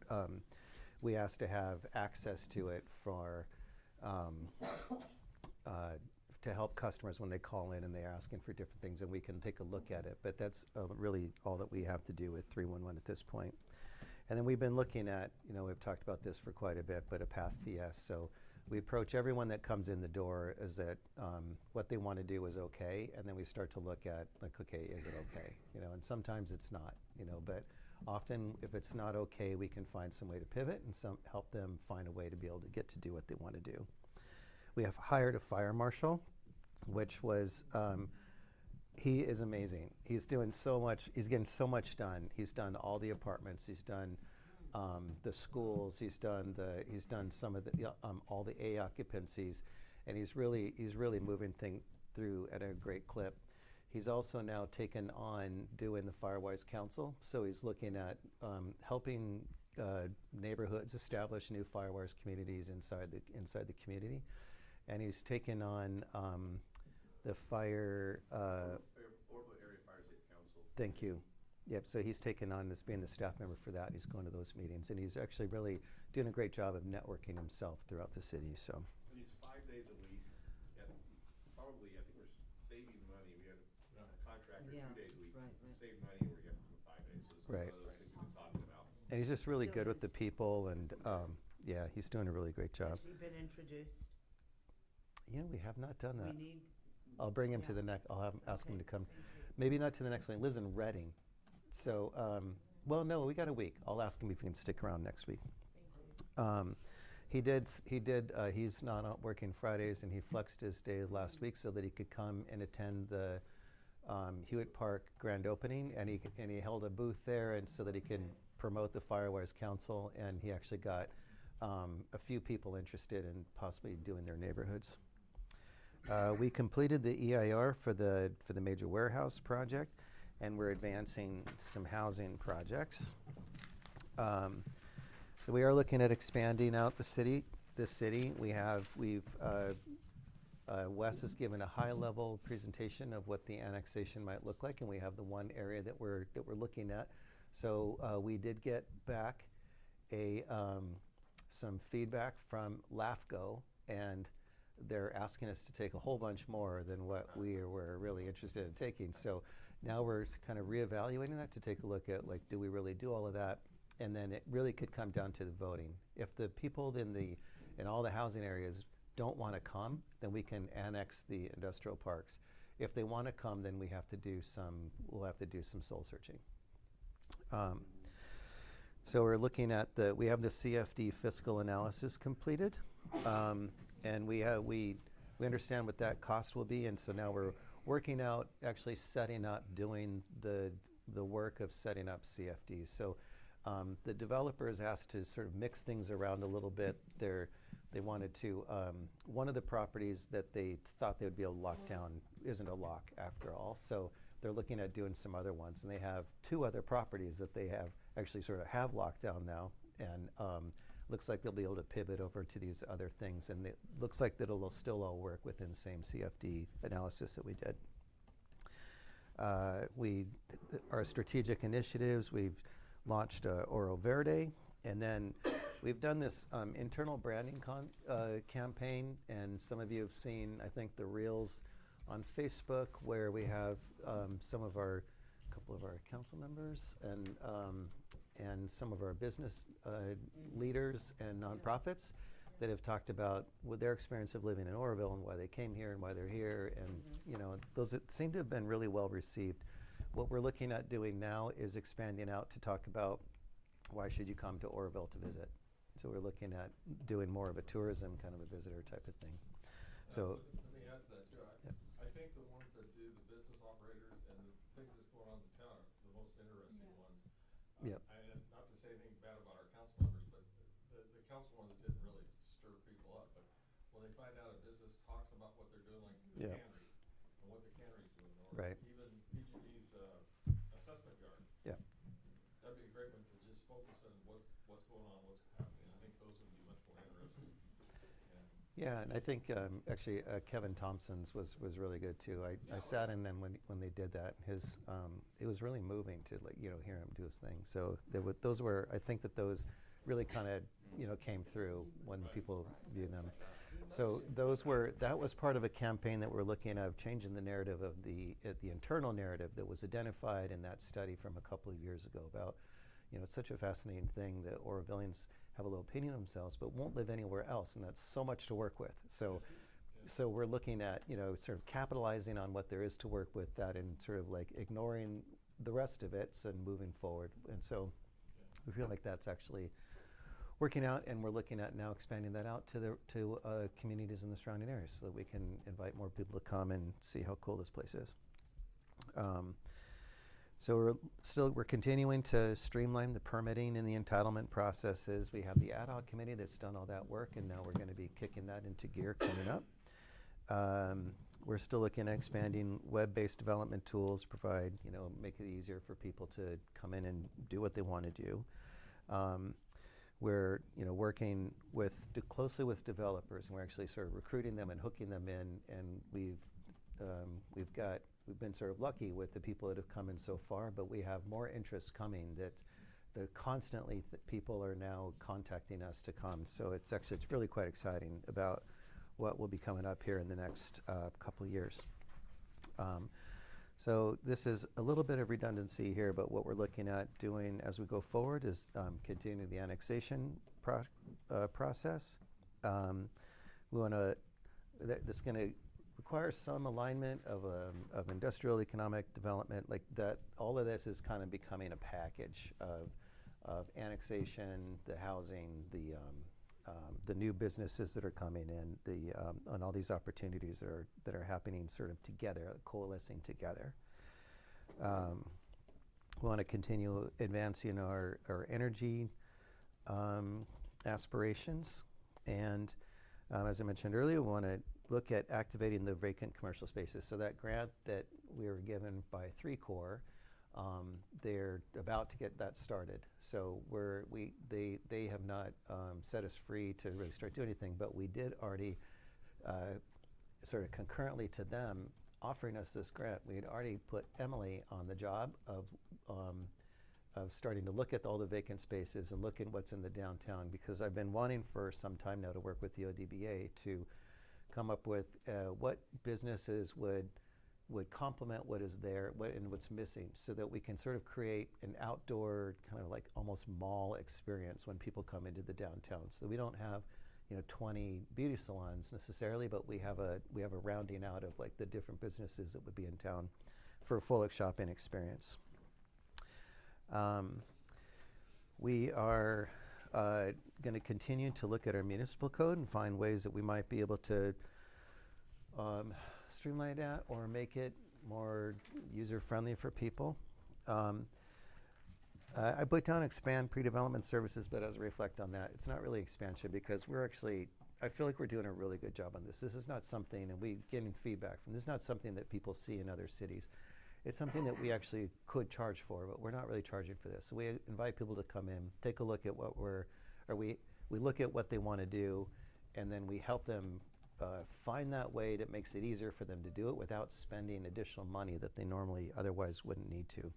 We asked to have access to it for to help customers when they call in and they're asking for different things, and we can take a look at it. But that's really all that we have to do with 311 at this point. And then we've been looking at, we've talked about this for quite a bit, but a path to yes. So we approach everyone that comes in the door as that what they want to do is okay, and then we start to look at, like, okay, is it okay? And sometimes it's not, but often if it's not okay, we can find some way to pivot and help them find a way to be able to get to do what they want to do. We have hired a fire marshal, which was, he is amazing. He's doing so much, he's getting so much done. He's done all the apartments, he's done the schools, he's done some of the, all the A occupancies, and he's really moving things through at a great clip. He's also now taken on doing the Firewise Council, so he's looking at helping neighborhoods establish new Firewise communities inside the community. And he's taken on the fire. Oroville Area Fire Safety Council. Thank you. Yep. So he's taken on as being the staff member for that. He's going to those meetings, and he's actually really doing a great job of networking himself throughout the city. So. And he's 5 days a week. And probably, I think we're saving money. We had a contractor 2 days a week. Right. Save money, and we're getting 5 days. So this is Right. one of those things we've been talking about. And he's just really Still good with is. the people, and yeah, he's doing a really great job. Has he been introduced? We have not done that. We need. I'll bring him to Yeah. the next. I'll ask him to come. Thank you. Maybe not to the next one. He lives in Reading, so well, no, we got a week. I'll ask him if he can stick around next week. He's not working Fridays, and he flexed his day last week so that he could come and attend the Hewitt Park grand opening, and he held a booth there, and so that he can promote the Firewise Council, and he actually got a few people interested in possibly doing their neighborhoods. We completed the EIR for the major warehouse project, and we're advancing some housing projects. So we are looking at expanding out the city. Wes has given a high-level presentation of what the annexation might look like, and we have the one area that we're looking at. So we did get back some feedback from LAFCO, and they're asking us to take a whole bunch more than what we were really interested in taking. So now we're kind of reevaluating that to take a look at, like, do we really do all of that? And then it really could come down to the voting. If the people in all the housing areas don't want to come, then we can annex the industrial parks. If they want to come, then we'll have to do some soul searching. So we're looking at we have the CFD fiscal analysis completed, and we understand what that cost will be, and so now we're working out actually setting up, doing the work of setting up CFDs. So the developers asked to sort of mix things around a little bit. They wanted to, one of the properties that they thought they would be able to lock down isn't a lock after all, so they're looking at doing some other ones, and they have 2 other properties that they have actually sort of have locked down now, and looks like they'll be able to pivot over to these other things, and it looks like that it'll still all work within the same CFD analysis that we did. Our strategic initiatives, we've launched Oro Verde, and then we've done this internal branding campaign, and some of you have seen, I think, the reels on Facebook where we have couple of our council members and some of our business leaders and nonprofits that have talked about their experience of living in Oroville and why they came here and why they're here, and those seem to have been really well received. What we're looking at doing now is expanding out to talk about why should you come to Oroville to visit. So we're looking at doing more of a tourism kind of a visitor type of thing. So, Let me add to that too. I think the ones that do the business operators and the things that's going on in the town are the most interesting ones. Yep. And not to say anything bad about our council members, but the council ones didn't really stir people up. But when they find out a business talks about what they're doing, like the Yeah. cannery, and what the cannery's doing, or Right. even PG&E's assessment yard. yeah. That'd be a great one to just focus on what's going on, what's happening. I think those would be much more interesting. Yeah, and I think actually Kevin Thompson's was really good too. I sat in them when they did that. His it was really moving to hear him do his thing. So those were, I think that those really kind of came through when people viewed them. So that was part of a campaign that we're looking at of changing the narrative of the internal narrative that was identified in that study from a couple of years ago about it's such a fascinating thing that Orovilleans have a low opinion of themselves but won't live anywhere else, and that's so much to work with. So we're looking at sort of capitalizing on what there is to work with that and sort of like ignoring the rest of it and moving forward. And so we feel like that's actually working out, and we're looking at now expanding that out to communities in the surrounding areas so that we can invite more people to come and see how cool this place is. So we're continuing to streamline the permitting and the entitlement processes. We have the ad hoc committee that's done all that work, and now we're going to be kicking that into gear coming up. We're still looking at expanding web-based development tools to provide, make it easier for people to come in and do what they want to do. We're working closely with developers, and we're actually sort of recruiting them and hooking them in, and we've been sort of lucky with the people that have come in so far, but we have more interest coming that constantly people are now contacting us to come. So it's really quite exciting about what will be coming up here in the next couple of years. So this is a little bit of redundancy here, but what we're looking at doing as we go forward is continuing the annexation process. We want to, that's going to require some alignment of industrial economic development, like that. All of this is kind of becoming a package of annexation, the housing, the new businesses that are coming in, and all these opportunities that are happening sort of together, coalescing together. We want to continue advancing our energy aspirations, and as I mentioned earlier, we want to look at activating the vacant commercial spaces. So that grant that we were given by 3Corps, they're about to get that started. So they have not set us free to really start doing anything, but we did already sort of concurrently to them offering us this grant, we had already put Emily on the job of starting to look at all the vacant spaces and look at what's in the downtown, because I've been wanting for some time now to work with the ODBA to come up with what businesses would complement what is there and what's missing, so that we can sort of create an outdoor kind of like almost mall experience when people come into the downtown. So we don't have 20 beauty salons necessarily, but we have a rounding out of like the different businesses that would be in town for a full shopping experience. We are going to continue to look at our municipal code and find ways that we might be able to streamline that or make it more user-friendly for people. I put down expand pre-development services, but as I reflect on that, it's not really expansion, because I feel like we're doing a really good job on this. This is not something, and we're getting feedback from, this is not something that people see in other cities. It's something that we actually could charge for, but we're not really charging for this. So we invite people to come in, take a look at we look at what they want to do, and then we help them find that way that makes it easier for them to do it without spending additional money that they normally otherwise wouldn't need to.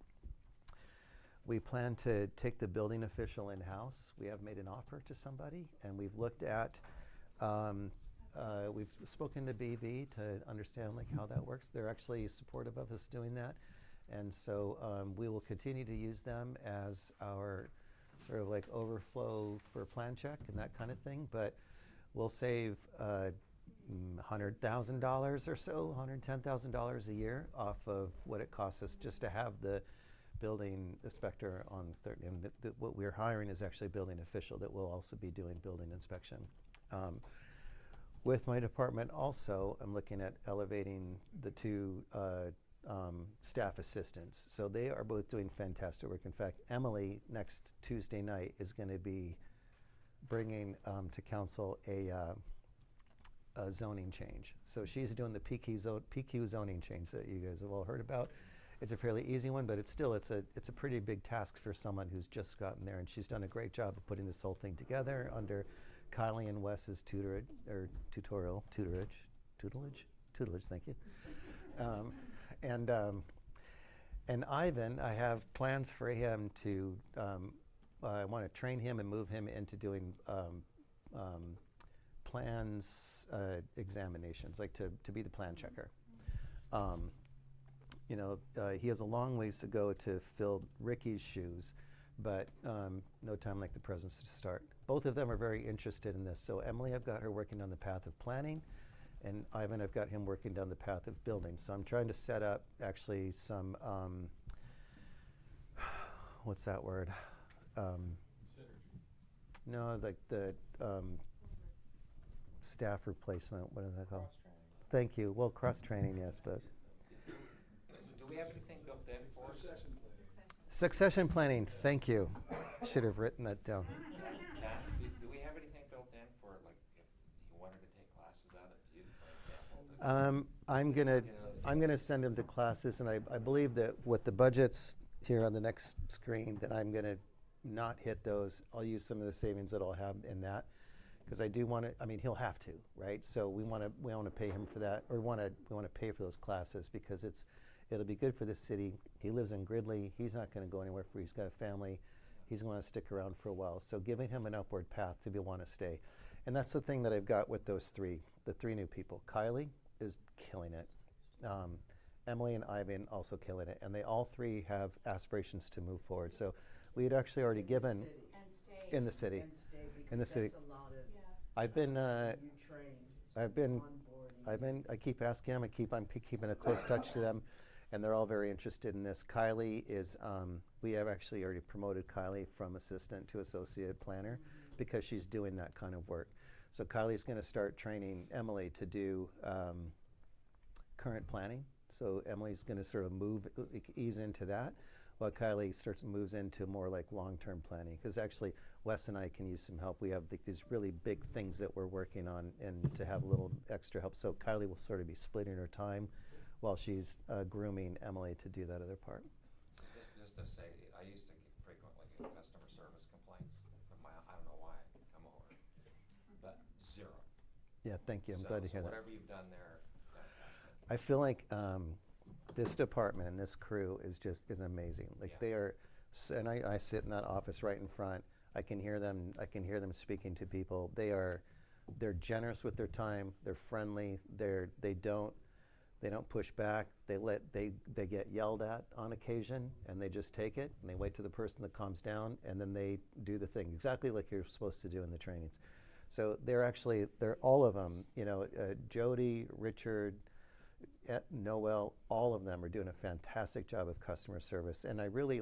We plan to take the building official in-house. We have made an offer to somebody, and we've looked at, we've spoken to BV to understand like how that works. They're actually supportive of us doing that. And so we will continue to use them as our sort of like overflow for plan check and that kind of thing. But we'll save $100,000 or so, $110,000 a year off of what it costs us just to have the building inspector on third. And what we're hiring is actually a building official that will also be doing building inspection. With my department also, I'm looking at elevating the two staff assistants. So they are both doing fantastic work. In fact, Emily next Tuesday night is going to be bringing to council a zoning change. So she's doing the PQ zoning change that you guys have all heard about. It's a fairly easy one, but it's a pretty big task for someone who's just gotten there, and she's done a great job of putting this whole thing together under Kylie and Wes's tutorage. Thank you. And Ivan, I have plans for him to. I want to train him and move him into doing plans examinations, like to be the plan checker. You know, he has a long ways to go to fill Ricky's shoes, but no time like the present to start. Both of them are very interested in this. So Emily, I've got her working on the path of planning, and Ivan, I've got him working down the path of building. So I'm trying to set up actually some, what's that word? No, like the staff replacement, what is that called? Cross-training. Thank you. Well, cross-training, yes, but. So do we have anything built in for us? Succession planning, thank you. Should have written that down. Pat, do we have anything built in for, like, if you wanted to take classes out of you, for example? I'm gonna send him to classes, and I believe that with the budgets here on the next screen, that I'm gonna not hit those. I'll use some of the savings that I'll have in that, because I do want to. I mean, he'll have to, right? So we want to pay him for that, or we want to pay for those classes, because it'll be good for the city. He lives in Gridley. He's not going to go anywhere, for he's got a family. He's going to stick around for a while. So giving him an upward path to want to stay. And that's the thing that I've got with the three new people. Kylie is killing it. Emily and Ivan also killing it. And they all three have aspirations to move forward. So we had actually already given in the city. In the city. I keep asking them. I'm keeping a close touch to them, and they're all very interested in this. Kylie is. We have actually already promoted Kylie from assistant to associate planner, because she's doing that kind of work. So Kylie's going to start training Emily to do current planning. So Emily's going to sort of ease into that, while Kylie moves into more like long-term planning. Because actually, Wes and I can use some help. We have these really big things that we're working on, and to have a little extra help. So Kylie will sort of be splitting her time while she's grooming Emily to do that other part. Just to say, I used to frequently get customer service complaints from I don't know why I come over, but zero. Yeah, thank you. I'm glad to hear that. Whatever you've done there, fantastic. I feel like this department and this crew is amazing. Like they are, and I sit in that office right in front. I can hear them speaking to people. They're generous with their time. They're friendly. They don't push back. They get yelled at on occasion, and they just take it, and they wait till the person that calms down, and then they do the thing exactly like you're supposed to do in the trainings. So they're all of them. You know, Jody, Richard, Noel, all of them are doing a fantastic job of customer service, and I really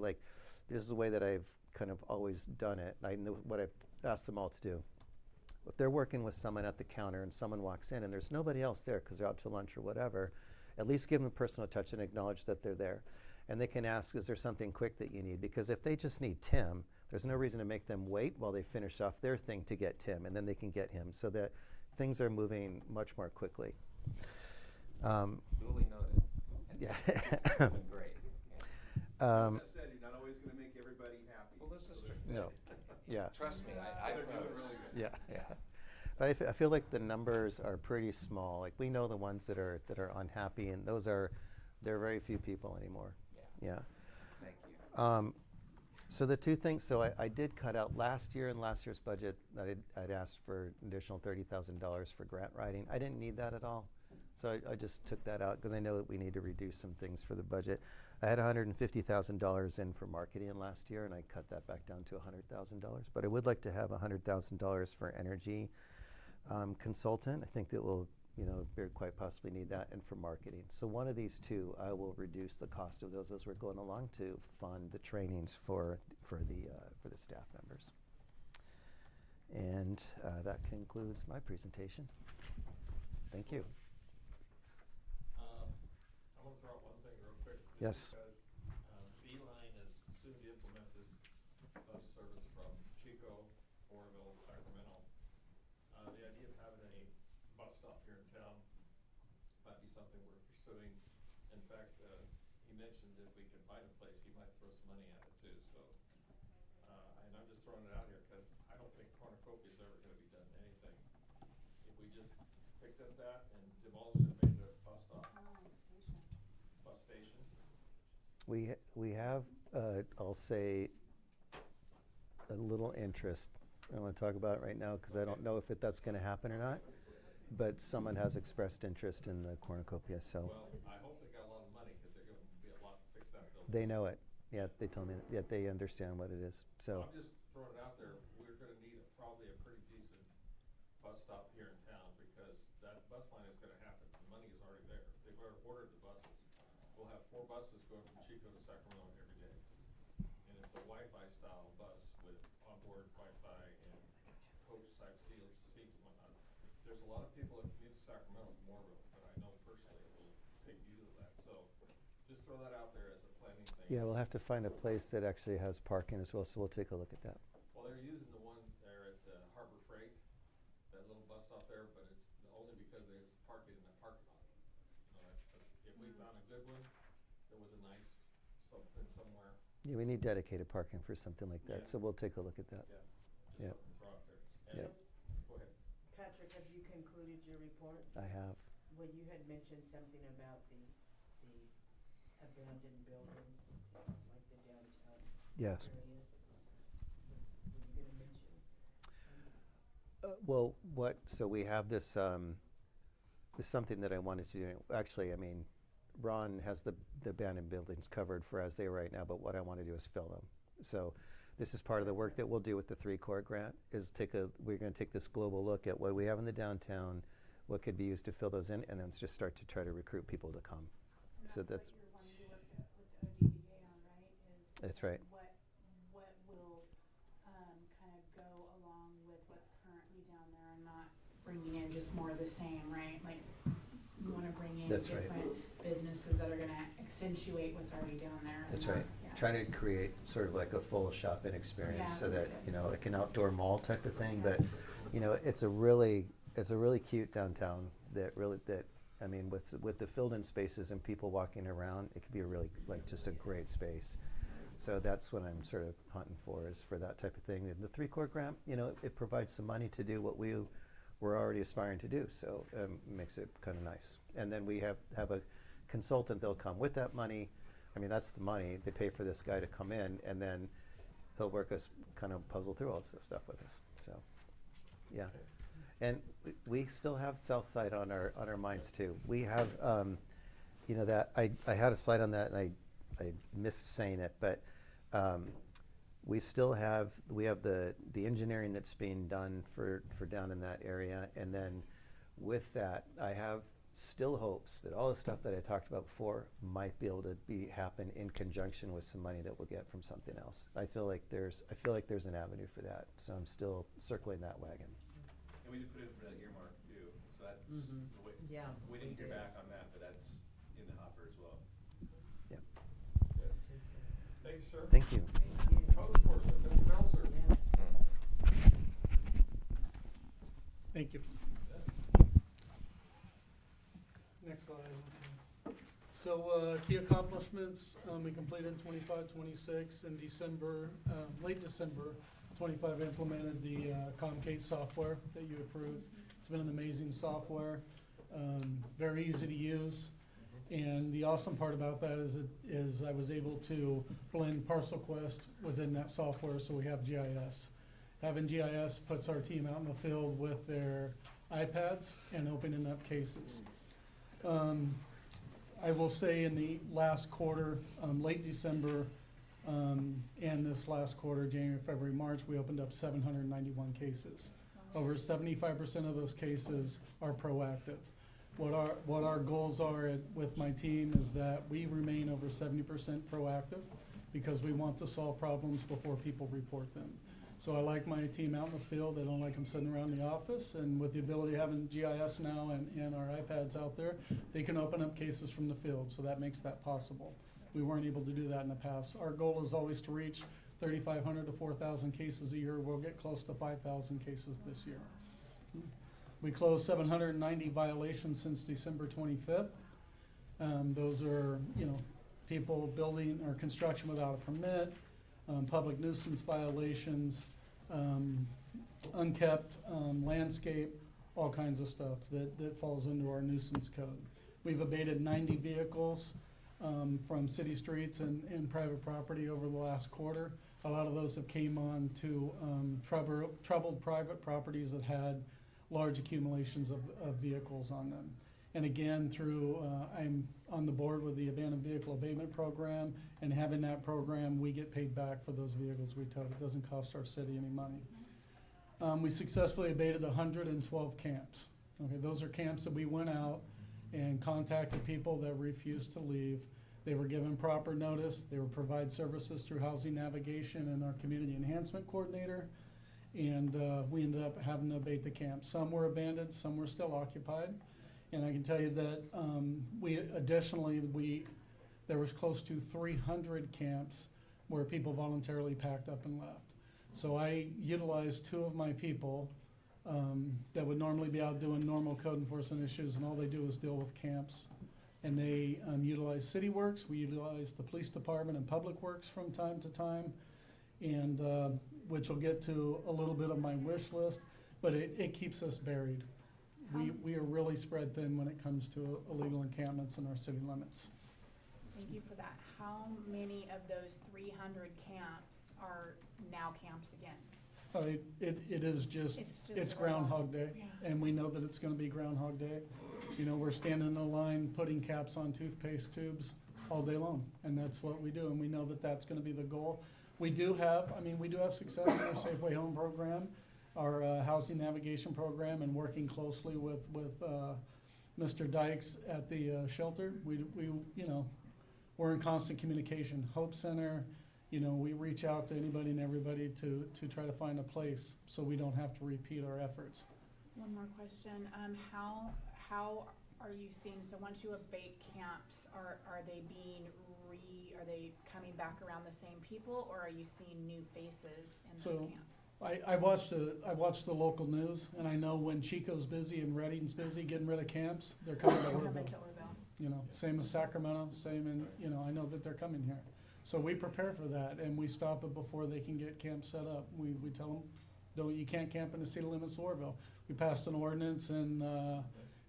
this is the way that I've kind of always done it. I know what I've asked them all to do. If they're working with someone at the counter and someone walks in and there's nobody else there because they're out to lunch or whatever, at least give them a personal touch and acknowledge that they're there. And they can ask, is there something quick that you need? Because if they just need Tim, there's no reason to make them wait while they finish off their thing to get Tim, and then they can get him, so that things are moving much more quickly. Duly noted. Yeah. Great. That said, you're not always going to make everybody happy. Well, this is true. No. Yeah. Trust me, I've noticed. Yeah, yeah. But I feel like the numbers are pretty small. Like, we know the ones that are unhappy, and there are very few people anymore. Yeah. Thank you. So the two things. So I did cut out last year in last year's budget. I'd asked for an additional $30,000 for grant writing. I didn't need that at all. So I just took that out because I know that we need to reduce some things for the budget. I had $150,000 in for marketing last year, and I cut that back down to $100,000. But I would like to have $100,000 for energy consultant. I think that we'll, very quite possibly need that, and for marketing. So one of these two, I will reduce the cost of those as we're going along to fund the trainings for the staff members. And that concludes my presentation. Thank you. I want to throw out one thing real quick. just Yes. Because Beeline is soon to implement this bus service from Chico, Oroville, Sacramento. The idea of having a bus stop here in town might be something we're pursuing. In fact, he mentioned if we could find a place, he might throw some money at it too. So, and I'm just throwing it out here because I don't think cornucopia is ever going to be done anything. If we just picked up that and demolished it, and made it a bus stop, bus station. We have, I'll say, a little interest. I don't want to talk about it right now because I don't know if that's going to happen or not. But someone has expressed interest in the cornucopia, so. Well, I hope they got a lot of money because they're going to be a lot to fix that building. They know it. Yeah, they told me that they understand what it is. So I'm just throwing it out there, we're gonna need probably a pretty decent bus stop here in town, because that bus line is gonna happen, the money is already there, they've already ordered the buses. We'll have 4 buses going from Chico to Sacramento every day. And it's a Wi-Fi style bus with onboard Wi-Fi and coach type seats and whatnot. There's a lot of people that commute to Sacramento from Oroville, but I know personally it will take you to that, so just throw that out there as a planning thing. yeah, we'll have to find a place that actually has parking as well, so we'll take a look at that. Well, they're using the one there at Harbor Freight, that little bus stop there, but it's only because there's parking in the parking lot. You know, if we found a good one, there was a nice something somewhere. Yeah, we need dedicated parking for something like that, Yeah. so we'll take a look at that. Yeah, Yeah. just something to throw out there. Yeah. Go ahead. Patrick, have you concluded your report? I have. When you had mentioned something about the abandoned buildings, like the downtown Yes. area, were you gonna mention? Well, so we have this, this something that I wanted to do. Actually, I mean, Ron has the abandoned buildings covered for as they are right now, but what I want to do is fill them. So this is part of the work that we'll do with the 3-Court grant, is we're going to take this global look at what we have in the downtown, what could be used to fill those in, and then just start to try to recruit people to come. So that's what you're wanting to work with the ODDA on, right? That's right. What will kind of go along with what's currently down there and not bringing in just more of the same, right? Like, you want to bring in That's right. different businesses that are going to accentuate what's already down there. and That's not- right. yeah. Trying to create sort of like a full shopping experience, Yeah, so that's that, good. like an outdoor mall type of thing. But, it's a really cute downtown I mean, with the filled in spaces and people walking around, it could be a really, just a great space. So that's what I'm sort of hunting for, is for that type of thing. And the 3-Court grant, it provides some money to do what we're already aspiring to do. So makes it kind of nice. And then we have a consultant, they'll come with that money. I mean, that's the money. They pay for this guy to come in, and then he'll work us, kind of puzzle through all this stuff with us. So, yeah. And we still have Southside on our minds too. We have, that I had a slide on that and I missed saying it, but we have the engineering that's being done for down in that area, and then with that, I have still hopes that all the stuff that I talked about before might be able to happen in conjunction with some money that we'll get from something else. I feel like there's an avenue for that, so I'm still circling that wagon. And we did put in for that earmark too, so that's, Yeah. we didn't hear back on that, but that's in the hopper as well. Yeah. Thank you, sir. Thank you. Code enforcement, Mr. Belser. Thank you. Next slide. So, key accomplishments, we completed 25-26 in December, late December. 25 implemented the Comcase software that you approved. It's been an amazing software, very easy to use. And the awesome part about that is I was able to blend ParcelQuest within that software, so we have GIS. Having GIS puts our team out in the field with their iPads and opening up cases. I will say in the last quarter, late December, and this last quarter, January, February, March, we opened up 791 cases. Over 75% of those cases are proactive. What our goals are with my team is that we remain over 70% proactive, because we want to solve problems before people report them. So I like my team out in the field. I don't like them sitting around the office. And with the ability of having GIS now and our iPads out there, they can open up cases from the field. So that makes that possible. We weren't able to do that in the past. Our goal is always to reach 3,500 to 4,000 cases a year. We'll get close to 5,000 cases this year. We closed 790 violations since December 25th. Those are, people building or construction without a permit, public nuisance violations, unkept landscape, all kinds of stuff that falls into our nuisance code. We've abated 90 vehicles from city streets and private property over the last quarter. A lot of those have came on to troubled private properties that had large accumulations of vehicles on them. And again, I'm on the board with the Abandoned Vehicle Abatement Program, and having that program, we get paid back for those vehicles we tow. It doesn't cost our city any money. We successfully abated 112 camps. Okay, those are camps that we went out and contacted people that refused to leave. They were given proper notice. They were provided services through Housing Navigation and our Community Enhancement Coordinator. And we ended up having to abate the camps. Some were abandoned, some were still occupied. And I can tell you that there was close to 300 camps where people voluntarily packed up and left. So I utilized 2 of my people that would normally be out doing normal code enforcement issues, and all they do is deal with camps. And they utilize City Works. We utilize the police department and Public Works from time to time, and which will get to a little bit of my wish list, but it keeps us buried. We are really spread thin when it comes to illegal encampments in our city limits. Thank you for that. How many of those 300 camps are now camps again? It is it's Groundhog Day, Yeah. and we know that it's gonna be Groundhog Day. We're standing in the line, putting caps on toothpaste tubes all day long, and that's what we do, and we know that that's gonna be the goal. We do have success in our Safeway Home program, our Housing Navigation program, and working closely with Mr. Dykes at the shelter. We're in constant communication. Hope Center, we reach out to anybody and everybody to try to find a place so we don't have to repeat our efforts. One more question. How are you seeing, so once you abate camps, are they coming back around the same people, or are you seeing new faces in those camps? I watched the local news, and I know when Chico's busy and Redding's busy getting rid of camps, they're coming to Orville. Same as Sacramento, I know that they're coming here. So we prepare for that, and we stop it before they can get camps set up. We tell them, you can't camp in the city limits of Orville. We passed an ordinance and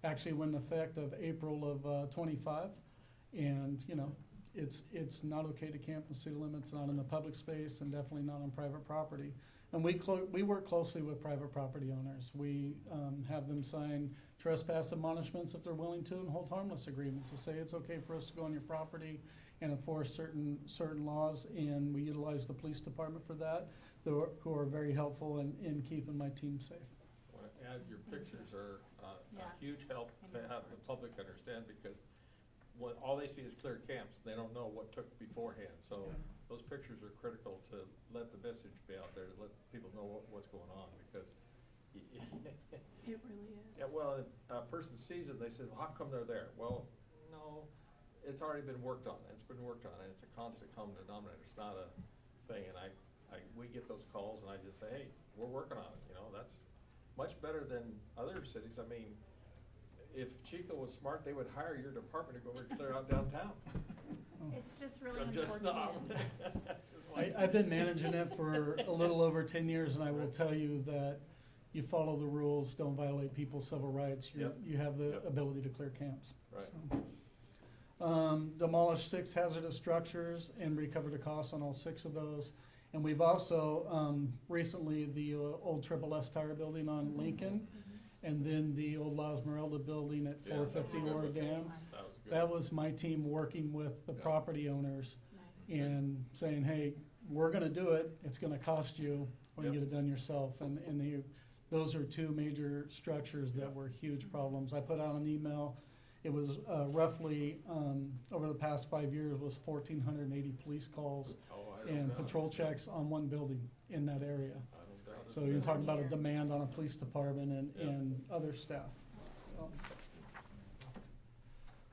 actually went into effect of April of 25, and it's not okay to camp in city limits, not in the public space, and definitely not on private property. And we work closely with private property owners. We have them sign trespass admonishments if they're willing to, and hold harmless agreements to say it's okay for us to go on your property and enforce certain laws. And we utilize the police department for that, who are very helpful in keeping my team safe. I want to add, your pictures are a huge help to have the public understand, because when all they see is clear camps, they don't know what took beforehand. So those pictures are critical to let the message be out there, to let people know what's going on, because It really is. yeah, well, a person sees it, they say, well, how come they're there? Well, no, it's already been worked on. It's been worked on, and it's a constant common denominator. It's not a thing, and we get those calls, and I just say, hey, we're working on it. That's much better than other cities. I mean, if Chico was smart, they would hire your department to go over and clear out downtown. It's just really I'm just unfortunate. I've been managing it for a little over 10 years, and I will tell you that you follow the rules, don't violate people's civil rights. You have the ability to clear camps. Right. So, demolished 6 hazardous structures and recovered the costs on all 6 of those. And we've also, recently, the old Triple S Tire building on Lincoln, and then the old La Esmeralda building at 450 Laura Dam. That was my team working with the property owners and saying, hey, we're gonna do it, it's gonna cost you, when you get it done yourself. And those are 2 major structures that were huge problems. I put out an email. It was roughly, over the past 5 years, was 1,480 police calls and patrol checks on one building in that area. So you're talking about a demand on a police department and other staff. So.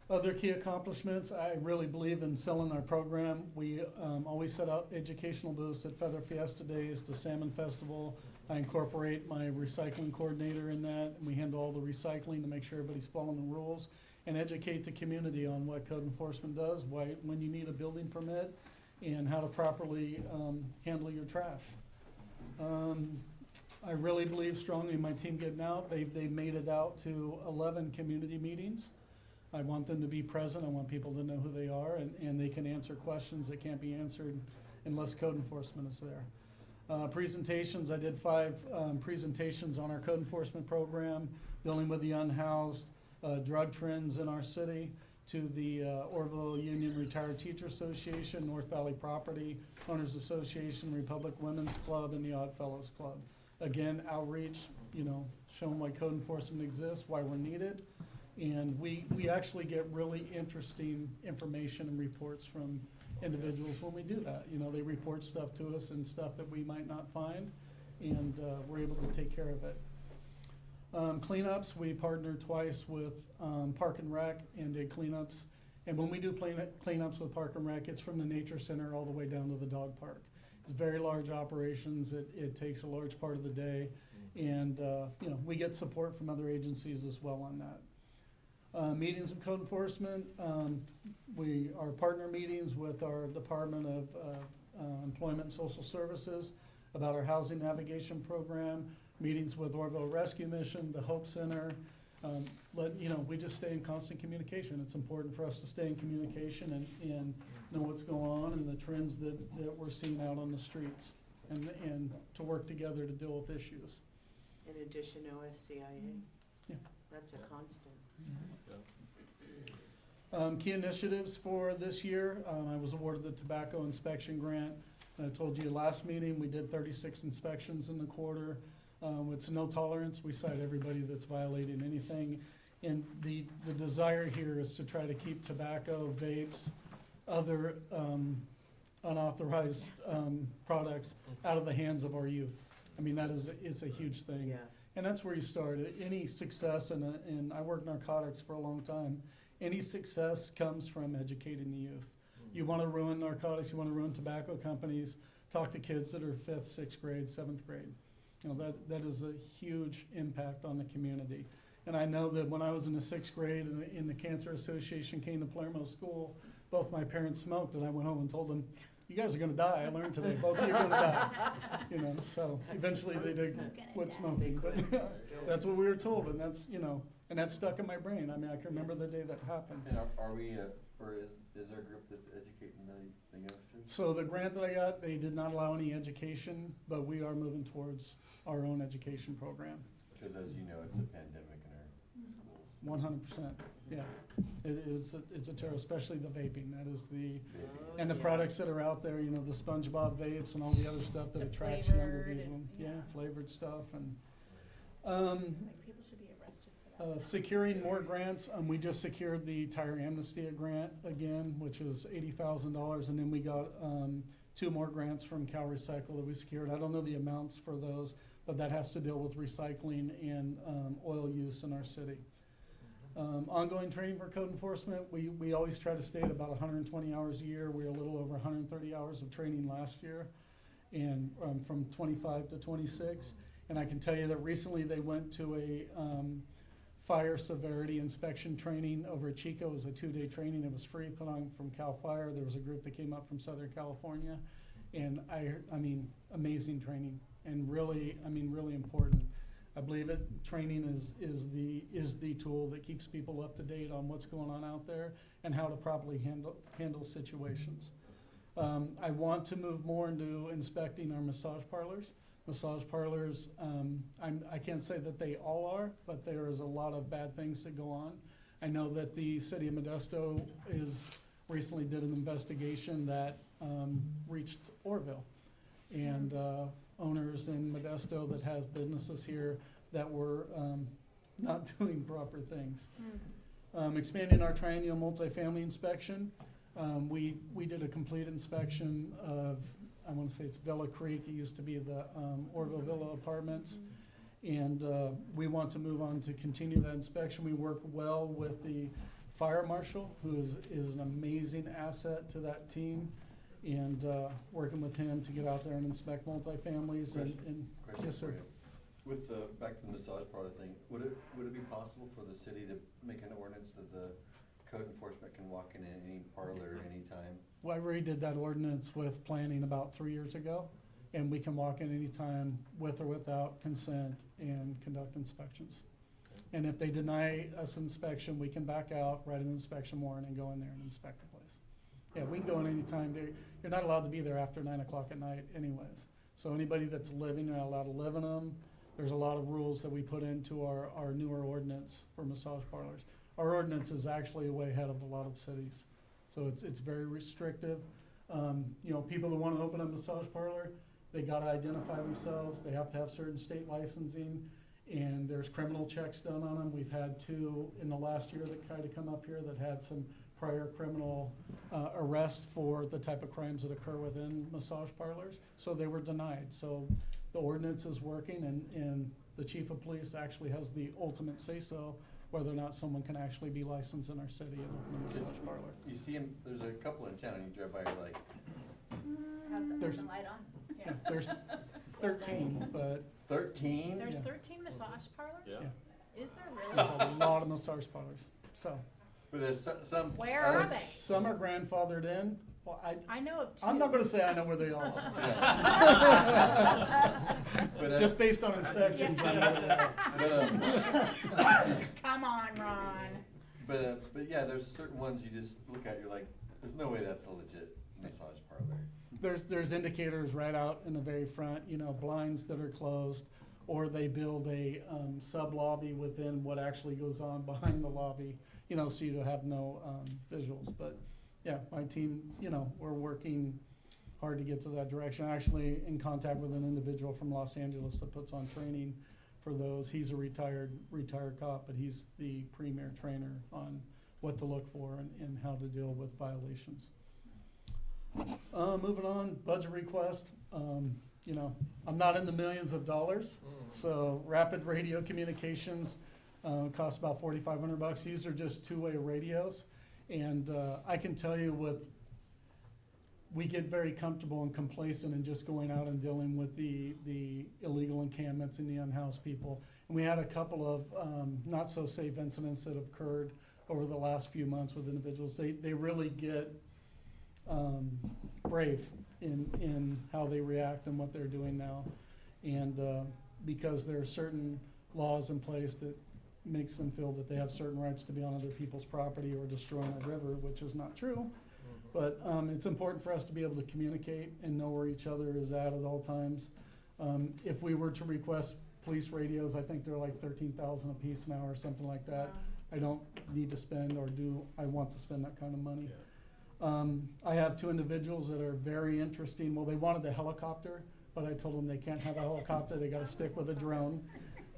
Other key accomplishments, I really believe in selling our program. We always set out educational booths at Feather Fiesta Days, the Salmon Festival. I incorporate my recycling coordinator in that, and we handle all the recycling to make sure everybody's following the rules and educate the community on what code enforcement does, when you need a building permit, and how to properly handle your trash. I really believe strongly in my team getting out. They've made it out to 11 community meetings. I want them to be present. I want people to know who they are, and they can answer questions that can't be answered unless code enforcement is there. Presentations, I did 5 presentations on our code enforcement program, dealing with the unhoused, drug trends in our city, to the Orville Union Retired Teacher Association, North Valley Property Owners Association, Republic Women's Club, and the Odd Fellows Club. Again, outreach, showing why code enforcement exists, why we're needed. And we actually get really interesting information and reports from individuals when we do that. They report stuff to us and stuff that we might not find, and we're able to take care of it. Cleanups, we partnered twice with Park and Rec and did cleanups. And when we do cleanups with Park and Rec, it's from the nature center all the way down to the dog park. It's very large operations. It takes a large part of the day. And we get support from other agencies as well on that. Meetings with code enforcement, our partner meetings with our Department of Employment and Social Services about our housing navigation program, meetings with Orville Rescue Mission, the Hope Center. We just stay in constant communication. It's important for us to stay in communication and know what's going on and the trends that we're seeing out on the streets, and to work together to deal with issues. In addition, OSCIA. Yeah. That's a constant. Key initiatives for this year, I was awarded the tobacco inspection grant. I told you last meeting, we did 36 inspections in the quarter. It's no tolerance. We cite everybody that's violating anything. And the desire here is to try to keep tobacco, vapes, other unauthorized products out of the hands of our youth. I mean, it's a huge thing. Yeah. And that's where you start. Any success, and I worked narcotics for a long time, any success comes from educating the youth. You want to ruin narcotics, you want to ruin tobacco companies, talk to kids that are 5th, 6th grade, 7th grade. That is a huge impact on the community. And I know that when I was in the 6th grade and the Cancer Association came to Palermo School, both my parents smoked, and I went home and told them, you guys are going to die. I learned today, both of you are going to die. So eventually they did quit smoking. But that's what we were told, and that's stuck in my brain. I mean, I can remember the day that happened. And are we, or is there a group that's educating the youngsters? So the grant that I got, they did not allow any education, but we are moving towards our own education program. Because as you know, it's a pandemic in our schools. 100%, yeah. It's a terror, especially the vaping. That is and the products that are out there, the SpongeBob vapes and all the other stuff that attracts younger people. Yeah, flavored stuff. And People should be arrested for that. securing more grants, we just secured the Tire Amnesty grant again, which is $80,000, and then we got 2 more grants from Cal Recycle that we secured. I don't know the amounts for those, but that has to deal with recycling and oil use in our city. Ongoing training for code enforcement, we always try to stay at about 120 hours a year. We're a little over 130 hours of training last year, and from 25 to 26. And I can tell you that recently they went to a fire severity inspection training over at Chico. It was a 2-day training. It was free, put on from CAL FIRE. There was a group that came up from Southern California, and I mean, amazing training, and really important. I believe it. Training is the tool that keeps people up to date on what's going on out there and how to properly handle situations. I want to move more into inspecting our massage parlors. Massage parlors, I can't say that they all are, but there is a lot of bad things that go on. I know that the city of Modesto recently did an investigation that reached Orville, and owners in Modesto that has businesses here that were not doing proper things. Expanding our triennial multifamily inspection, we did a complete inspection of I wanna say it's Villa Creek, it used to be the, Orville Villa Apartments. And, we want to move on to continue that inspection. We work well with the fire marshal, who is an amazing asset to that team. And, working with him to get out there and inspect multifamilies and, Question yes, for sir. you. With the, back to the massage parlor thing, would it be possible for the city to make an ordinance that the code enforcement can walk in at any parlor anytime? Well, I redid that ordinance with planning about 3 years ago, and we can walk in anytime with or without consent and conduct inspections. And if they deny us inspection, we can back out, write an inspection warrant, and go in there and inspect the place. Yeah, we can go in anytime. You're not allowed to be there after 9 o'clock at night anyways. So anybody that's living, you're not allowed to live in them. There's a lot of rules that we put into our newer ordinance for massage parlors. Our ordinance is actually way ahead of a lot of cities. So it's very restrictive. You know, people that wanna open a massage parlor, they gotta identify themselves, they have to have certain state licensing, and there's criminal checks done on them. We've had 2 in the last year that kinda come up here that had some prior criminal arrests for the type of crimes that occur within massage parlors, so they were denied. So the ordinance is working, and the chief of police actually has the ultimate say-so whether or not someone can actually be licensed in our city and open a massage parlor. You see 'em, there's a couple in town, you drive by, you're like, Has the There's- open light on? Yeah, there's 13, but 13? There's Yeah. 13 massage parlors? yeah, Is there really? there's a lot of massage parlors, so. But there's some. Where are But they? some are grandfathered in. Well, I know of 2. I'm not gonna say I know where they all are. But, Just based on inspections, I know where they are. Come on, Ron. But yeah, there's certain ones you just look at, you're like, there's no way that's a legit massage parlor. There's indicators right out in the very front, you know, blinds that are closed, or they build a sub-lobby within what actually goes on behind the lobby, you know, so you have no visuals. But, yeah, my team, you know, we're working hard to get to that direction. Actually, in contact with an individual from Los Angeles that puts on training for those. He's a retired cop, but he's the premier trainer on what to look for and how to deal with violations. Moving on, budget request. You know, I'm not in the millions of dollars, so rapid radio communications costs about $4,500. These are just two-way radios, and I can tell you we get very comfortable and complacent in just going out and dealing with the illegal encampments and the unhoused people. And we had a couple of not so safe incidents that have occurred over the last few months with individuals. They really get brave in how they react and what they're doing now. And because there are certain laws in place that makes them feel that they have certain rights to be on other people's property or destroying a river, which is not true. But it's important for us to be able to communicate and know where each other is at all times. If we were to request police radios, I think they're like $13,000 a piece now or something like that. I don't need to spend or do I want to spend that kind of money. I have two individuals that are very interesting. Well, they wanted the helicopter, but I told them they can't have a helicopter. They got to stick with a drone.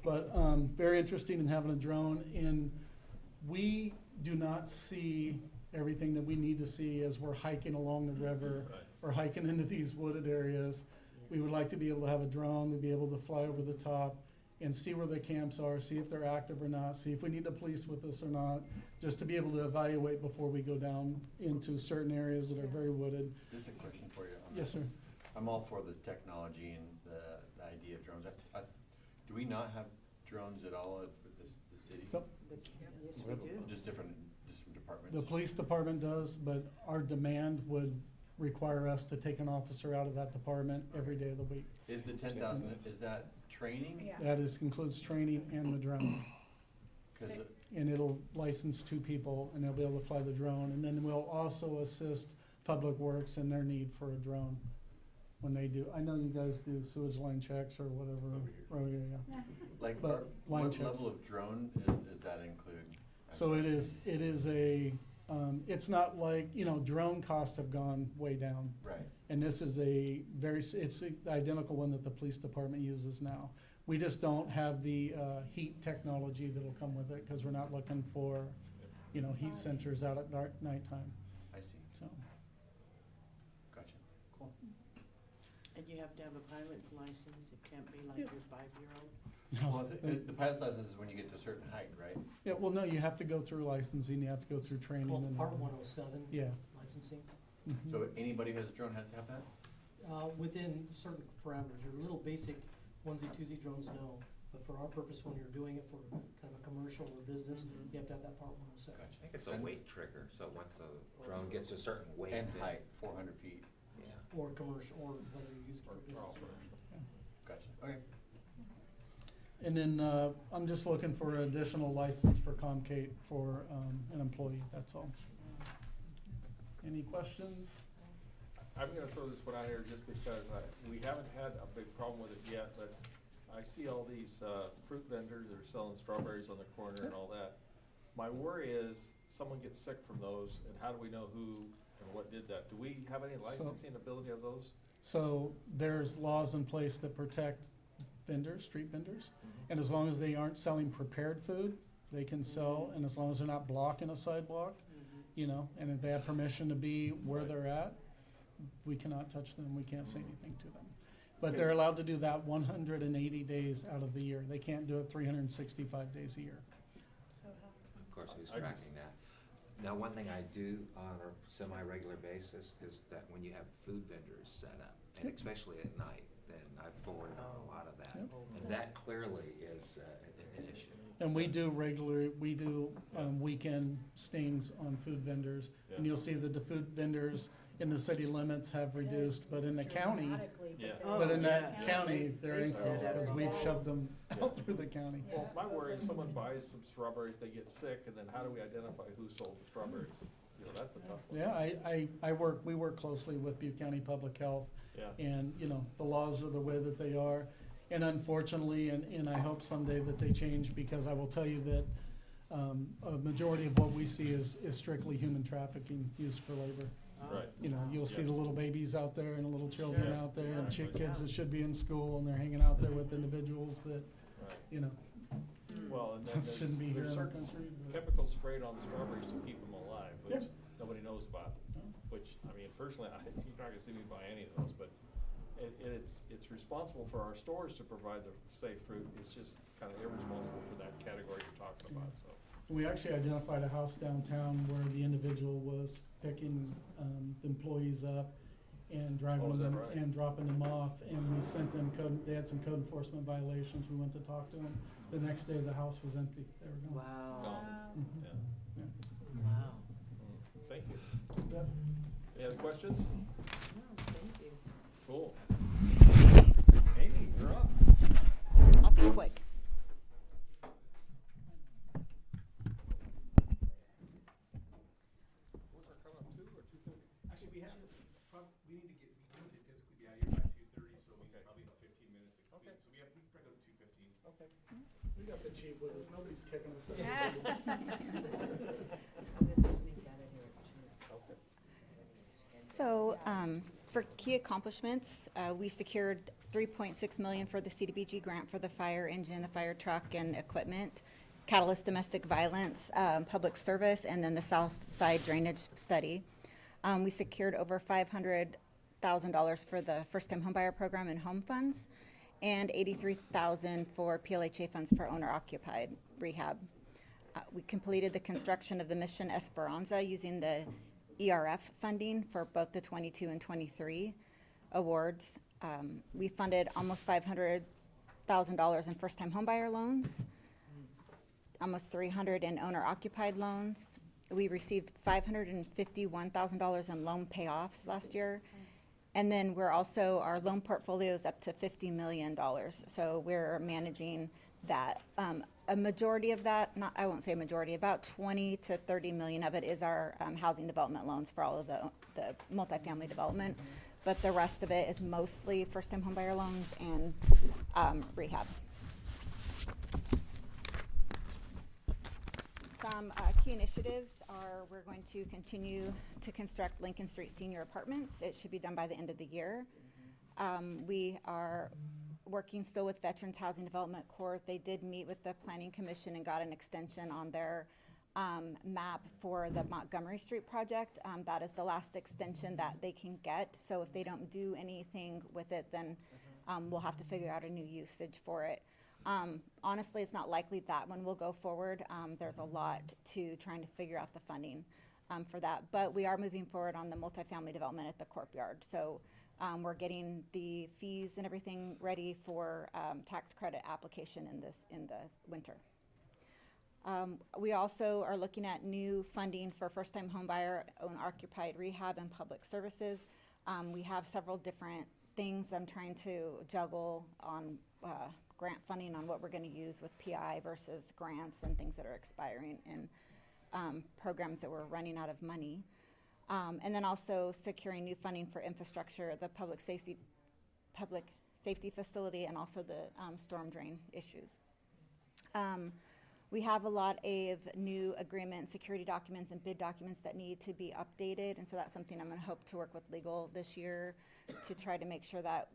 But very interesting in having a drone. And we do not see everything that we need to see as we're hiking along the river or hiking into these wooded areas. We would like to be able to have a drone, to be able to fly over the top and see where the camps are, see if they're active or not, see if we need the police with us or not, just to be able to evaluate before we go down into certain areas that are very wooded. Just a question for you. on Yes, that. sir. I'm all for the technology and the idea of drones. Do we not have drones at all at the city? Yep. Yes, we do. Just different departments? The police department does, but our demand would require us to take an officer out of that department every day of the week. Is the 10,000, is that training? Yeah. That includes training and the drone. 'Cause And it'll license 2 people and they'll be able to fly the drone. And then we'll also assist Public Works in their need for a drone when they do. I know you guys do sewage line checks or whatever. Oh, yeah. like, But line what checks. level of drone is that include? So it is a, it's not like, you know, drone costs have gone way down. Right. And this is it's the identical one that the police department uses now. We just don't have the heat technology that'll come with it because we're not looking for, you know, heat sensors out at nighttime. I see. So, Gotcha. Cool. And you have to have a pilot's license, it can't be like Yeah. your 5-year-old? Well, the pilot's license is when you get to a certain height, right? Yeah, well, no, you have to go through licensing, you have to go through training Called and. Part 107 Yeah. licensing. Mhm. So anybody who has a drone has to have that? Within certain parameters, your little basic onesie-twosie drones, no. But for our purpose, when you're doing it for kind of a commercial or business, you have to have that Part 107. I think it's a weight trigger, so once the drone gets a certain weight. And then- height, 400 feet. Yeah. Or commercial, or whether you use it for business. Gotcha, okay. And then, I'm just looking for an additional license for Comcate for, an employee, that's all. Any questions? I'm gonna throw this one out here just because we haven't had a big problem with it yet, but I see all these, fruit vendors that are selling strawberries on the corner and all that. My worry is someone gets sick from those, and how do we know who and what did that? Do we have any licensing ability of those? So there's laws in place that protect vendors, street vendors. And as long as they aren't selling prepared food, they can sell, and as long as they're not blocking a sidewalk, you know, and if they have permission to be where they're at, we cannot touch them, we can't say anything to them. But they're allowed to do that 180 days out of the year. They can't do it 365 days a year. Of course, who's I just- tracking that? Now, one thing I do on a semi-regular basis is that when you have food vendors set up, and Yep. especially at night, then I forward on a lot of that. Yep. And that clearly is an issue. And we do weekend stings on food vendors. And Yeah. you'll see that the food vendors in the city limits have reduced, but in the county, Dramatically, Yeah. but in that Yeah. county, they're They've set increased, up because a we've whole- shoved them out through the county. Well, my worry is someone buys some strawberries, they get sick, and then how do we identify who sold the strawberries? You know, that's a tough one. Yeah, we work closely with Butte County Public Health. Yeah. And, you know, the laws are the way that they are. And unfortunately, and I hope someday that they change, because I will tell you that, a majority of what we see is strictly human trafficking used for labor. Right. You know, you'll see Yeah. the little babies out there and the little children Sure. out there, and Exactly. kids that should be in school, and they're hanging out there with individuals that, Right. you know, Well, and then there's, shouldn't be here there's in our certain country. but- chemicals sprayed on the strawberries to keep them alive, which Yeah. nobody knows about. No. Which, I mean, personally, you're not gonna see me buy any of those, but it's responsible for our stores to provide the safe fruit. It's just kind of irresponsible for that category you're talking about, so. We actually identified a house downtown where the individual was picking, the employees up and Oh, driving is that them right? and dropping them off, and we sent them they had some code enforcement violations, we went to talk to them. The next day, the house was empty, they were gone. Wow, Gone. Mhm. Yeah. wow. Thank you. Yep. Any other questions? No, thank you. Cool. Amy, you're up. I'll be quick. What's our cutoff, 2 or 2:30? Actually, we need to physically be out of here by 2:30, so we probably have 15 minutes to complete. So we can probably go to 2:15. Okay. We got the chief with us, nobody's kicking us out. I'm gonna sneak out of here too. Okay. So, for key accomplishments, we secured $3.6 million for the CDBG grant for the fire engine, the fire truck, and equipment, Catalyst Domestic Violence, Public Service, and then the South Side Drainage Study. We secured over $500,000 for the first-time homebuyer program and home funds, and $83,000 for PLHA funds for owner-occupied rehab. We completed the construction of the Mission Esperanza using the ERF funding for both the 22 and 23 awards. We funded almost $500,000 in first-time homebuyer loans, almost $300,000 in owner-occupied loans. We received $551,000 in loan payoffs last year. And then our loan portfolio is up to $50 million. So we're managing that. A majority of that, I won't say a majority, about 20 to 30 million of it is our housing development loans for all of the multifamily development. But the rest of it is mostly first-time homebuyer loans and rehab. Some key initiatives are we're going to continue to construct Lincoln Street Senior Apartments. It should be done by the end of the year. We are working still with Veterans Housing Development Corps. They did meet with the Planning Commission and got an extension on their map for the Montgomery Street project. That is the last extension that they can get. So if they don't do anything with it, then we'll have to figure out a new usage for it. Honestly, it's not likely that one will go forward. There's a lot to trying to figure out the funding for that. But we are moving forward on the multifamily development at the courtyard. So we're getting the fees and everything ready for tax credit application in the winter. We also are looking at new funding for first-time homebuyer, owner-occupied rehab, and public services. We have several different things I'm trying to juggle on grant funding on what we're going to use with PI versus grants and things that are expiring and programs that we're running out of money. And then also securing new funding for infrastructure, the public safety facility, and also the storm drain issues. We have a lot of new agreement, security documents, and bid documents that need to be updated, and so that's something I'm going to hope to work with legal this year to try to make sure that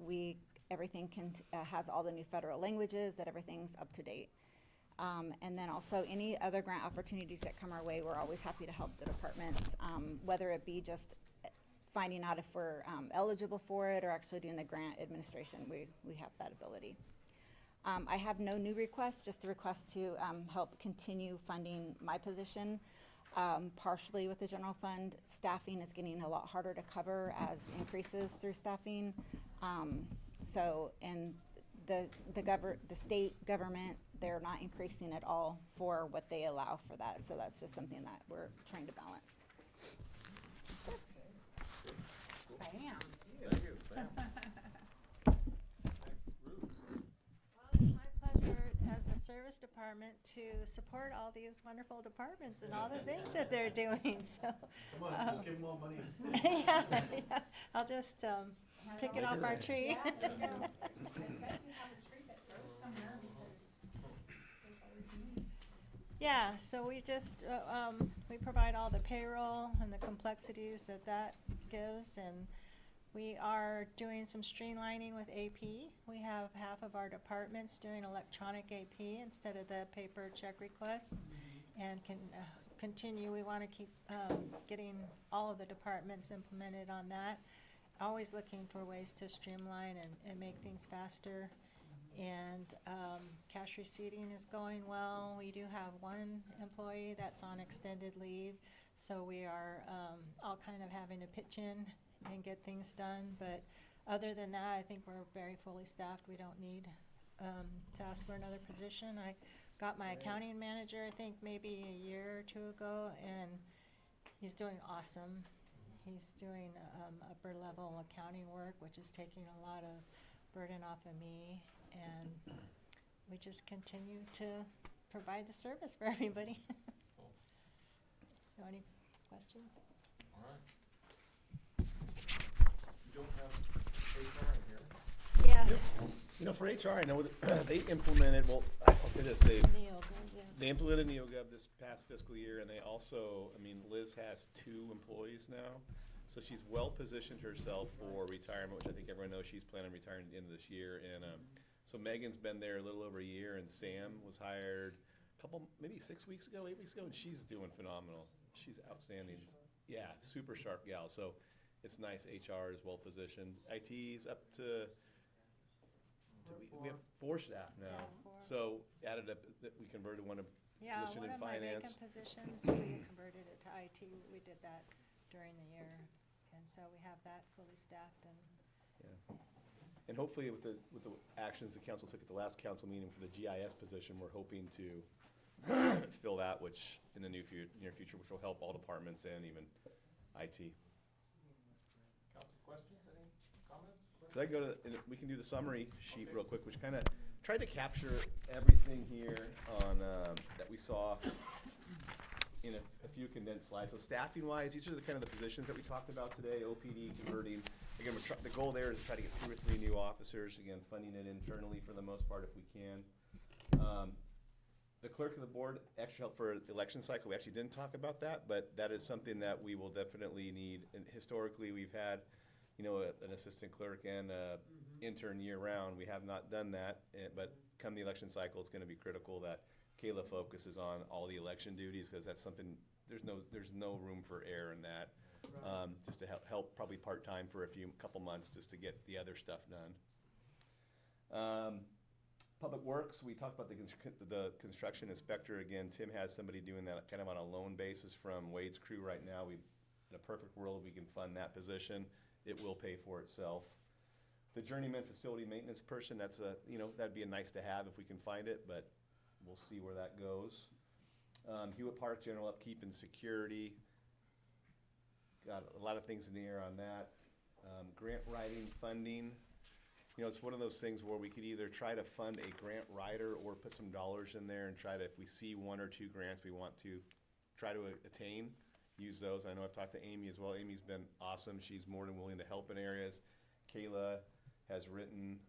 everything has all the new federal languages, that everything's up to date. And then also any other grant opportunities that come our way, we're always happy to help the departments, whether it be just finding out if we're eligible for it or actually doing the grant administration. We have that ability. I have no new requests, just the request to help continue funding my position, partially with the general fund. Staffing is getting a lot harder to cover as increases through staffing. And the state government, they're not increasing at all for what they allow for that. So that's just something that we're trying to balance. Bam. Thank you. Bam. Well, it's my pleasure as a service department to support all these wonderful departments and all the things that they're doing, so. Come on, just give them all money. Yeah, I'll just pick it off our tree. Yeah, there you go. I bet you have a tree that grows somewhere because there's always needs. Yeah, so we just, we provide all the payroll and the complexities that gives, and we are doing some streamlining with AP. We have half of our departments doing electronic AP instead of the paper check requests, and can continue. We want to keep getting all of the departments implemented on that. Always looking for ways to streamline and make things faster. And cash receipting is going well. We do have one employee that's on extended leave, so we are all kind of having to pitch in and get things done. But other than that, I think we're very fully staffed. We don't need to ask for another position. I got my accounting manager, I think maybe a year or two ago, and he's doing awesome. He's doing upper level accounting work, which is taking a lot of burden off of me, and we just continue to provide the service for everybody. Cool. So any questions? All right. You don't have HR in here. Yeah. You know, for HR, I know that they implemented, well, I'll say this, they implemented NeoGov this past fiscal year, and they also, I mean, Liz has 2 employees now, so she's well-positioned herself for retirement, which I think everyone knows she's planning on retiring at the end of this year. And so Megan's been there a little over a year, and Sam was hired a couple, maybe 6 weeks ago, 8 weeks ago, and she's doing phenomenal. She's outstanding. Yeah, super sharp gal. So it's nice HR is well-positioned. IT's up to we have 4 staff now. Yeah, 4. So added up, that we converted one Yeah, position one in of my finance. vacant positions, we converted it to IT. We did that during the year, and so we have that fully staffed. And Yeah. And hopefully with the actions the council took at the last council meeting for the GIS position, we're hoping to fill that, which in the near future, which will help all departments and even IT. Council questions? Any comments? Could I go to, and we can do the summary sheet real quick, which kind of tried to capture everything here on, that we saw in a few condensed slides. So staffing wise, these are the kind of the positions that we talked about today, OPD converting. Again, the goal there is to try to get 2 or 3 new officers, again, funding it internally for the most part if we can. The clerk of the board, extra help for election cycle, we actually didn't talk about that, but that is something that we will definitely need. And historically, we've had, you know, an assistant clerk and a intern year round. We have not done that, but come the election cycle, it's gonna be critical that Kayla focuses on all the election duties, because that's something, there's no room for error in that. Just to help probably part-time for couple months, just to get the other stuff done. Public Works, we talked about the construction inspector. Again, Tim has somebody doing that kind of on a loan basis from Wade's crew right now. In a perfect world, we can fund that position. It will pay for itself. The journeyman facility maintenance person, that'd be a nice to have if we can find it, but we'll see where that goes. Hewitt Park, general upkeep and security. Got a lot of things in the air on that. Grant writing, funding. It's one of those things where we could either try to fund a grant writer or put some dollars in there and try to, if we see one or two grants we want to try to attain, use those. I know I've talked to Amy as well. Amy's been awesome. She's more than willing to help in areas. Kayla has written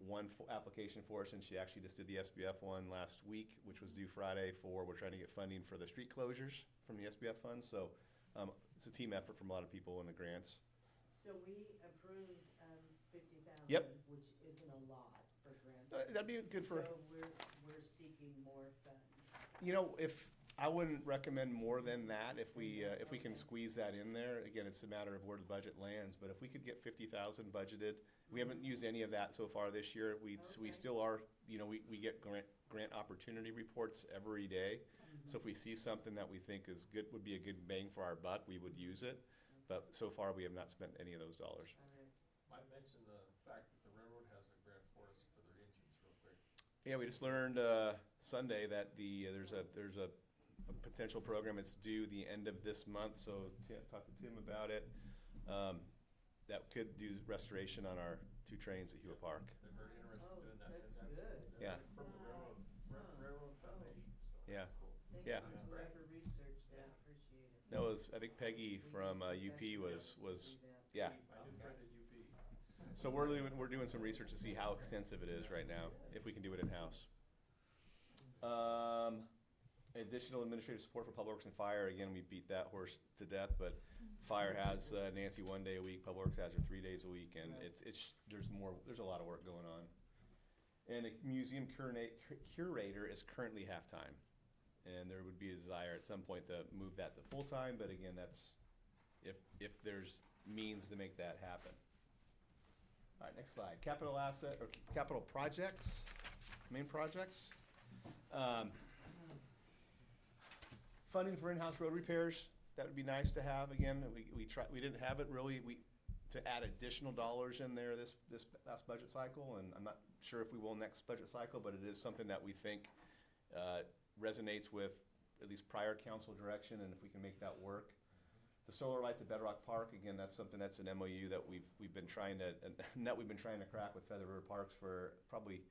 one application for us, and she actually just did the SBF one last week, which was due Friday. We're trying to get funding for the street closures from the SBF fund. So it's a team effort from a lot of people in the grants. So we approved 50,000. Yep. Which isn't a lot for grant. That'd be good for. So we're seeking more funds. If I wouldn't recommend more than that, if we can squeeze that in there. Again, it's a matter of where the budget lands. But if we could get 50,000 budgeted, we haven't used any of that so far this year. We still are. We get grant opportunity reports every day. So if we see something that we think is good, would be a good bang for our buck, we would use it. But so far, we have not spent any of those dollars. Might mention the fact that the railroad has a grant for us for their engines real quick. Yeah, we just learned Sunday that there's a potential program. It's due the end of this month, so talk to Tim about it. That could do restoration on our 2 trains at Hewitt Park. They're very interested in doing that. That's and good. Yeah. From the railroad foundation. So Yeah. that's cool. Thank Yeah. you, whoever researched that, appreciate it. That was, I think Peggy from UP was yeah. My good friend at UP. So we're doing some research to see how extensive it is right now, if we can do it in-house. Additional administrative support for Public Works and Fire. Again, we beat that horse to death, but Fire has Nancy 1 day a week, Public Works has her 3 days a week, and there's a lot of work going on. And the museum curator is currently half-time, and there would be a desire at some point to move that to full-time, but again, that's if there's means to make that happen. All right, next slide. Capital asset or capital projects, main projects. Funding for in-house road repairs, that would be nice to have. Again, we didn't have it really to add additional dollars in there this last budget cycle, and I'm not sure if we will next budget cycle, but it is something that we think resonates with at least prior council direction, and if we can make that work. The solar lights at Bedrock Park, again, that's an MOU that we've been trying to crack with Feather River Parks for probably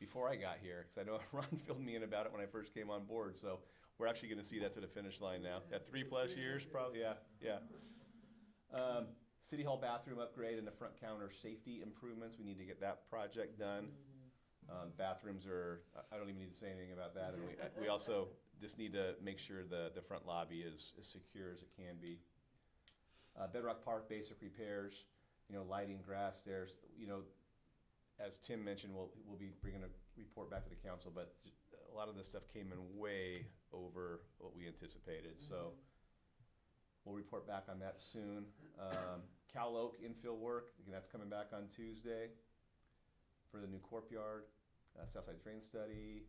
before I got here, because I know Ron filled me in about it when I first came on board. So we're actually going to see that to the finish line now. Yeah, 3+ years, probably. Yeah. City Hall bathroom upgrade and the front counter safety improvements. We need to get that project done. Bathrooms are, I don't even need to say anything about that. And we also just need to make sure the front lobby is as secure as it can be. Bedrock Park basic repairs, lighting, grass, stairs. As Tim mentioned, we'll be bringing a report back to the council, but a lot of this stuff came in way over what we anticipated. So we'll report back on that soon. Cal Oak infill work, again, that's coming back on Tuesday for the new courtyard. Southside Train Study,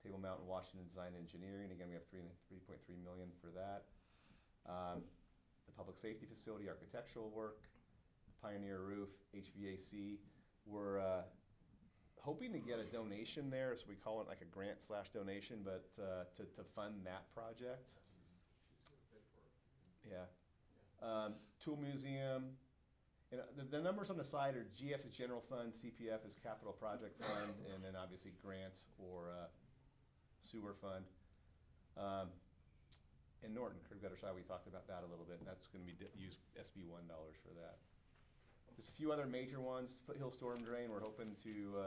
Table Mountain Washington Design Engineering. Again, we have $3.3 million for that. The public safety facility, architectural work, Pioneer Roof, HVAC. We're hoping to get a donation there, so we call it like a grant/donation, but to fund that project. Yeah. Tool Museum. The numbers on the side are GF is general fund, CPF is capital project fund, and then obviously grant or sewer fund. And Norton Curb Gutter Side, we talked about that a little bit, and that's going to be use SB1 dollars for that. There's a few other major ones. Foothill Storm Drain, we're hoping to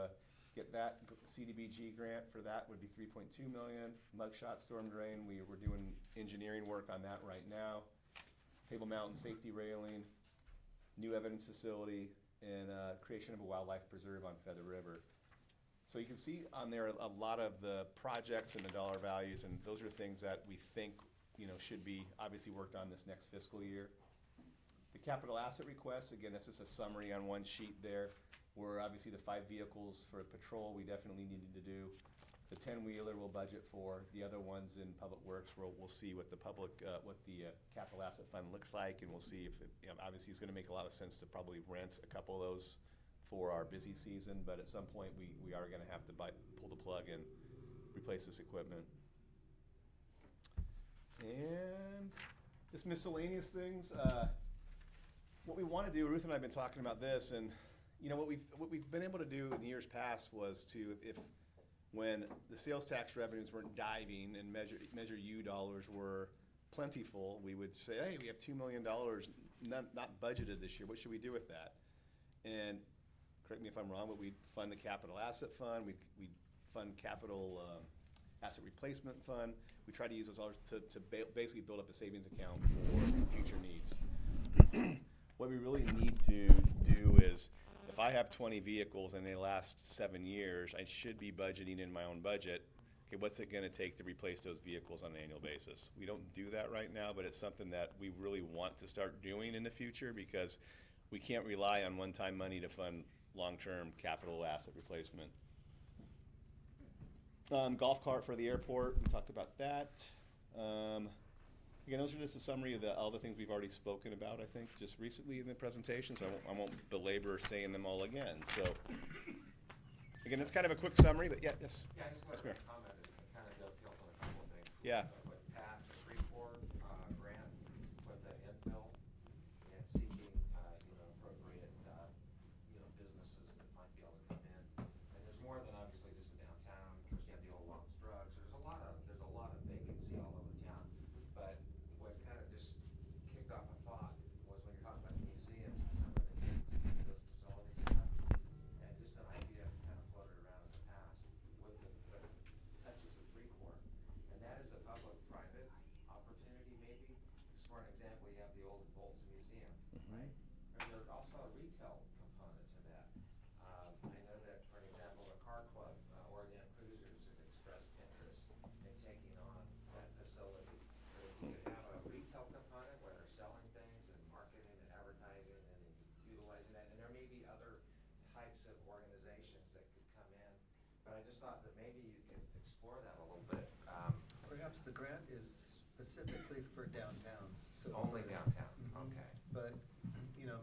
get that CDBG grant for that would be $3.2 million. Mugshot Storm Drain, we're doing engineering work on that right now. Table Mountain Safety Railing, new evidence facility, and creation of a wildlife preserve on Feather River. So you can see on there a lot of the projects and the dollar values, and those are things that we think, should be obviously worked on this next fiscal year. The capital asset request, again, that's just a summary on one sheet there, where obviously the 5 vehicles for patrol we definitely needed to do. The 10-wheeler we'll budget for. The other ones in Public Works, we'll see what the capital asset fund looks like, and we'll see if obviously it's gonna make a lot of sense to probably rent a couple of those for our busy season, but at some point we are gonna have to pull the plug and replace this equipment. And just miscellaneous things. What we wanna do, Ruth and I have been talking about this, and what we've been able to do in years past was to, when the sales tax revenues weren't diving and Measure U dollars were plentiful, we would say, hey, we have $2 million not budgeted this year. What should we do with that? And correct me if I'm wrong, but we'd fund the capital asset fund, we'd fund capital asset replacement fund. We try to use those dollars to basically build up a savings account for future needs. What we really need to do is, if I have 20 vehicles and they last 7 years, I should be budgeting in my own budget, okay, what's it gonna take to replace those vehicles on an annual basis? We don't do that right now, but it's something that we really want to start doing in the future, because we can't rely on one-time money to fund long-term capital asset replacement. Golf cart for the airport, we talked about that. Again, those are just a summary of all the things we've already spoken about, I think, just recently in the presentation, so I won't belabor saying them all again. So, again, it's kind of a quick summary, but yes. Yeah, I just Yes, wanted Mayor. to comment and kind of dovetails on a couple of things. Yeah. With Pat, the Freeport grant, with the infill, and seeking, appropriate, businesses that might be able to come in. And there's more than obviously just the downtown, because you have the old Long's Drugs. There's a lot of vacancy all over town. But what kind of just kicked off a thought was when you're talking about museums and some of the things those facilities have, and just an idea kind of floated around in the past with the touches of Freeport. And that is a public-private opportunity maybe. Because for an example, you have the old Bolton Museum, right? And there's also a retail component to that. I know that, for example, the car club, Oregon Cruisers, have expressed interest in taking on that facility. But if you could have a retail component where they're selling things and marketing and advertising and utilizing that, and there may be other types of organizations that could come in. But I just thought that maybe you could explore that a little bit. Perhaps the grant is specifically for downtowns, so. Only downtown, Mhm. okay. But,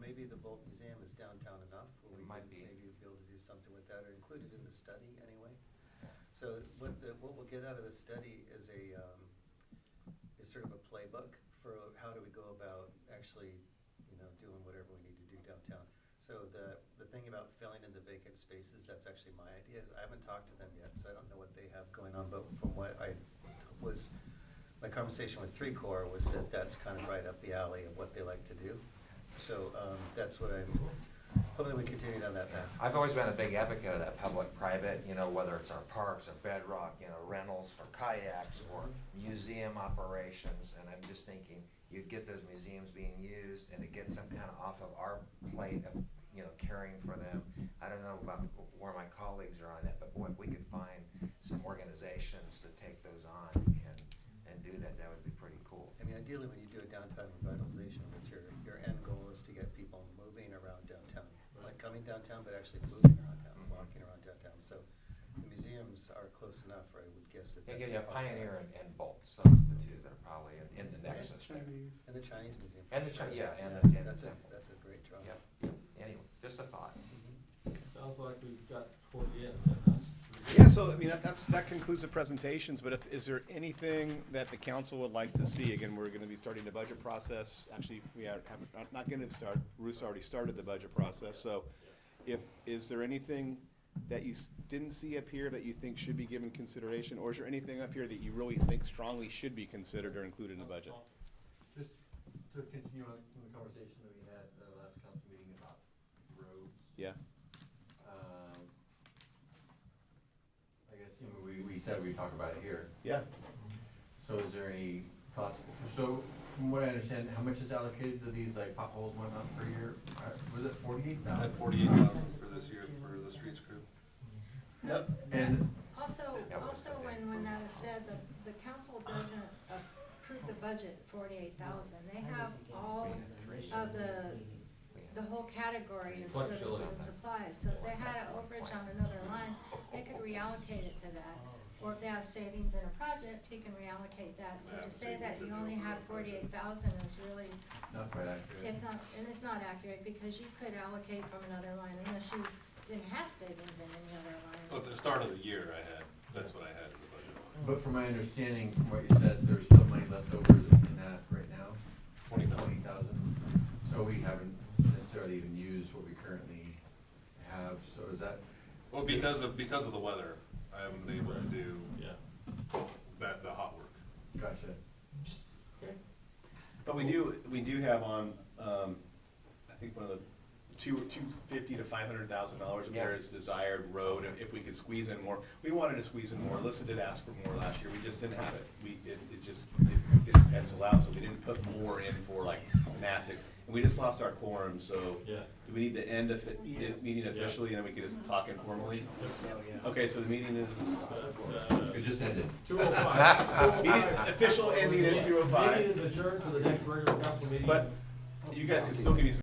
maybe the Bolt Museum is downtown enough, where It we might could be. maybe be able to do something with that, or include it in the study anyway. So what we'll get out of the study is is sort of a playbook for how do we go about actually, doing whatever we need to do downtown. So the thing about filling in the vacant spaces, that's actually my idea. I haven't talked to them yet, so I don't know what they have going on, but from what my conversation with 3Corps was that's kind of right up the alley of what they like to do. So that's what hopefully we continue down that path. I've always been a big advocate of that public-private, whether it's our parks or Bedrock, rentals for kayaks or museum operations. And I'm just thinking, you'd get those museums being used and it gets them kind of off of our plate of, caring for them. I don't know about where my colleagues are on it, but boy, if we could find some organizations to take those on and do that, that would be pretty cool. I mean, ideally, when you do a downtown revitalization, but your end goal is to get people moving around downtown. Like coming downtown, but actually moving around town, walking around downtown. So the museums are close enough, or I would guess that. Yeah, you have Pioneer and Bolts, those are the two that are probably in the nexus there. And the Chinese Museum. And the for sure. That's That's a great draw. Yeah. Anyway, just a thought. Sounds like we've got toward the end, huh? Yeah, so I mean, that concludes the presentations, but is there anything that the council would like to see? Again, we're gonna be starting the budget process. Actually, we are not gonna start, Ruth's already started the budget process, so is there anything that you didn't see up here that you think should be given consideration, or is there anything up here that you really think strongly should be considered or included in the budget? Just to continue on the conversation that we had at the last council meeting about roads. Yeah. I guess, we said we'd talk about it here. Yeah. So is there any thoughts? So from what I understand, how much is allocated to these like potholes and whatnot per year? Was it 48,000? At 48,000 for this year for the streets crew. Yep. And Also, when that is said, the council doesn't approve the budget 48,000. They have all of the whole category of services and supplies. So if they had an overage on another line, they could reallocate it to that. Or if they have savings in a project, he can reallocate that. So to say that you only have 48,000 is really, not quite accurate. it's not accurate, because you could allocate from another line unless you didn't have savings in any other line. At the start of the year, that's what I had in the budget line. But from my understanding, from what you said, there's still money left over in that right now? 20,000. So we haven't necessarily even used what we currently have, so is that? Well, because of the weather, I haven't been able to do the hot work. Gotcha. But we do have on, I think one of the $250,000 to $500,000 of there is desired road, if we could squeeze in more. We wanted to squeeze in more. Alyssa did ask for more last year. We just didn't have it. It just didn't pencil out, so we didn't put more in for like Massac. And we just lost our quorum, so do we need to end the meeting officially and then we can just talk informally? Okay, so the meeting is. It just ended. 2:05. Meeting, official ending at 2:05. Meeting is adjourned to the next regular council meeting. But you guys can still give me some